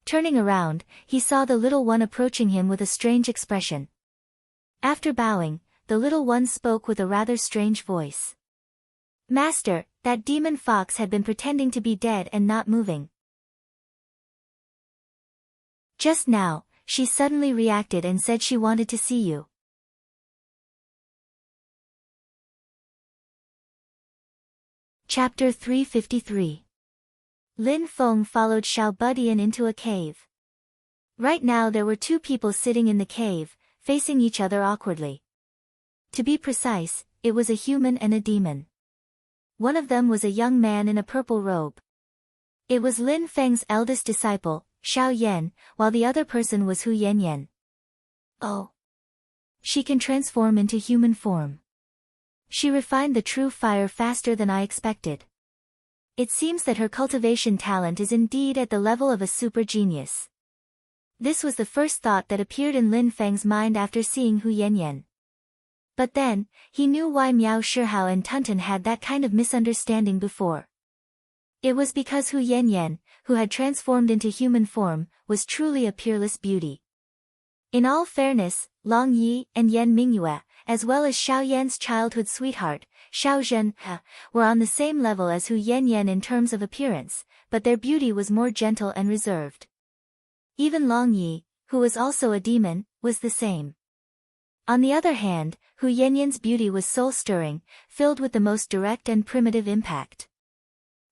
Turning around, he saw the little one approaching him with a strange expression. After bowing, the little one spoke with a rather strange voice. "Master, that demon fox had been pretending to be dead and not moving. Just now, she suddenly reacted and said she wanted to see you." Chapter 353. Lin Feng followed Xiao Budian into a cave. Right now there were two people sitting in the cave, facing each other awkwardly. To be precise, it was a human and a demon. One of them was a young man in a purple robe. It was Lin Feng's eldest disciple, Xiao Yan, while the other person was Hu Yanyan. "Oh. She can transform into human form. She refined the true fire faster than I expected. It seems that her cultivation talent is indeed at the level of a super genius." This was the first thought that appeared in Lin Feng's mind after seeing Hu Yanyan. But then, he knew why Miao Shihao and Tunton had that kind of misunderstanding before. It was because Hu Yanyan, who had transformed into human form, was truly a peerless beauty. In all fairness, Long Yi and Yan Mingyue, as well as Xiao Yan's childhood sweetheart, Xiao Zhen, were on the same level as Hu Yanyan in terms of appearance, but their beauty was more gentle and reserved. Even Long Yi, who was also a demon, was the same. On the other hand, Hu Yanyan's beauty was soul-stirring, filled with the most direct and primitive impact.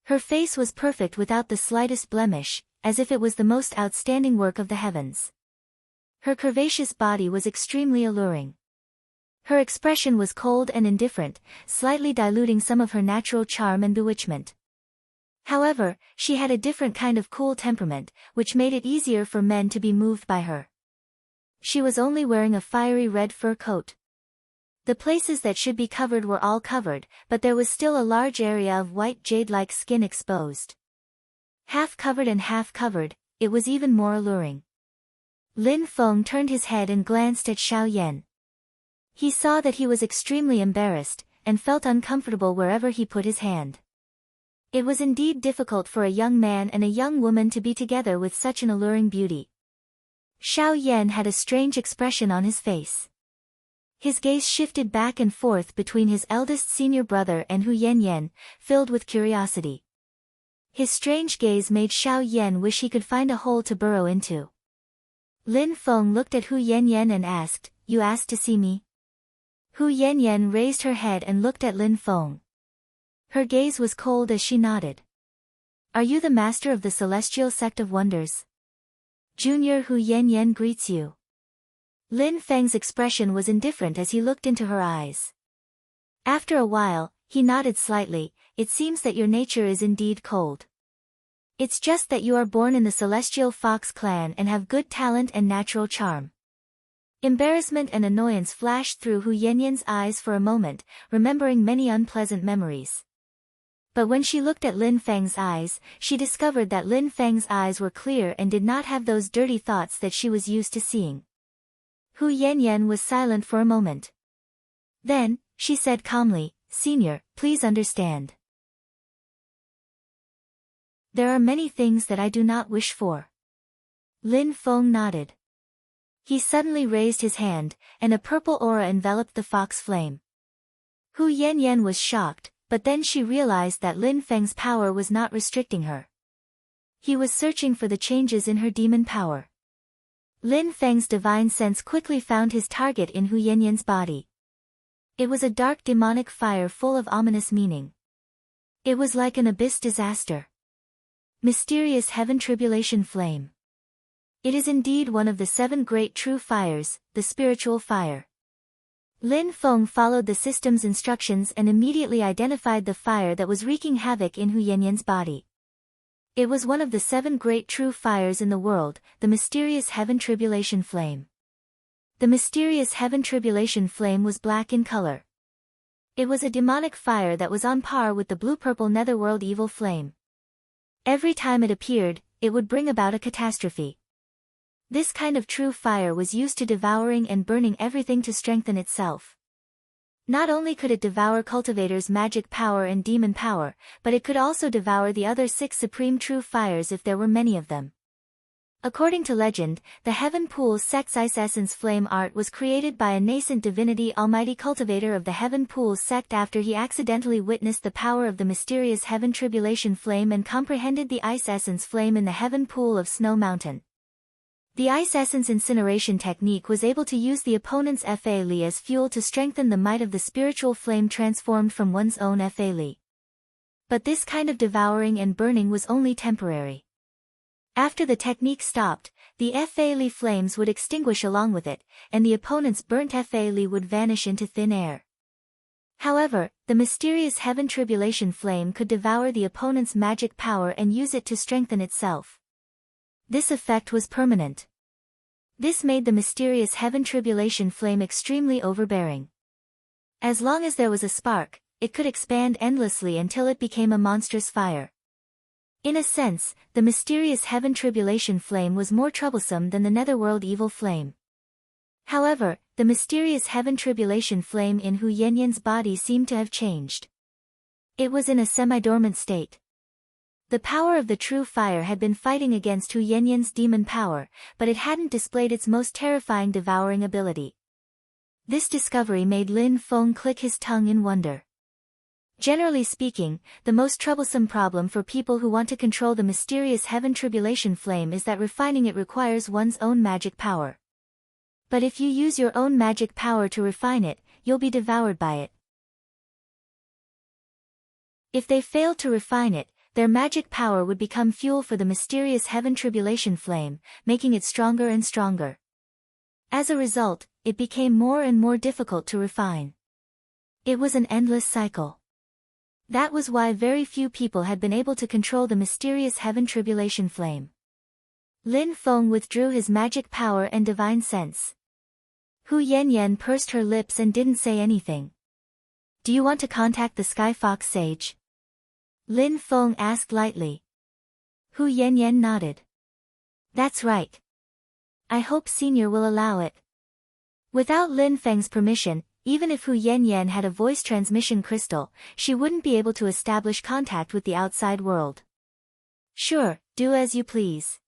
Her face was perfect without the slightest blemish, as if it was the most outstanding work of the heavens. Her curvaceous body was extremely alluring. Her expression was cold and indifferent, slightly diluting some of her natural charm and bewitchment. However, she had a different kind of cool temperament, which made it easier for men to be moved by her. She was only wearing a fiery red fur coat. The places that should be covered were all covered, but there was still a large area of white jade-like skin exposed. Half covered and half covered, it was even more alluring. Lin Feng turned his head and glanced at Xiao Yan. He saw that he was extremely embarrassed, and felt uncomfortable wherever he put his hand. It was indeed difficult for a young man and a young woman to be together with such an alluring beauty. Xiao Yan had a strange expression on his face. His gaze shifted back and forth between his eldest senior brother and Hu Yanyan, filled with curiosity. His strange gaze made Xiao Yan wish he could find a hole to burrow into. Lin Feng looked at Hu Yanyan and asked, "You asked to see me?" Hu Yanyan raised her head and looked at Lin Feng. Her gaze was cold as she nodded. "Are you the master of the celestial sect of wonders? Junior Hu Yanyan greets you." Lin Feng's expression was indifferent as he looked into her eyes. After a while, he nodded slightly. "It seems that your nature is indeed cold. It's just that you are born in the Celestial Fox clan and have good talent and natural charm." Embarrassment and annoyance flashed through Hu Yanyan's eyes for a moment, remembering many unpleasant memories. But when she looked at Lin Feng's eyes, she discovered that Lin Feng's eyes were clear and did not have those dirty thoughts that she was used to seeing. Hu Yanyan was silent for a moment. Then, she said calmly, Senior, please understand. There are many things that I do not wish for. Lin Feng nodded. He suddenly raised his hand, and a purple aura enveloped the fox flame. Hu Yanyan was shocked, but then she realized that Lin Feng's power was not restricting her. He was searching for the changes in her demon power. Lin Feng's divine sense quickly found his target in Hu Yanyan's body. It was a dark demonic fire full of ominous meaning. It was like an abyss disaster. Mysterious heaven tribulation flame. It is indeed one of the 7 great true fires, the spiritual fire. Lin Feng followed the system's instructions and immediately identified the fire that was wreaking havoc in Hu Yanyan's body. It was one of the 7 great true fires in the world, the mysterious heaven tribulation flame. The mysterious heaven tribulation flame was black in color. It was a demonic fire that was on par with the blue-purple netherworld evil flame. Every time it appeared, it would bring about a catastrophe. This kind of true fire was used to devouring and burning everything to strengthen itself. Not only could it devour cultivators' magic power and demon power, but it could also devour the other 6 supreme true fires if there were many of them. According to legend, the Heaven Pool sect's ice essence flame art was created by a nascent divinity almighty cultivator of the Heaven Pool sect after he accidentally witnessed the power of the mysterious heaven tribulation flame and comprehended the ice essence flame in the Heaven Pool of Snow Mountain. The ice essence incineration technique was able to use the opponent's Fa Li as fuel to strengthen the might of the spiritual flame transformed from one's own Fa Li. But this kind of devouring and burning was only temporary. After the technique stopped, the Fa Li flames would extinguish along with it, and the opponent's burnt Fa Li would vanish into thin air. However, the mysterious heaven tribulation flame could devour the opponent's magic power and use it to strengthen itself. This effect was permanent. This made the mysterious heaven tribulation flame extremely overbearing. As long as there was a spark, it could expand endlessly until it became a monstrous fire. In a sense, the mysterious heaven tribulation flame was more troublesome than the netherworld evil flame. However, the mysterious heaven tribulation flame in Hu Yanyan's body seemed to have changed. It was in a semi-dormant state. The power of the true fire had been fighting against Hu Yanyan's demon power, but it hadn't displayed its most terrifying devouring ability. This discovery made Lin Feng click his tongue in wonder. Generally speaking, the most troublesome problem for people who want to control the mysterious heaven tribulation flame is that refining it requires one's own magic power. But if you use your own magic power to refine it, you'll be devoured by it. If they failed to refine it, their magic power would become fuel for the mysterious heaven tribulation flame, making it stronger and stronger. As a result, it became more and more difficult to refine. It was an endless cycle. That was why very few people had been able to control the mysterious heaven tribulation flame. Lin Feng withdrew his magic power and divine sense. Hu Yanyan pursed her lips and didn't say anything. Do you want to contact the Sky Fox Sage? Lin Feng asked lightly. Hu Yanyan nodded. That's right. I hope Senior will allow it. Without Lin Feng's permission, even if Hu Yanyan had a voice transmission crystal, she wouldn't be able to establish contact with the outside world. Sure, do as you please.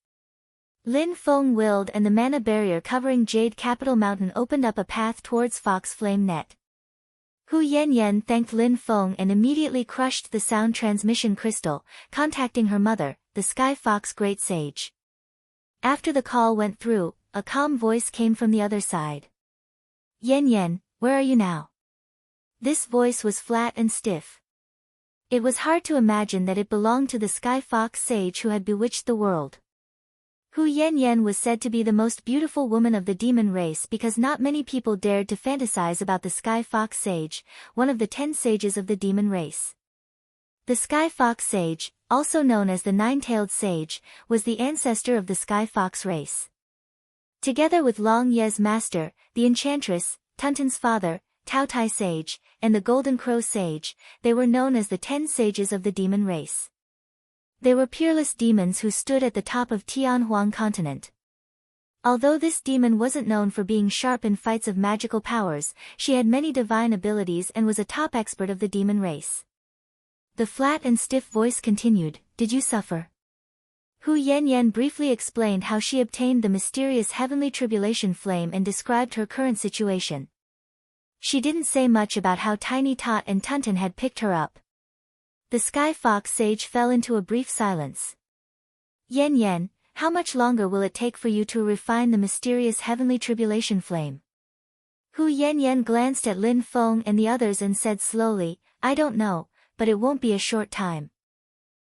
Lin Feng willed and the mana barrier covering Jade Capital Mountain opened up a path towards Fox Flame Net. Hu Yanyan thanked Lin Feng and immediately crushed the sound transmission crystal, contacting her mother, the Sky Fox Great Sage. After the call went through, a calm voice came from the other side. Yanyan, where are you now? This voice was flat and stiff. It was hard to imagine that it belonged to the Sky Fox Sage who had bewitched the world. Hu Yanyan was said to be the most beautiful woman of the demon race because not many people dared to fantasize about the Sky Fox Sage, one of the 10 sages of the demon race. The Sky Fox Sage, also known as the Nine-Tailed Sage, was the ancestor of the Sky Fox race. Together with Long Ye's master, the Enchantress, Tuntun's father, Tao Tai Sage, and the Golden Crow Sage, they were known as the 10 sages of the demon race. They were peerless demons who stood at the top of Tianhuang continent. Although this demon wasn't known for being sharp in fights of magical powers, she had many divine abilities and was a top expert of the demon race. The flat and stiff voice continued, "Did you suffer?" Hu Yanyan briefly explained how she obtained the mysterious heavenly tribulation flame and described her current situation. She didn't say much about how Tiny Tot and Tunton had picked her up. The Sky Fox sage fell into a brief silence. "Yan, how much longer will it take for you to refine the mysterious heavenly tribulation flame?" Hu Yanyan glanced at Lin Feng and the others and said slowly, "I don't know, but it won't be a short time."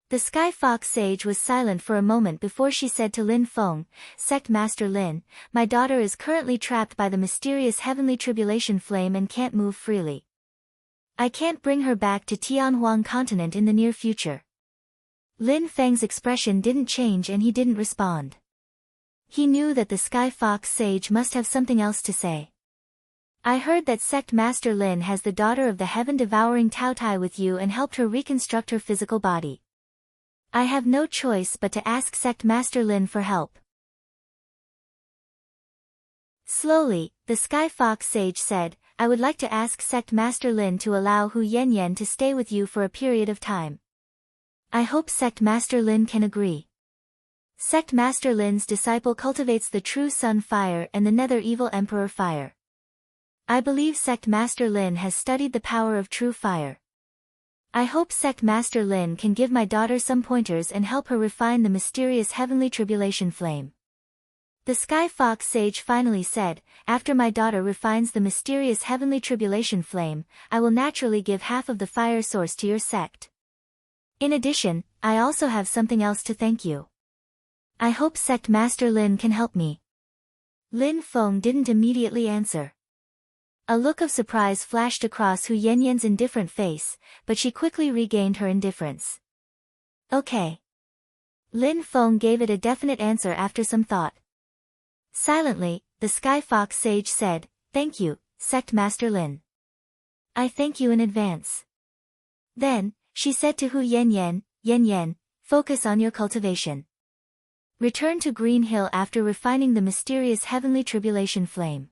The Sky Fox sage was silent for a moment before she said to Lin Feng, "Sect Master Lin, my daughter is currently trapped by the mysterious heavenly tribulation flame and can't move freely. I can't bring her back to Tianhuang continent in the near future." Lin Feng's expression didn't change and he didn't respond. He knew that the Sky Fox sage must have something else to say. "I heard that Sect Master Lin has the daughter of the heaven-devouring Taotai with you and helped her reconstruct her physical body. I have no choice but to ask Sect Master Lin for help." Slowly, the Sky Fox sage said, "I would like to ask Sect Master Lin to allow Hu Yanyan to stay with you for a period of time. I hope Sect Master Lin can agree." Sect Master Lin's disciple cultivates the true Sun Fire and the Nether Evil Emperor Fire. I believe Sect Master Lin has studied the power of true fire. I hope Sect Master Lin can give my daughter some pointers and help her refine the mysterious heavenly tribulation flame. The Sky Fox sage finally said, "After my daughter refines the mysterious heavenly tribulation flame, I will naturally give half of the fire source to your sect. In addition, I also have something else to thank you. I hope Sect Master Lin can help me." Lin Feng didn't immediately answer. A look of surprise flashed across Hu Yanyan's indifferent face, but she quickly regained her indifference. "Okay." Lin Feng gave it a definite answer after some thought. Silently, the Sky Fox sage said, "Thank you, Sect Master Lin. I thank you in advance." Then, she said to Hu Yanyan, "Focus on your cultivation. Return to Green Hill after refining the mysterious heavenly tribulation flame."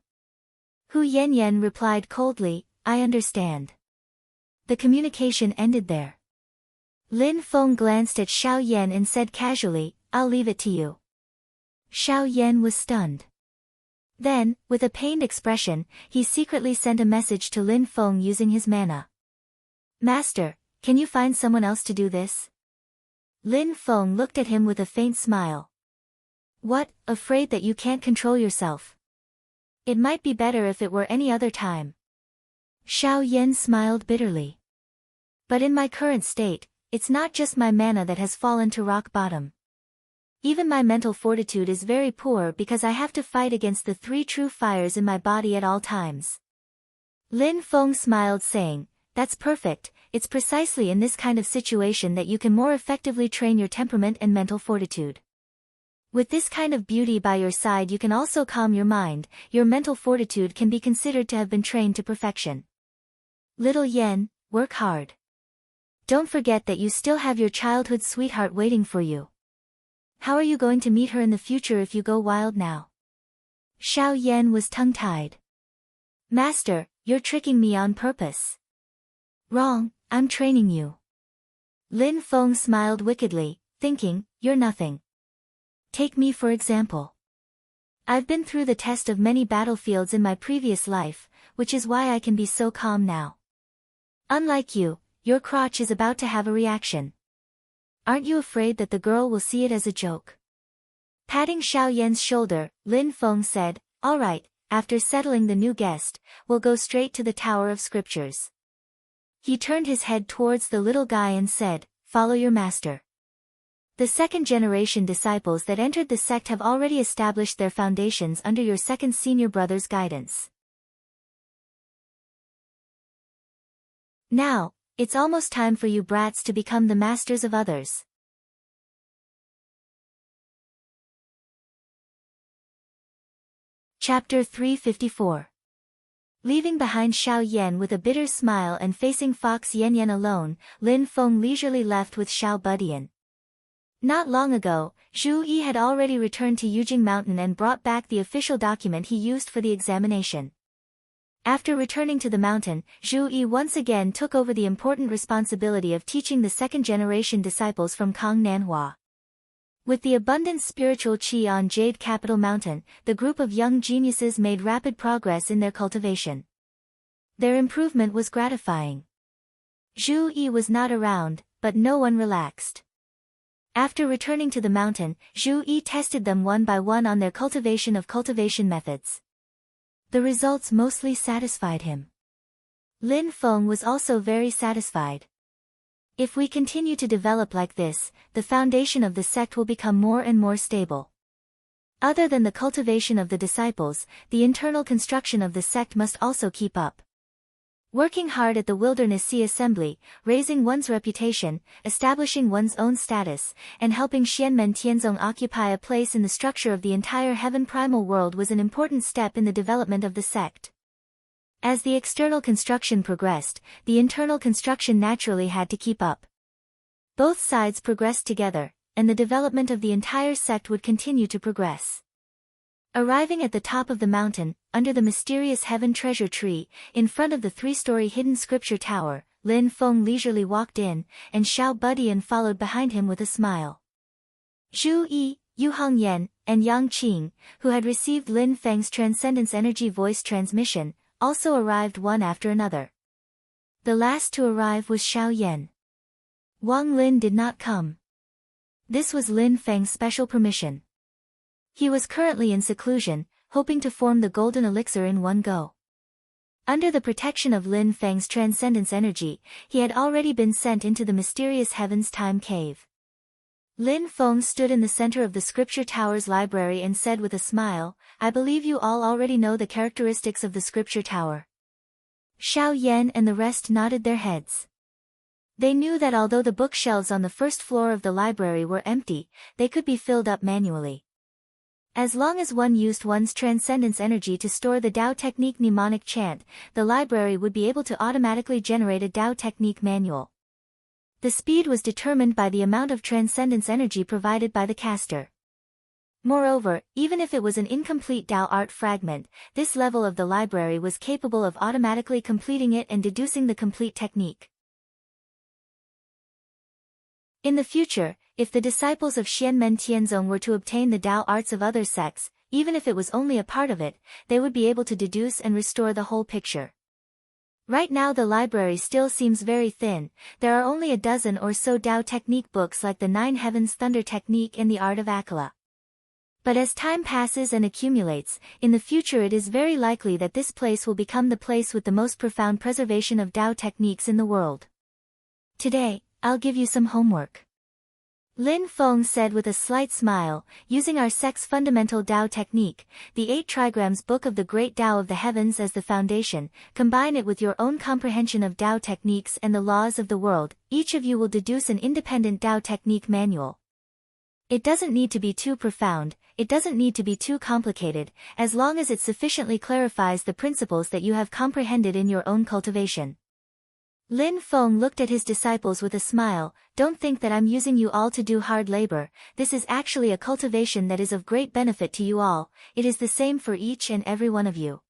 Hu Yanyan replied coldly, "I understand." The communication ended there. Lin Feng glanced at Xiao Yan and said casually, "I'll leave it to you." Xiao Yan was stunned. Then, with a pained expression, he secretly sent a message to Lin Feng using his mana. "Master, can you find someone else to do this?" Lin Feng looked at him with a faint smile. "What, afraid that you can't control yourself? It might be better if it were any other time." Xiao Yan smiled bitterly. "But in my current state, it's not just my mana that has fallen to rock bottom. Even my mental fortitude is very poor because I have to fight against the 3 true fires in my body at all times." Lin Feng smiled saying, "That's perfect, it's precisely in this kind of situation that you can more effectively train your temperament and mental fortitude. With this kind of beauty by your side you can also calm your mind, your mental fortitude can be considered to have been trained to perfection. Little Yan, work hard. Don't forget that you still have your childhood sweetheart waiting for you. How are you going to meet her in the future if you go wild now?" Xiao Yan was tongue-tied. "Master, you're tricking me on purpose." "Wrong, I'm training you." Lin Feng smiled wickedly, thinking, "You're nothing. Take me for example. I've been through the test of many battlefields in my previous life, which is why I can be so calm now. Unlike you, your crotch is about to have a reaction. Aren't you afraid that the girl will see it as a joke?" Patting Xiao Yan's shoulder, Lin Feng said, "All right, after settling the new guest, we'll go straight to the Tower of Scriptures." He turned his head towards the little guy and said, "Follow your master." The second-generation disciples that entered the sect have already established their foundations under your second senior brother's guidance. Now, it's almost time for you brats to become the masters of others. Chapter 354. Leaving behind Xiao Yan with a bitter smile and facing Fox Yanyan alone, Lin Feng leisurely left with Xiao Budian. Not long ago, Zhu Yi had already returned to Yujing Mountain and brought back the official document he used for the examination. After returning to the mountain, Zhu Yi once again took over the important responsibility of teaching the second-generation disciples from Kang Nanhua. With the abundant spiritual qi on Jade Capital Mountain, the group of young geniuses made rapid progress in their cultivation. Their improvement was gratifying. Zhu Yi was not around, but no one relaxed. After returning to the mountain, Zhu Yi tested them one by one on their cultivation methods. The results mostly satisfied him. Lin Feng was also very satisfied. If we continue to develop like this, the foundation of the sect will become more and more stable. Other than the cultivation of the disciples, the internal construction of the sect must also keep up. Working hard at the Wilderness Sea Assembly, raising one's reputation, establishing one's own status, and helping Xianmen Tianzong occupy a place in the structure of the entire heaven primal world was an important step in the development of the sect. As the external construction progressed, the internal construction naturally had to keep up. Both sides progressed together, and the development of the entire sect would continue to progress. Arriving at the top of the mountain, under the mysterious heaven treasure tree, in front of the 3-story hidden scripture tower, Lin Feng leisurely walked in, and Xiao Budian followed behind him with a smile. Zhu Yi, Yu Hongyan, and Yang Qing, who had received Lin Feng's Transcendence Energy voice transmission, also arrived one after another. The last to arrive was Xiao Yan. Wang Lin did not come. This was Lin Feng's special permission. He was currently in seclusion, hoping to form the golden elixir in one go. Under the protection of Lin Feng's transcendence energy, he had already been sent into the mysterious heavens time cave. Lin Feng stood in the center of the scripture tower's library and said with a smile, "I believe you all already know the characteristics of the scripture tower." Xiao Yan and the rest nodded their heads. They knew that although the bookshelves on the first floor of the library were empty, they could be filled up manually. As long as one used one's transcendence energy to store the Tao Technique mnemonic chant, the library would be able to automatically generate a Tao Technique manual. The speed was determined by the amount of transcendence energy provided by the caster. Moreover, even if it was an incomplete Tao art fragment, this level of the library was capable of automatically completing it and deducing the complete technique. In the future, if the disciples of Xianmen Tianzong were to obtain the Tao arts of other sects, even if it was only a part of it, they would be able to deduce and restore the whole picture. Right now the library still seems very thin. There are only a dozen or so Tao technique books like the 9 Heavens Thunder technique and the Art of Akala. But as time passes and accumulates, in the future it is very likely that this place will become the place with the most profound preservation of Tao techniques in the world. Today, I'll give you some homework. Lin Feng said with a slight smile, using our sect's fundamental Tao technique, the 8 trigrams book of the Great Tao of the Heavens as the foundation, combine it with your own comprehension of Tao techniques and the laws of the world, each of you will deduce an independent Tao technique manual. It doesn't need to be too profound, it doesn't need to be too complicated, as long as it sufficiently clarifies the principles that you have comprehended in your own cultivation. Lin Feng looked at his disciples with a smile. Don't think that I'm using you all to do hard labor, this is actually a cultivation that is of great benefit to you all, it is the same for each and every one of you.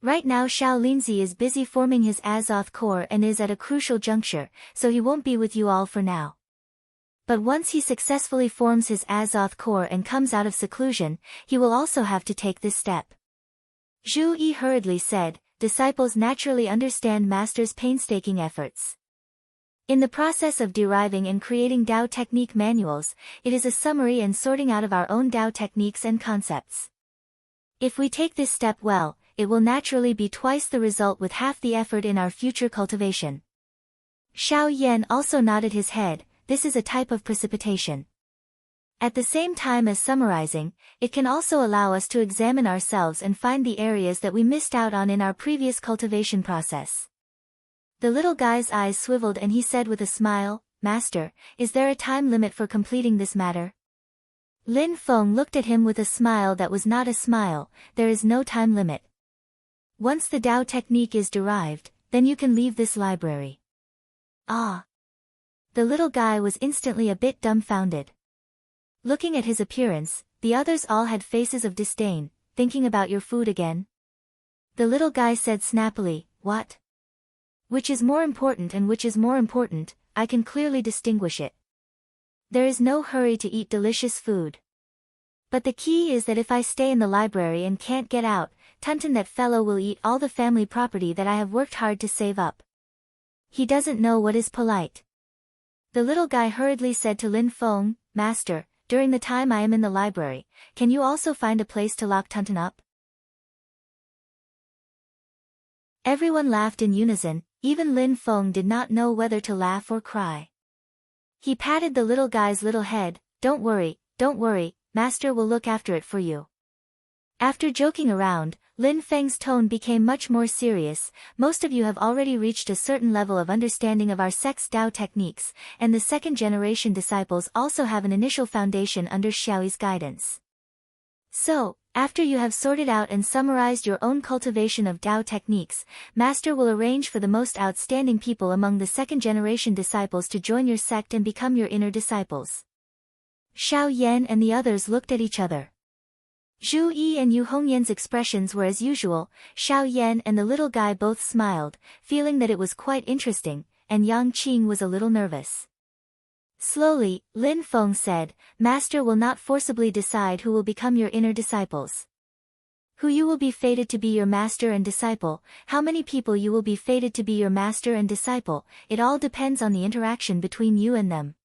Right now Xiao Linzi is busy forming his Azoth core and is at a crucial juncture, so he won't be with you all for now. But once he successfully forms his Azoth core and comes out of seclusion, he will also have to take this step. Zhu Yi hurriedly said, disciples naturally understand Master's painstaking efforts. In the process of deriving and creating Tao technique manuals, it is a summary and sorting out of our own Tao techniques and concepts. If we take this step well, it will naturally be twice the result with half the effort in our future cultivation. Xiao Yan also nodded his head, this is a type of precipitation. At the same time as summarizing, it can also allow us to examine ourselves and find the areas that we missed out on in our previous cultivation process. The little guy's eyes swiveled and he said with a smile, Master, is there a time limit for completing this matter? Lin Feng looked at him with a smile that was not a smile, there is no time limit. Once the Tao technique is derived, then you can leave this library. Ah! The little guy was instantly a bit dumbfounded. Looking at his appearance, the others all had faces of disdain. Thinking about your food again? The little guy said snappily, what? Which is more important and which is more important, I can clearly distinguish it. There is no hurry to eat delicious food. But the key is that if I stay in the library and can't get out, Tunton that fellow will eat all the family property that I have worked hard to save up. He doesn't know what is polite. The little guy hurriedly said to Lin Feng, Master, during the time I am in the library, can you also find a place to lock Tunton up? Everyone laughed in unison, even Lin Feng did not know whether to laugh or cry. He patted the little guy's little head, don't worry, Master will look after it for you. After joking around, Lin Feng's tone became much more serious. Most of you have already reached a certain level of understanding of our sect's Tao techniques, and the second-generation disciples also have an initial foundation under Xiaoyi's guidance. So, after you have sorted out and summarized your own cultivation of Tao techniques, Master will arrange for the most outstanding people among the second-generation disciples to join your sect and become your inner disciples. Xiao Yan and the others looked at each other. Zhu Yi and Yu Hongyan's expressions were as usual. Xiao Yan and the little guy both smiled, feeling that it was quite interesting, and Yang Qing was a little nervous. Slowly, Lin Feng said, Master will not forcibly decide who will become your inner disciples. Who you will be fated to be your master and disciple, how many people you will be fated to be your master and disciple, it all depends on the interaction between you and them.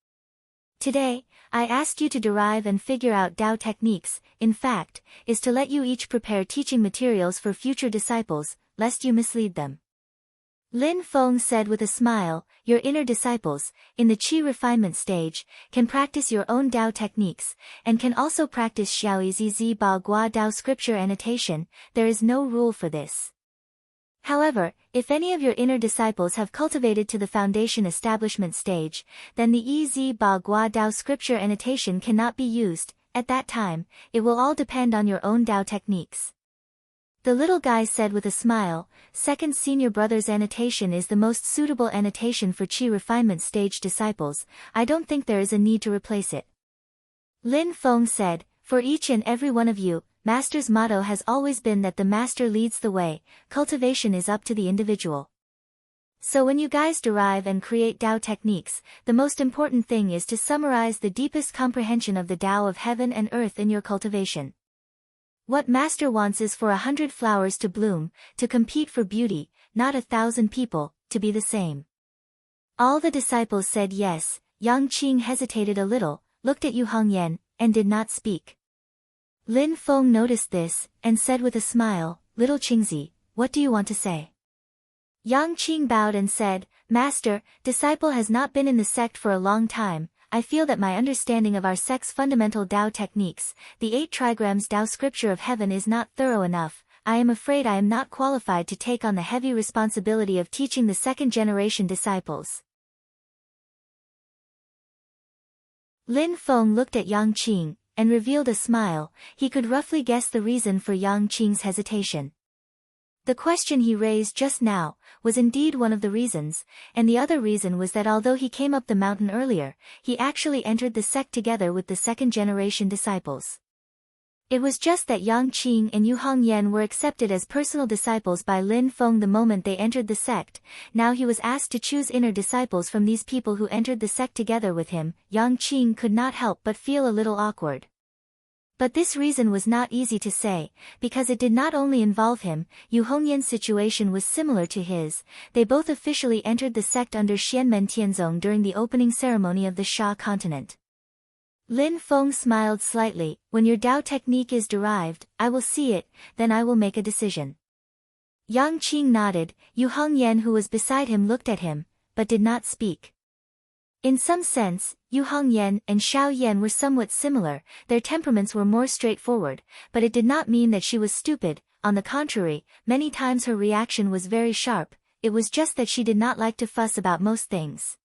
Today, I asked you to derive and figure out Tao techniques, in fact, is to let you each prepare teaching materials for future disciples, lest you mislead them. Lin Feng said with a smile, your inner disciples, in the Qi refinement stage, can practice your own Tao techniques, and can also practice Xiaoyi's Zi Ba Gua Tao scripture annotation. There is no rule for this. However, if any of your inner disciples have cultivated to the foundation establishment stage, then the Zi Ba Gua Tao scripture annotation cannot be used. At that time, it will all depend on your own Tao techniques. The little guy said with a smile, second senior brother's annotation is the most suitable annotation for Qi refinement stage disciples. I don't think there is a need to replace it. Lin Feng said, for each and every one of you, Master's motto has always been that the Master leads the way, cultivation is up to the individual. So when you guys derive and create Tao techniques, the most important thing is to summarize the deepest comprehension of the Tao of heaven and earth in your cultivation. What Master wants is for 100 flowers to bloom, to compete for beauty, not 1,000 people, to be the same. All the disciples said yes. Yang Qing hesitated a little, looked at Yu Hongyan, and did not speak. Lin Feng noticed this, and said with a smile, little Qingzi, what do you want to say? Yang Qing bowed and said, Master, disciple has not been in the sect for a long time. I feel that my understanding of our sect's fundamental Tao techniques, the 8 trigrams Tao scripture of heaven is not thorough enough. I am afraid I am not qualified to take on the heavy responsibility of teaching the second-generation disciples. Lin Feng looked at Yang Qing, and revealed a smile. He could roughly guess the reason for Yang Qing's hesitation. The question he raised just now was indeed one of the reasons, and the other reason was that although he came up the mountain earlier, he actually entered the sect together with the second-generation disciples. It was just that Yang Qing and Yu Hongyan were accepted as personal disciples by Lin Feng the moment they entered the sect. Now he was asked to choose inner disciples from these people who entered the sect together with him. Yang Qing could not help but feel a little awkward. But this reason was not easy to say, because it did not only involve him. Yu Hongyan's situation was similar to his. They both officially entered the sect under Xianmen Tianzong during the opening ceremony of the Sha continent. Lin Feng smiled slightly. When your Tao technique is derived, I will see it, then I will make a decision. Yang Qing nodded. Yu Hongyan who was beside him looked at him, but did not speak. In some sense, Yu Hongyan and Xiao Yan were somewhat similar. Their temperaments were more straightforward, but it did not mean that she was stupid. On the contrary, many times her reaction was very sharp. It was just that she did not like to fuss about most things.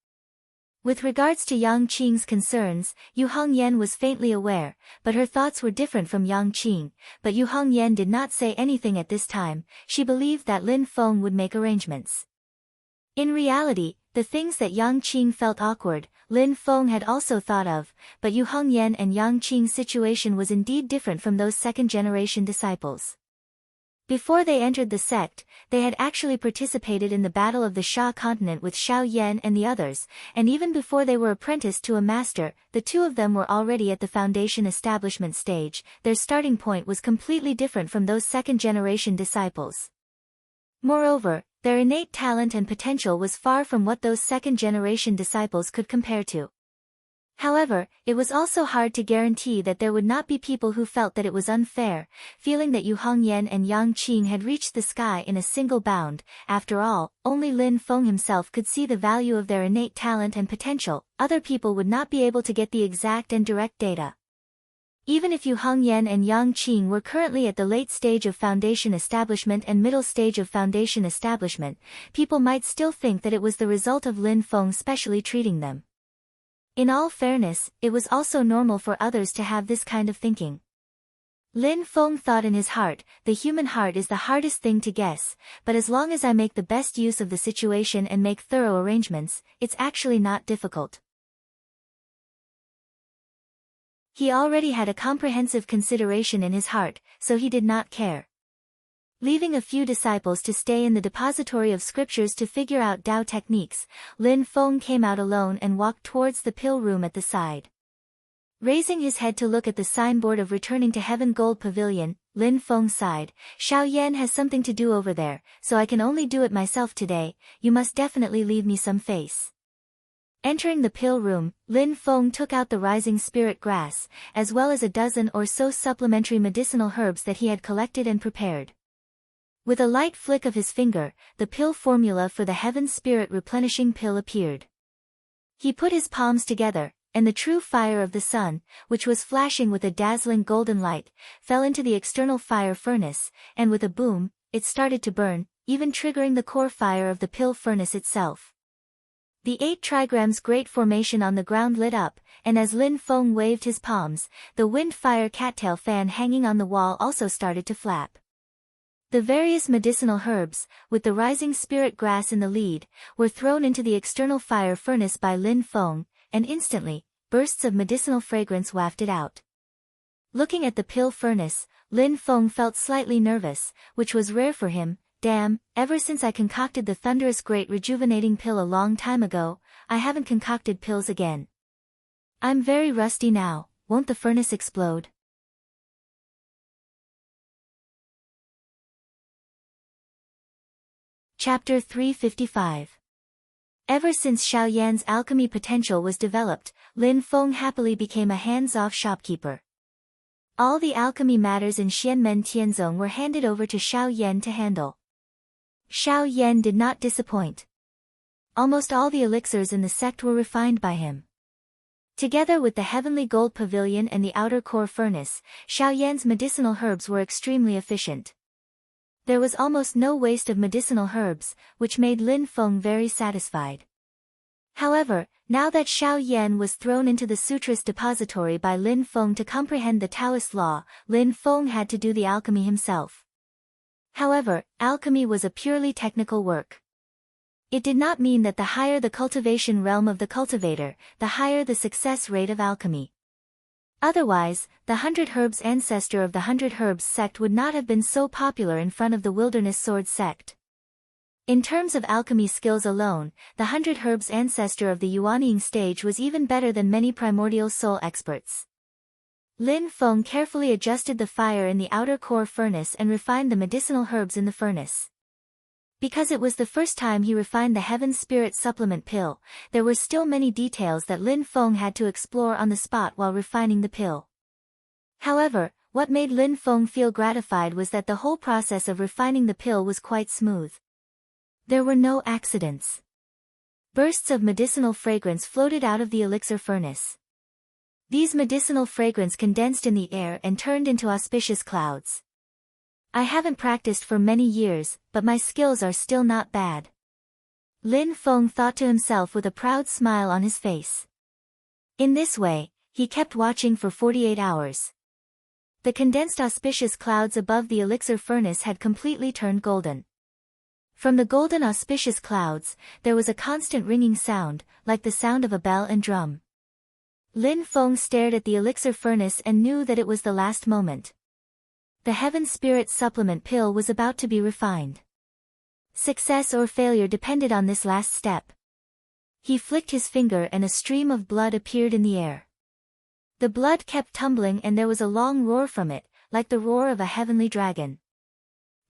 With regards to Yang Qing's concerns, Yu Hongyan was faintly aware, but her thoughts were different from Yang Qing. But Yu Hongyan did not say anything at this time. She believed that Lin Feng would make arrangements. In reality, the things that Yang Qing felt awkward, Lin Feng had also thought of, but Yu Hongyan and Yang Qing's situation was indeed different from those second-generation disciples. Before they entered the sect, they had actually participated in the Battle of the Sha continent with Xiao Yan and the others, and even before they were apprenticed to a master, the two of them were already at the foundation establishment stage. Their starting point was completely different from those second-generation disciples. Moreover, their innate talent and potential was far from what those second-generation disciples could compare to. However, it was also hard to guarantee that there would not be people who felt that it was unfair, feeling that Yu Hongyan and Yang Qing had reached the sky in a single bound. After all, only Lin Feng himself could see the value of their innate talent and potential. Other people would not be able to get the exact and direct data. Even if Yu Hongyan and Yang Qing were currently at the late stage of foundation establishment and middle stage of foundation establishment, people might still think that it was the result of Lin Feng specially treating them. In all fairness, it was also normal for others to have this kind of thinking. Lin Feng thought in his heart, the human heart is the hardest thing to guess, but as long as I make the best use of the situation and make thorough arrangements, it's actually not difficult. He already had a comprehensive consideration in his heart, so he did not care. Leaving a few disciples to stay in the depository of scriptures to figure out Tao techniques, Lin Feng came out alone and walked towards the pill room at the side. Raising his head to look at the signboard of Returning to Heaven Gold Pavilion, Lin Feng sighed, Xiao Yan has something to do over there, so I can only do it myself today. You must definitely leave me some face. Entering the pill room, Lin Feng took out the rising spirit grass, as well as a dozen or so supplementary medicinal herbs that he had collected and prepared. With a light flick of his finger, the pill formula for the Heaven Spirit Replenishing Pill appeared. He put his palms together, and the true fire of the sun, which was flashing with a dazzling golden light, fell into the external fire furnace, and with a boom, it started to burn, even triggering the core fire of the pill furnace itself. The 8 trigrams great formation on the ground lit up, and as Lin Feng waved his palms, the wind-fire cattail fan hanging on the wall also started to flap. The various medicinal herbs, with the rising spirit grass in the lead, were thrown into the external fire furnace by Lin Feng, and instantly, bursts of medicinal fragrance wafted out. Looking at the pill furnace, Lin Feng felt slightly nervous, which was rare for him. Damn, ever since I concocted the thunderous great rejuvenating pill a long time ago, I haven't concocted pills again. I'm very rusty now, won't the furnace explode? Chapter 355. Ever since Xiao Yan's alchemy potential was developed, Lin Feng happily became a hands-off shopkeeper. All the alchemy matters in Xianmen Tianzong were handed over to Xiao Yan to handle. Xiao Yan did not disappoint. Almost all the elixirs in the sect were refined by him. Together with the heavenly gold pavilion and the outer core furnace, Xiao Yan's medicinal herbs were extremely efficient. There was almost no waste of medicinal herbs, which made Lin Feng very satisfied. However, now that Xiao Yan was thrown into the Sutras depository by Lin Feng to comprehend the Taoist law, Lin Feng had to do the alchemy himself. However, alchemy was a purely technical work. It did not mean that the higher the cultivation realm of the cultivator, the higher the success rate of alchemy. Otherwise, the 100 Herbs ancestor of the 100 Herbs sect would not have been so popular in front of the Wilderness Sword sect. In terms of alchemy skills alone, the 100 Herbs ancestor of the Yuanying stage was even better than many primordial soul experts. Lin Feng carefully adjusted the fire in the outer core furnace and refined the medicinal herbs in the furnace. Because it was the first time he refined the Heaven Spirit Supplement pill, there were still many details that Lin Feng had to explore on the spot while refining the pill. However, what made Lin Feng feel gratified was that the whole process of refining the pill was quite smooth. There were no accidents. Bursts of medicinal fragrance floated out of the elixir furnace. These medicinal fragrance condensed in the air and turned into auspicious clouds. I haven't practiced for many years, but my skills are still not bad. Lin Feng thought to himself with a proud smile on his face. In this way, he kept watching for 48 hours. The condensed auspicious clouds above the elixir furnace had completely turned golden. From the golden auspicious clouds, there was a constant ringing sound, like the sound of a bell and drum. Lin Feng stared at the elixir furnace and knew that it was the last moment. The Heaven Spirit Supplement pill was about to be refined. Success or failure depended on this last step. He flicked his finger and a stream of blood appeared in the air. The blood kept tumbling and there was a long roar from it, like the roar of a heavenly dragon.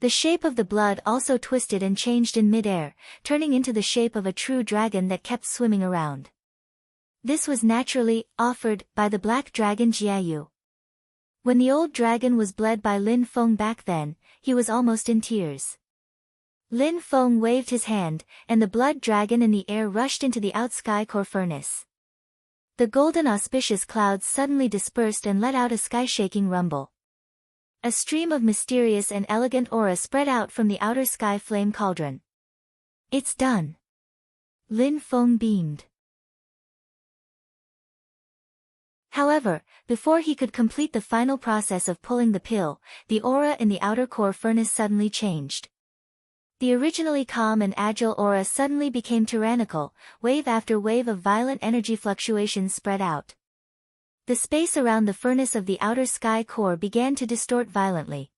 The shape of the blood also twisted and changed in mid-air, turning into the shape of a true dragon that kept swimming around. This was naturally offered by the black dragon Jiayu. When the old dragon was bled by Lin Feng back then, he was almost in tears. Lin Feng waved his hand, and the blood dragon in the air rushed into the out-sky core furnace. The golden auspicious clouds suddenly dispersed and let out a sky-shaking rumble. A stream of mysterious and elegant aura spread out from the outer sky flame cauldron. It's done. Lin Feng beamed. However, before he could complete the final process of pulling the pill, the aura in the outer core furnace suddenly changed. The originally calm and agile aura suddenly became tyrannical, wave after wave of violent energy fluctuations spread out. The space around the furnace of the outer sky core began to distort violently.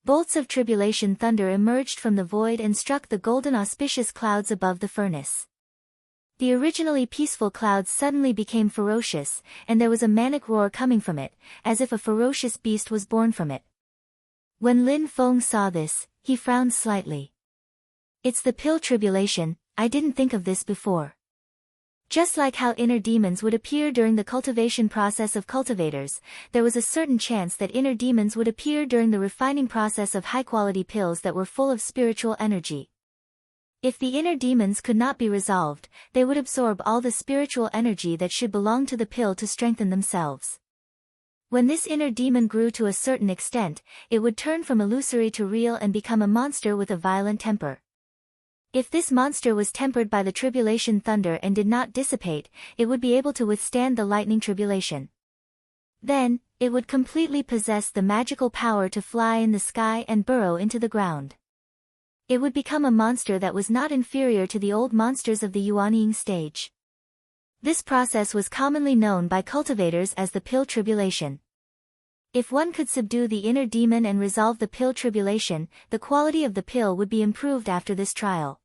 Bolts of tribulation thunder emerged from the void and struck the golden auspicious clouds above the furnace. The originally peaceful clouds suddenly became ferocious, and there was a manic roar coming from it, as if a ferocious beast was born from it. When Lin Feng saw this, he frowned slightly. It's the pill tribulation, I didn't think of this before. Just like how inner demons would appear during the cultivation process of cultivators, there was a certain chance that inner demons would appear during the refining process of high-quality pills that were full of spiritual energy. If the inner demons could not be resolved, they would absorb all the spiritual energy that should belong to the pill to strengthen themselves. When this inner demon grew to a certain extent, it would turn from illusory to real and become a monster with a violent temper. If this monster was tempered by the tribulation thunder and did not dissipate, it would be able to withstand the lightning tribulation. Then, it would completely possess the magical power to fly in the sky and burrow into the ground. It would become a monster that was not inferior to the old monsters of the Yuanying stage. This process was commonly known by cultivators as the pill tribulation. If one could subdue the inner demon and resolve the pill tribulation, the quality of the pill would be improved after this trial.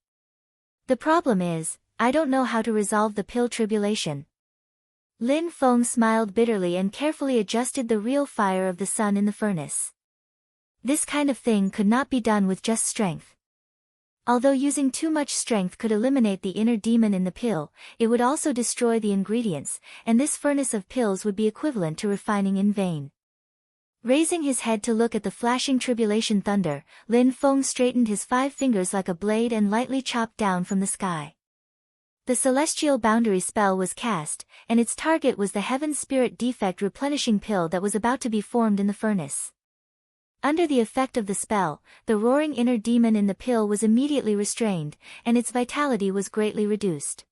The problem is, I don't know how to resolve the pill tribulation. Lin Feng smiled bitterly and carefully adjusted the real fire of the sun in the furnace. This kind of thing could not be done with just strength. Although using too much strength could eliminate the inner demon in the pill, it would also destroy the ingredients, and this furnace of pills would be equivalent to refining in vain. Raising his head to look at the flashing tribulation thunder, Lin Feng straightened his 5 fingers like a blade and lightly chopped down from the sky. The celestial boundary spell was cast, and its target was the heaven spirit defect replenishing pill that was about to be formed in the furnace. Under the effect of the spell, the roaring inner demon in the pill was immediately restrained, and its vitality was greatly reduced.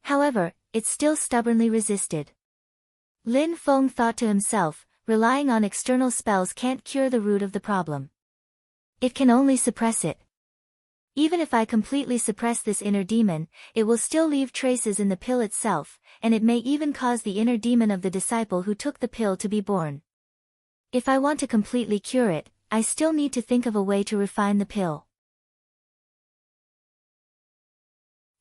However, it still stubbornly resisted. Lin Feng thought to himself, relying on external spells can't cure the root of the problem. It can only suppress it. Even if I completely suppress this inner demon, it will still leave traces in the pill itself, and it may even cause the inner demon of the disciple who took the pill to be born. If I want to completely cure it, I still need to think of a way to refine the pill.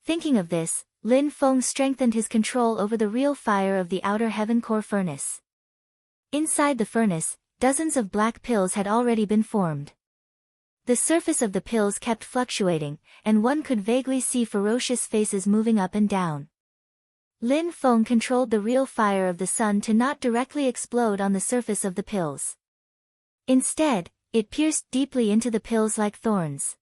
Thinking of this, Lin Feng strengthened his control over the real fire of the outer heaven core furnace. Inside the furnace, dozens of black pills had already been formed. The surface of the pills kept fluctuating, and one could vaguely see ferocious faces moving up and down. Lin Feng controlled the real fire of the sun to not directly explode on the surface of the pills. Instead, it pierced deeply into the pills like thorns.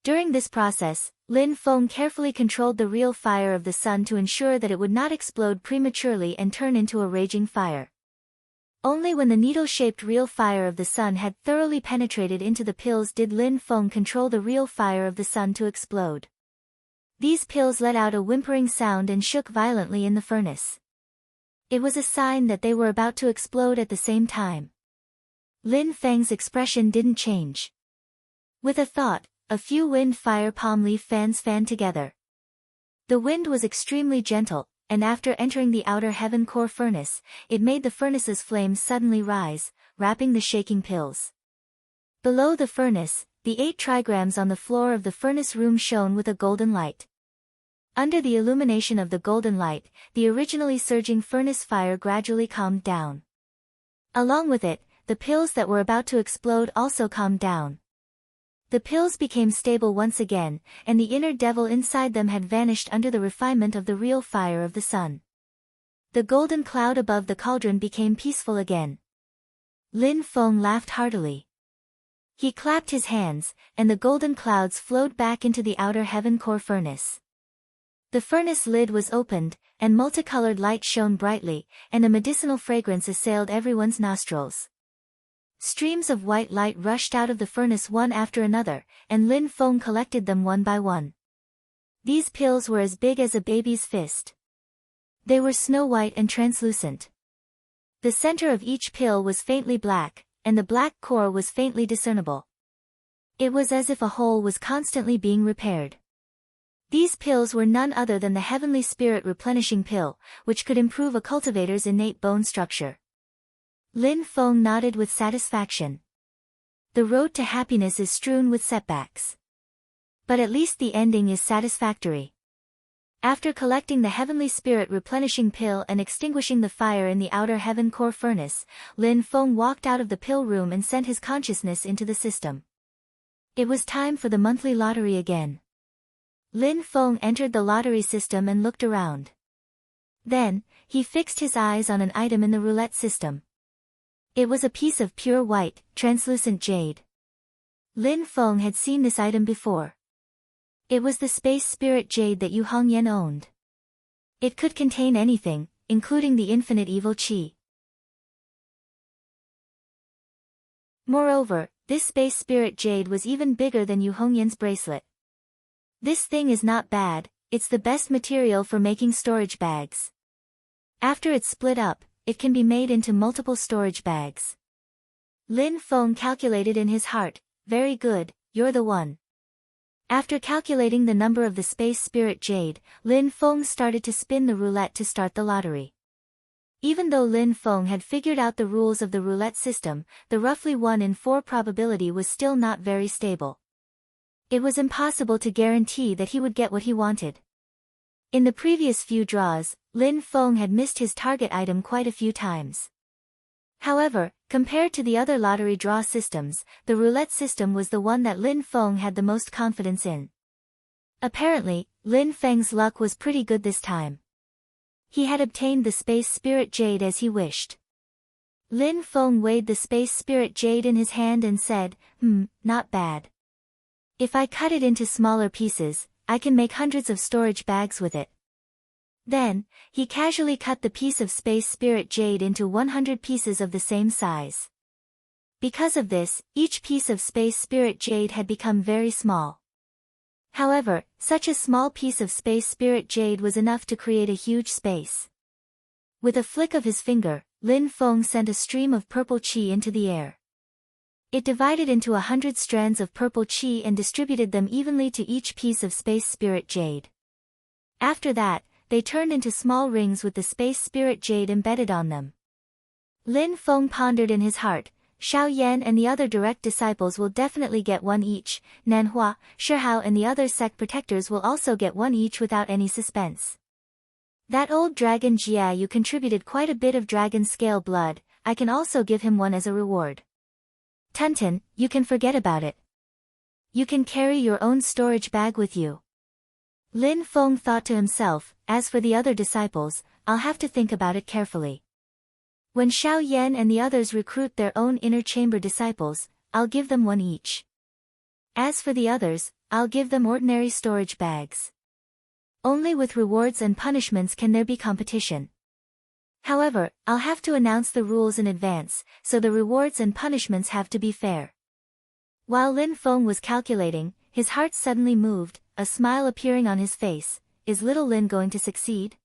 During this process, Lin Feng carefully controlled the real fire of the sun to ensure that it would not explode prematurely and turn into a raging fire. Only when the needle-shaped real fire of the sun had thoroughly penetrated into the pills did Lin Feng control the real fire of the sun to explode. These pills let out a whimpering sound and shook violently in the furnace. It was a sign that they were about to explode at the same time. Lin Feng's expression didn't change. With a thought, a few wind fire palm leaf fans fanned together. The wind was extremely gentle, and after entering the outer heaven core furnace, it made the furnace's flames suddenly rise, wrapping the shaking pills. Below the furnace, the 8 trigrams on the floor of the furnace room shone with a golden light. Under the illumination of the golden light, the originally surging furnace fire gradually calmed down. Along with it, the pills that were about to explode also calmed down. The pills became stable once again, and the inner devil inside them had vanished under the refinement of the real fire of the sun. The golden cloud above the cauldron became peaceful again. Lin Feng laughed heartily. He clapped his hands, and the golden clouds flowed back into the outer heaven core furnace. The furnace lid was opened, and multicolored light shone brightly, and a medicinal fragrance assailed everyone's nostrils. Streams of white light rushed out of the furnace one after another, and Lin Feng collected them one by one. These pills were as big as a baby's fist. They were snow-white and translucent. The center of each pill was faintly black, and the black core was faintly discernible. It was as if a hole was constantly being repaired. These pills were none other than the heavenly spirit replenishing pill, which could improve a cultivator's innate bone structure. Lin Feng nodded with satisfaction. The road to happiness is strewn with setbacks. But at least the ending is satisfactory. After collecting the heavenly spirit replenishing pill and extinguishing the fire in the outer heaven core furnace, Lin Feng walked out of the pill room and sent his consciousness into the system. It was time for the monthly lottery again. Lin Feng entered the lottery system and looked around. Then, he fixed his eyes on an item in the roulette system. It was a piece of pure white, translucent jade. Lin Feng had seen this item before. It was the space spirit jade that Yu Hongyan owned. It could contain anything, including the infinite evil qi. Moreover, this space spirit jade was even bigger than Yu Hongyan's bracelet. This thing is not bad, it's the best material for making storage bags. After it's split up, it can be made into multiple storage bags. Lin Feng calculated in his heart, very good, you're the one. After calculating the number of the space spirit jade, Lin Feng started to spin the roulette to start the lottery. Even though Lin Feng had figured out the rules of the roulette system, the roughly 1 in 4 probability was still not very stable. It was impossible to guarantee that he would get what he wanted. In the previous few draws, Lin Feng had missed his target item quite a few times. However, compared to the other lottery draw systems, the roulette system was the one that Lin Feng had the most confidence in. Apparently, Lin Feng's luck was pretty good this time. He had obtained the space spirit jade as he wished. Lin Feng weighed the space spirit jade in his hand and said, not bad. If I cut it into smaller pieces, I can make hundreds of storage bags with it. Then, he casually cut the piece of space spirit jade into 100 pieces of the same size. Because of this, each piece of space spirit jade had become very small. However, such a small piece of space spirit jade was enough to create a huge space. With a flick of his finger, Lin Feng sent a stream of purple qi into the air. It divided into 100 strands of purple qi and distributed them evenly to each piece of space spirit jade. After that, they turned into small rings with the space spirit jade embedded on them. Lin Feng pondered in his heart, Xiao Yan and the other direct disciples will definitely get one each, Nanhua, Shihao and the other sect protectors will also get one each without any suspense. That old dragon Jiayu contributed quite a bit of dragon scale blood, I can also give him one as a reward. Tunton, you can forget about it. You can carry your own storage bag with you. Lin Feng thought to himself, as for the other disciples, I'll have to think about it carefully. When Xiao Yan and the others recruit their own inner chamber disciples, I'll give them one each. As for the others, I'll give them ordinary storage bags. Only with rewards and punishments can there be competition. However, I'll have to announce the rules in advance, so the rewards and punishments have to be fair. While Lin Feng was calculating, his heart suddenly moved, a smile appearing on his face. Is little Lin going to succeed?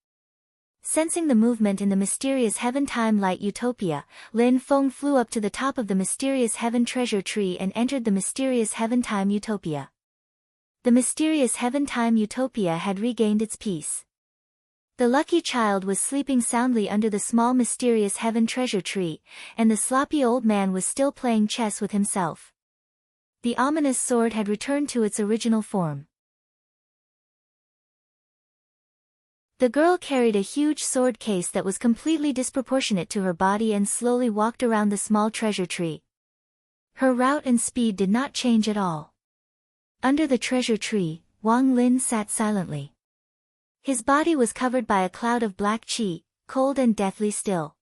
Sensing the movement in the mysterious heaven-time light utopia, Lin Feng flew up to the top of the mysterious heaven treasure tree and entered the mysterious heaven-time utopia. the mysterious heaven-time utopia had regained its peace. The lucky child was sleeping soundly under the small mysterious heaven treasure tree, and the sloppy old man was still playing chess with himself. The ominous sword had returned to its original form. The girl carried a huge sword case that was completely disproportionate to her body and slowly walked around the small treasure tree. Her route and speed did not change at all. Under the treasure tree, Wang Lin sat silently. His body was covered by a cloud of black qi, cold and deathly still.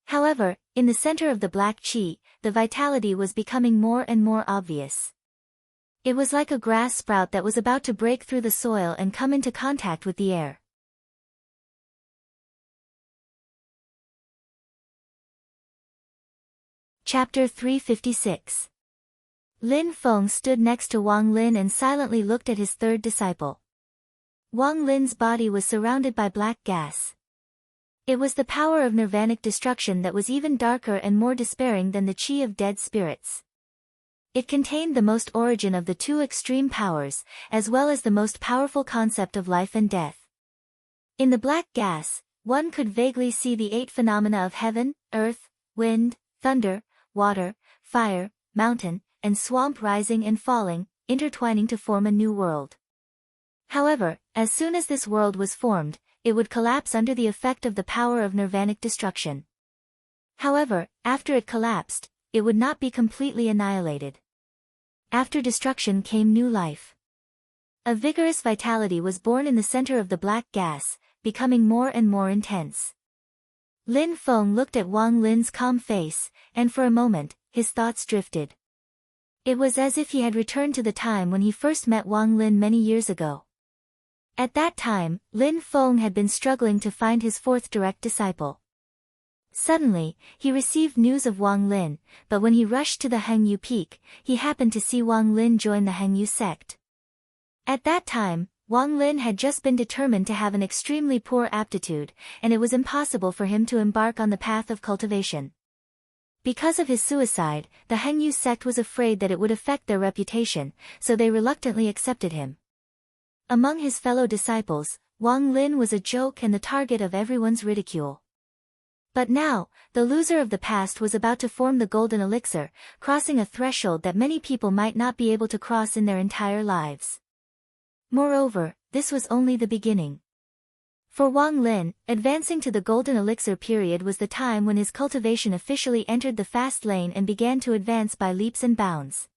However, in the center of the black qi, the vitality was becoming more and more obvious. It was like a grass sprout that was about to break through the soil and come into contact with the air. Chapter 356. Lin Feng stood next to Wang Lin and silently looked at his third disciple. Wang Lin's body was surrounded by black gas. It was the power of nirvanic destruction that was even darker and more despairing than the qi of dead spirits. It contained the most origin of the two extreme powers, as well as the most powerful concept of life and death. In the black gas, one could vaguely see the 8 phenomena of heaven, earth, wind, thunder, water, fire, mountain, and swamp rising and falling, intertwining to form a new world. However, as soon as this world was formed, it would collapse under the effect of the power of nirvanic destruction. However, after it collapsed, it would not be completely annihilated. After destruction came new life. A vigorous vitality was born in the center of the black gas, becoming more and more intense. Lin Feng looked at Wang Lin's calm face, and for a moment, his thoughts drifted. It was as if he had returned to the time when he first met Wang Lin many years ago. At that time, Lin Feng had been struggling to find his fourth direct disciple. Suddenly, he received news of Wang Lin, but when he rushed to the Hengyu Peak, he happened to see Wang Lin join the Hengyu sect. At that time, Wang Lin had just been determined to have an extremely poor aptitude, and it was impossible for him to embark on the path of cultivation. Because of his suicide, the Hengyu sect was afraid that it would affect their reputation, so they reluctantly accepted him. Among his fellow disciples, Wang Lin was a joke and the target of everyone's ridicule. But now, the loser of the past was about to form the golden elixir, crossing a threshold that many people might not be able to cross in their entire lives. Moreover, this was only the beginning. For Wang Lin, advancing to the golden elixir period was the time when his cultivation officially entered the fast lane and began to advance by leaps and bounds.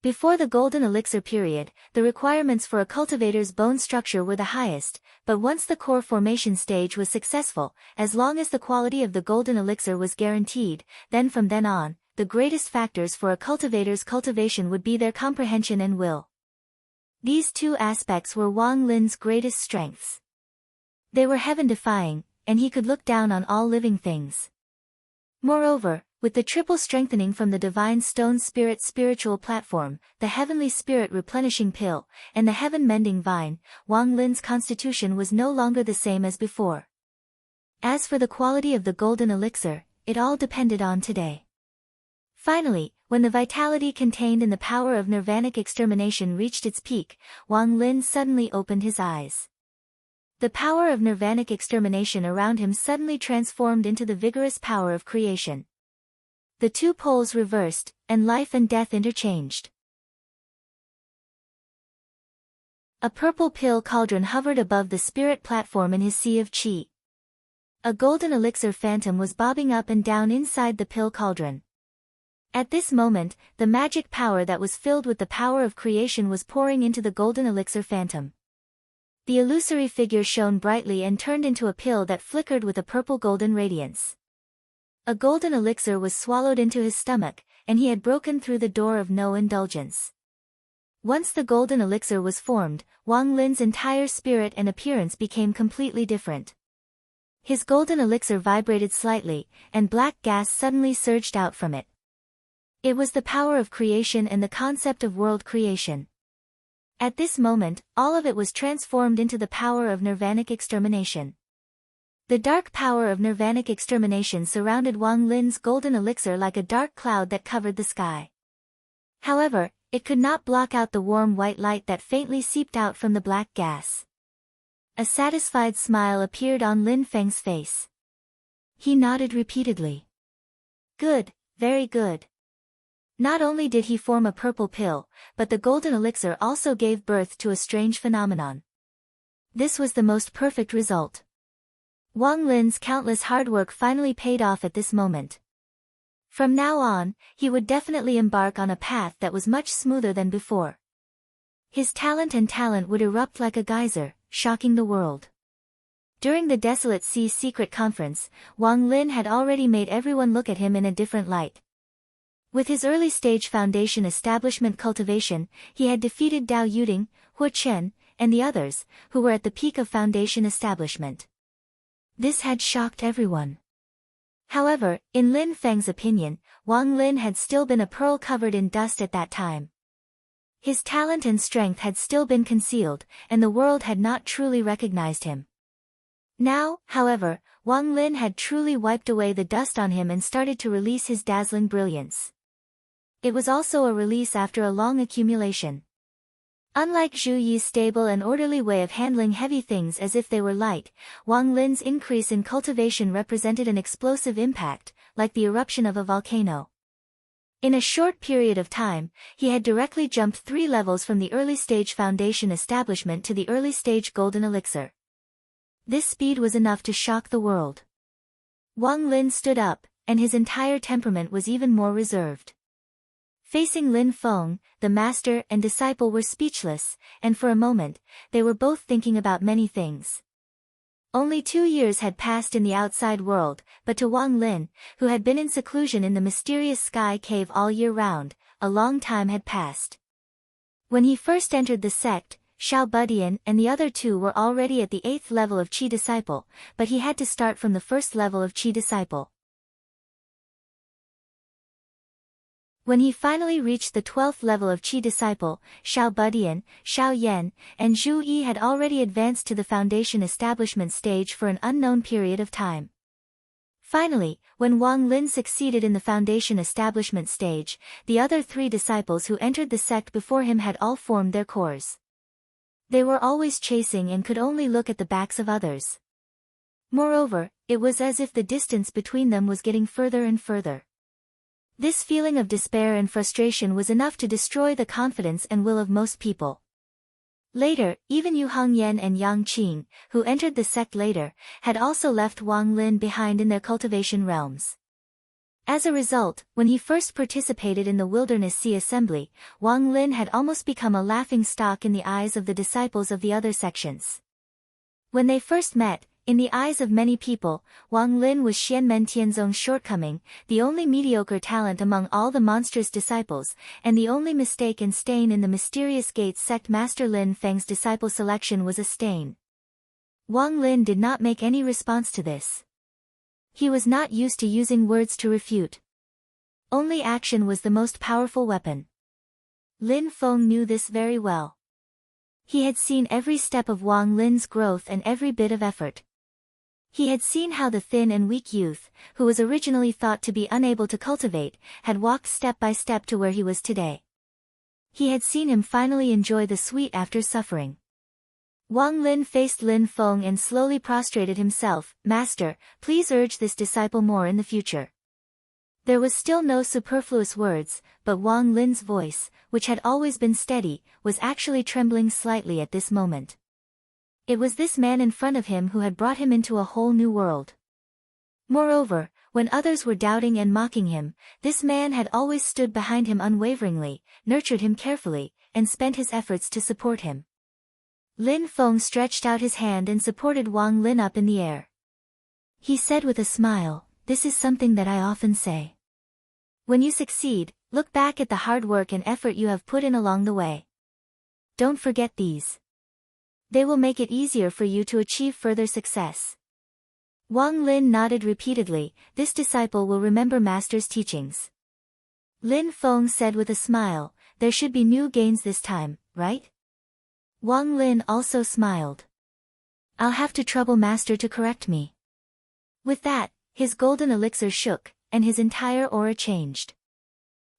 Before the golden elixir period, the requirements for a cultivator's bone structure were the highest, but once the core formation stage was successful, as long as the quality of the golden elixir was guaranteed, then from then on, the greatest factors for a cultivator's cultivation would be their comprehension and will. These two aspects were Wang Lin's greatest strengths. They were heaven-defying, and he could look down on all living things. Moreover, with the triple strengthening from the Divine Stone Spirit spiritual platform, the Heavenly Spirit replenishing pill, and the Heaven-mending vine, Wang Lin's constitution was no longer the same as before. As for the quality of the golden elixir, it all depended on today. Finally, when the vitality contained in the power of nirvanic extermination reached its peak, Wang Lin suddenly opened his eyes. The power of nirvanic extermination around him suddenly transformed into the vigorous power of creation. The two poles reversed, and life and death interchanged. A purple pill cauldron hovered above the spirit platform in his sea of qi. A golden elixir phantom was bobbing up and down inside the pill cauldron. At this moment, the magic power that was filled with the power of creation was pouring into the golden elixir phantom. The illusory figure shone brightly and turned into a pill that flickered with a purple-golden radiance. A golden elixir was swallowed into his stomach, and he had broken through the door of no indulgence. Once the golden elixir was formed, Wang Lin's entire spirit and appearance became completely different. His golden elixir vibrated slightly, and black gas suddenly surged out from it. It was the power of creation and the concept of world creation. At this moment, all of it was transformed into the power of nirvanic extermination. The dark power of nirvanic extermination surrounded Wang Lin's golden elixir like a dark cloud that covered the sky. However, It could not block out the warm white light that faintly seeped out from the black gas. A satisfied smile appeared on Lin Feng's face. He nodded repeatedly. Good, very good. Not only did he form a purple pill, but the golden elixir also gave birth to a strange phenomenon. This was the most perfect result. Wang Lin's countless hard work finally paid off at this moment. From now on, he would definitely embark on a path that was much smoother than before. His talent would erupt like a geyser, shocking the world. During the Desolate Sea's secret conference, Wang Lin had already made everyone look at him in a different light. With his early-stage foundation establishment cultivation, he had defeated Dao Yuding, Hu Chen, and the others, who were at the peak of foundation establishment. This had shocked everyone. However, in Lin Feng's opinion, Wang Lin had still been a pearl covered in dust at that time. His talent and strength had still been concealed, and the world had not truly recognized him. Now, however, Wang Lin had truly wiped away the dust on him and started to release his dazzling brilliance. It was also a release after a long accumulation. Unlike Zhu Yi's stable and orderly way of handling heavy things as if they were light, Wang Lin's increase in cultivation represented an explosive impact, like the eruption of a volcano. In a short period of time, he had directly jumped 3 levels from the early-stage foundation establishment to the early-stage golden elixir. This speed was enough to shock the world. Wang Lin stood up, and his entire temperament was even more reserved. Facing Lin Feng, the master and disciple were speechless, and for a moment, they were both thinking about many things. Only 2 years had passed in the outside world, but to Wang Lin, who had been in seclusion in the mysterious sky cave all year round, a long time had passed. When he first entered the sect, Xiao Budian and the other 2 were already at the 8th level of Qi disciple, but he had to start from the 1st level of Qi disciple. When he finally reached the 12th level of Qi disciple, Xiao Budian, Xiao Yan, and Zhu Yi had already advanced to the foundation establishment stage for an unknown period of time. Finally, when Wang Lin succeeded in the foundation establishment stage, the other 3 disciples who entered the sect before him had all formed their cores. They were always chasing and could only look at the backs of others. Moreover, it was as if the distance between them was getting further and further. This feeling of despair and frustration was enough to destroy the confidence and will of most people. Later, even Yu Hongyan and Yang Qing, who entered the sect later, had also left Wang Lin behind in their cultivation realms. As a result, when he first participated in the Wilderness Sea Assembly, Wang Lin had almost become a laughing stock in the eyes of the disciples of the other sections. When they first met, in the eyes of many people, Wang Lin was Xianmen Tianzong's shortcoming, the only mediocre talent among all the monstrous disciples, and the only mistake and stain in the mysterious Gates sect Master Lin Feng's disciple selection was a stain. Wang Lin did not make any response to this. He was not used to using words to refute. Only action was the most powerful weapon. Lin Feng knew this very well. He had seen every step of Wang Lin's growth and every bit of effort. He had seen how the thin and weak youth, who was originally thought to be unable to cultivate, had walked step by step to where he was today. He had seen him finally enjoy the sweet after suffering. Wang Lin faced Lin Feng and slowly prostrated himself. "Master, please urge this disciple more in the future." There was still no superfluous words, but Wang Lin's voice, which had always been steady, was actually trembling slightly at this moment. It was this man in front of him who had brought him into a whole new world. Moreover, when others were doubting and mocking him, this man had always stood behind him unwaveringly, nurtured him carefully, and spent his efforts to support him. Lin Feng stretched out his hand and supported Wang Lin up in the air. He said with a smile, "This is something that I often say. When you succeed, look back at the hard work and effort you have put in along the way. Don't forget these. They will make it easier for you to achieve further success." Wang Lin nodded repeatedly. "This disciple will remember Master's teachings." Lin Feng said with a smile, "There should be new gains this time, right?" Wang Lin also smiled. "I'll have to trouble Master to correct me." With that, his golden elixir shook, and his entire aura changed.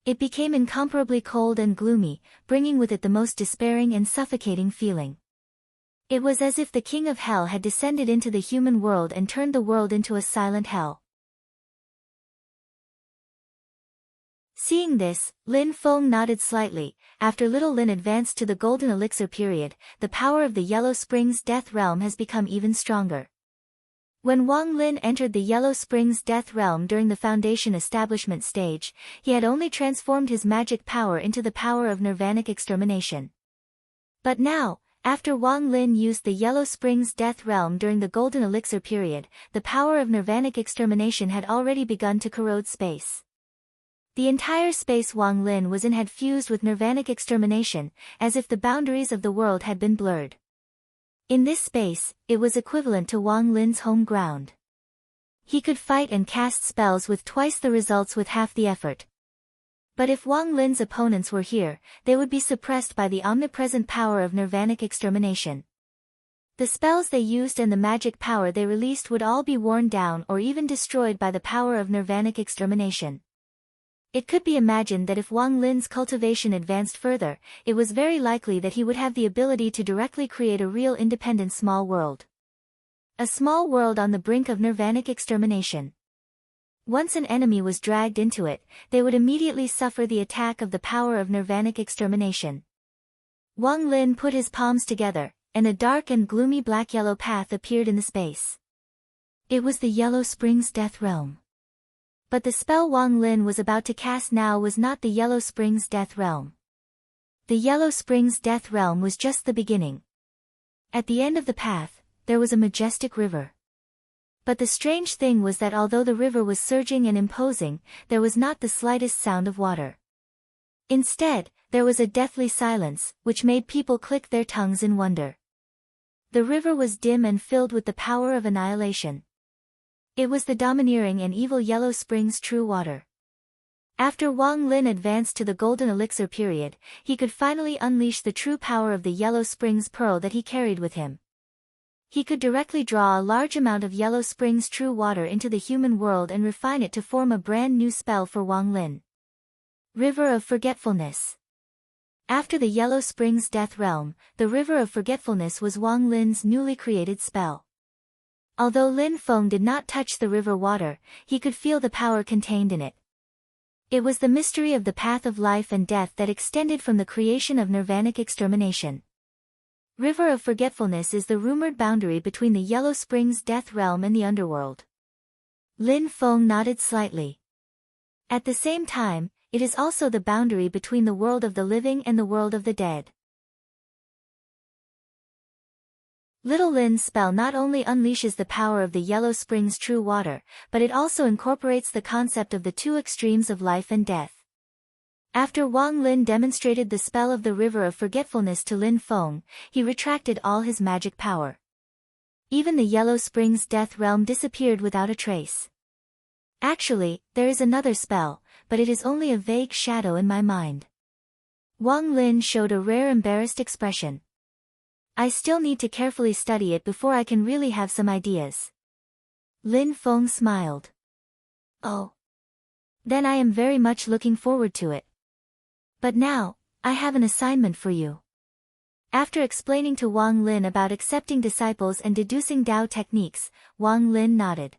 It became incomparably cold and gloomy, bringing with it the most despairing and suffocating feeling. It was as if the king of hell had descended into the human world and turned the world into a silent hell. Seeing this, Lin Feng nodded slightly. After little Lin advanced to the Golden Elixir period, the power of the Yellow Springs Death Realm has become even stronger. When Wang Lin entered the Yellow Springs Death Realm during the Foundation establishment stage, he had only transformed his magic power into the power of Nirvanic extermination. But now, after Wang Lin used the Yellow Springs Death Realm during the Golden Elixir period, the power of Nirvanic extermination had already begun to corrode space. The entire space Wang Lin was in had fused with Nirvanic extermination, as if the boundaries of the world had been blurred. In this space, it was equivalent to Wang Lin's home ground. He could fight and cast spells with twice the results with half the effort. But if Wang Lin's opponents were here, they would be suppressed by the omnipresent power of Nirvanic extermination. The spells they used and the magic power they released would all be worn down or even destroyed by the power of Nirvanic extermination. It could be imagined that if Wang Lin's cultivation advanced further, it was very likely that he would have the ability to directly create a real independent small world. A small world on the brink of Nirvanic extermination. Once an enemy was dragged into it, they would immediately suffer the attack of the power of Nirvanic extermination. Wang Lin put his palms together, and a dark and gloomy black-yellow path appeared in the space. It was the Yellow Springs Death Realm. But the spell Wang Lin was about to cast now was not the Yellow Springs Death Realm. The Yellow Springs Death Realm was just the beginning. At the end of the path, there was a majestic river. But the strange thing was that although the river was surging and imposing, there was not the slightest sound of water. Instead, there was a deathly silence, which made people click their tongues in wonder. The river was dim and filled with the power of annihilation. It was the domineering and evil Yellow Springs True Water. After Wang Lin advanced to the Golden Elixir period, he could finally unleash the true power of the Yellow Springs Pearl that he carried with him. He could directly draw a large amount of Yellow Springs True Water into the human world and refine it to form a brand new spell for Wang Lin. River of Forgetfulness. After the Yellow Springs Death Realm, the River of Forgetfulness was Wang Lin's newly created spell. Although Lin Feng did not touch the river water, he could feel the power contained in it. It was the mystery of the path of life and death that extended from the creation of Nirvanic extermination. River of Forgetfulness is the rumored boundary between the Yellow Springs Death Realm and the underworld. Lin Feng nodded slightly. At the same time, it is also the boundary between the world of the living and the world of the dead. Little Lin's spell not only unleashes the power of the Yellow Springs True Water, but it also incorporates the concept of the two extremes of life and death. After Wang Lin demonstrated the spell of the River of Forgetfulness to Lin Feng, he retracted all his magic power. Even the Yellow Springs Death Realm disappeared without a trace. Actually, there is another spell, but it is only a vague shadow in my mind. Wang Lin showed a rare embarrassed expression. I still need to carefully study it before I can really have some ideas. Lin Feng smiled. Oh. Then I am very much looking forward to it. But now, I have an assignment for you. After explaining to Wang Lin about accepting disciples and deducing Dao techniques, Wang Lin nodded.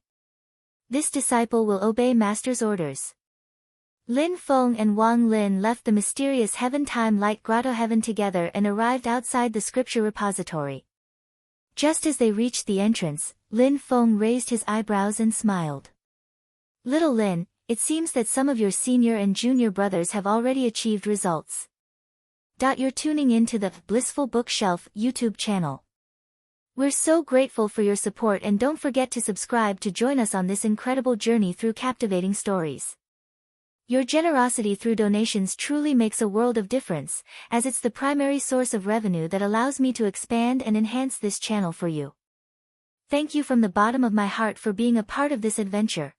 This disciple will obey Master's orders. Lin Feng and Wang Lin left the mysterious Heaven-Time Light Grotto Heaven together and arrived outside the scripture repository. Just as they reached the entrance, Lin Feng raised his eyebrows and smiled. Little Lin, it seems that some of your senior and junior brothers have already achieved results. You're tuning in to the Blissful Bookshelf YouTube channel. We're so grateful for your support, and don't forget to subscribe to join us on this incredible journey through captivating stories. Your generosity through donations truly makes a world of difference, as it's the primary source of revenue that allows me to expand and enhance this channel for you. Thank you from the bottom of my heart for being a part of this adventure.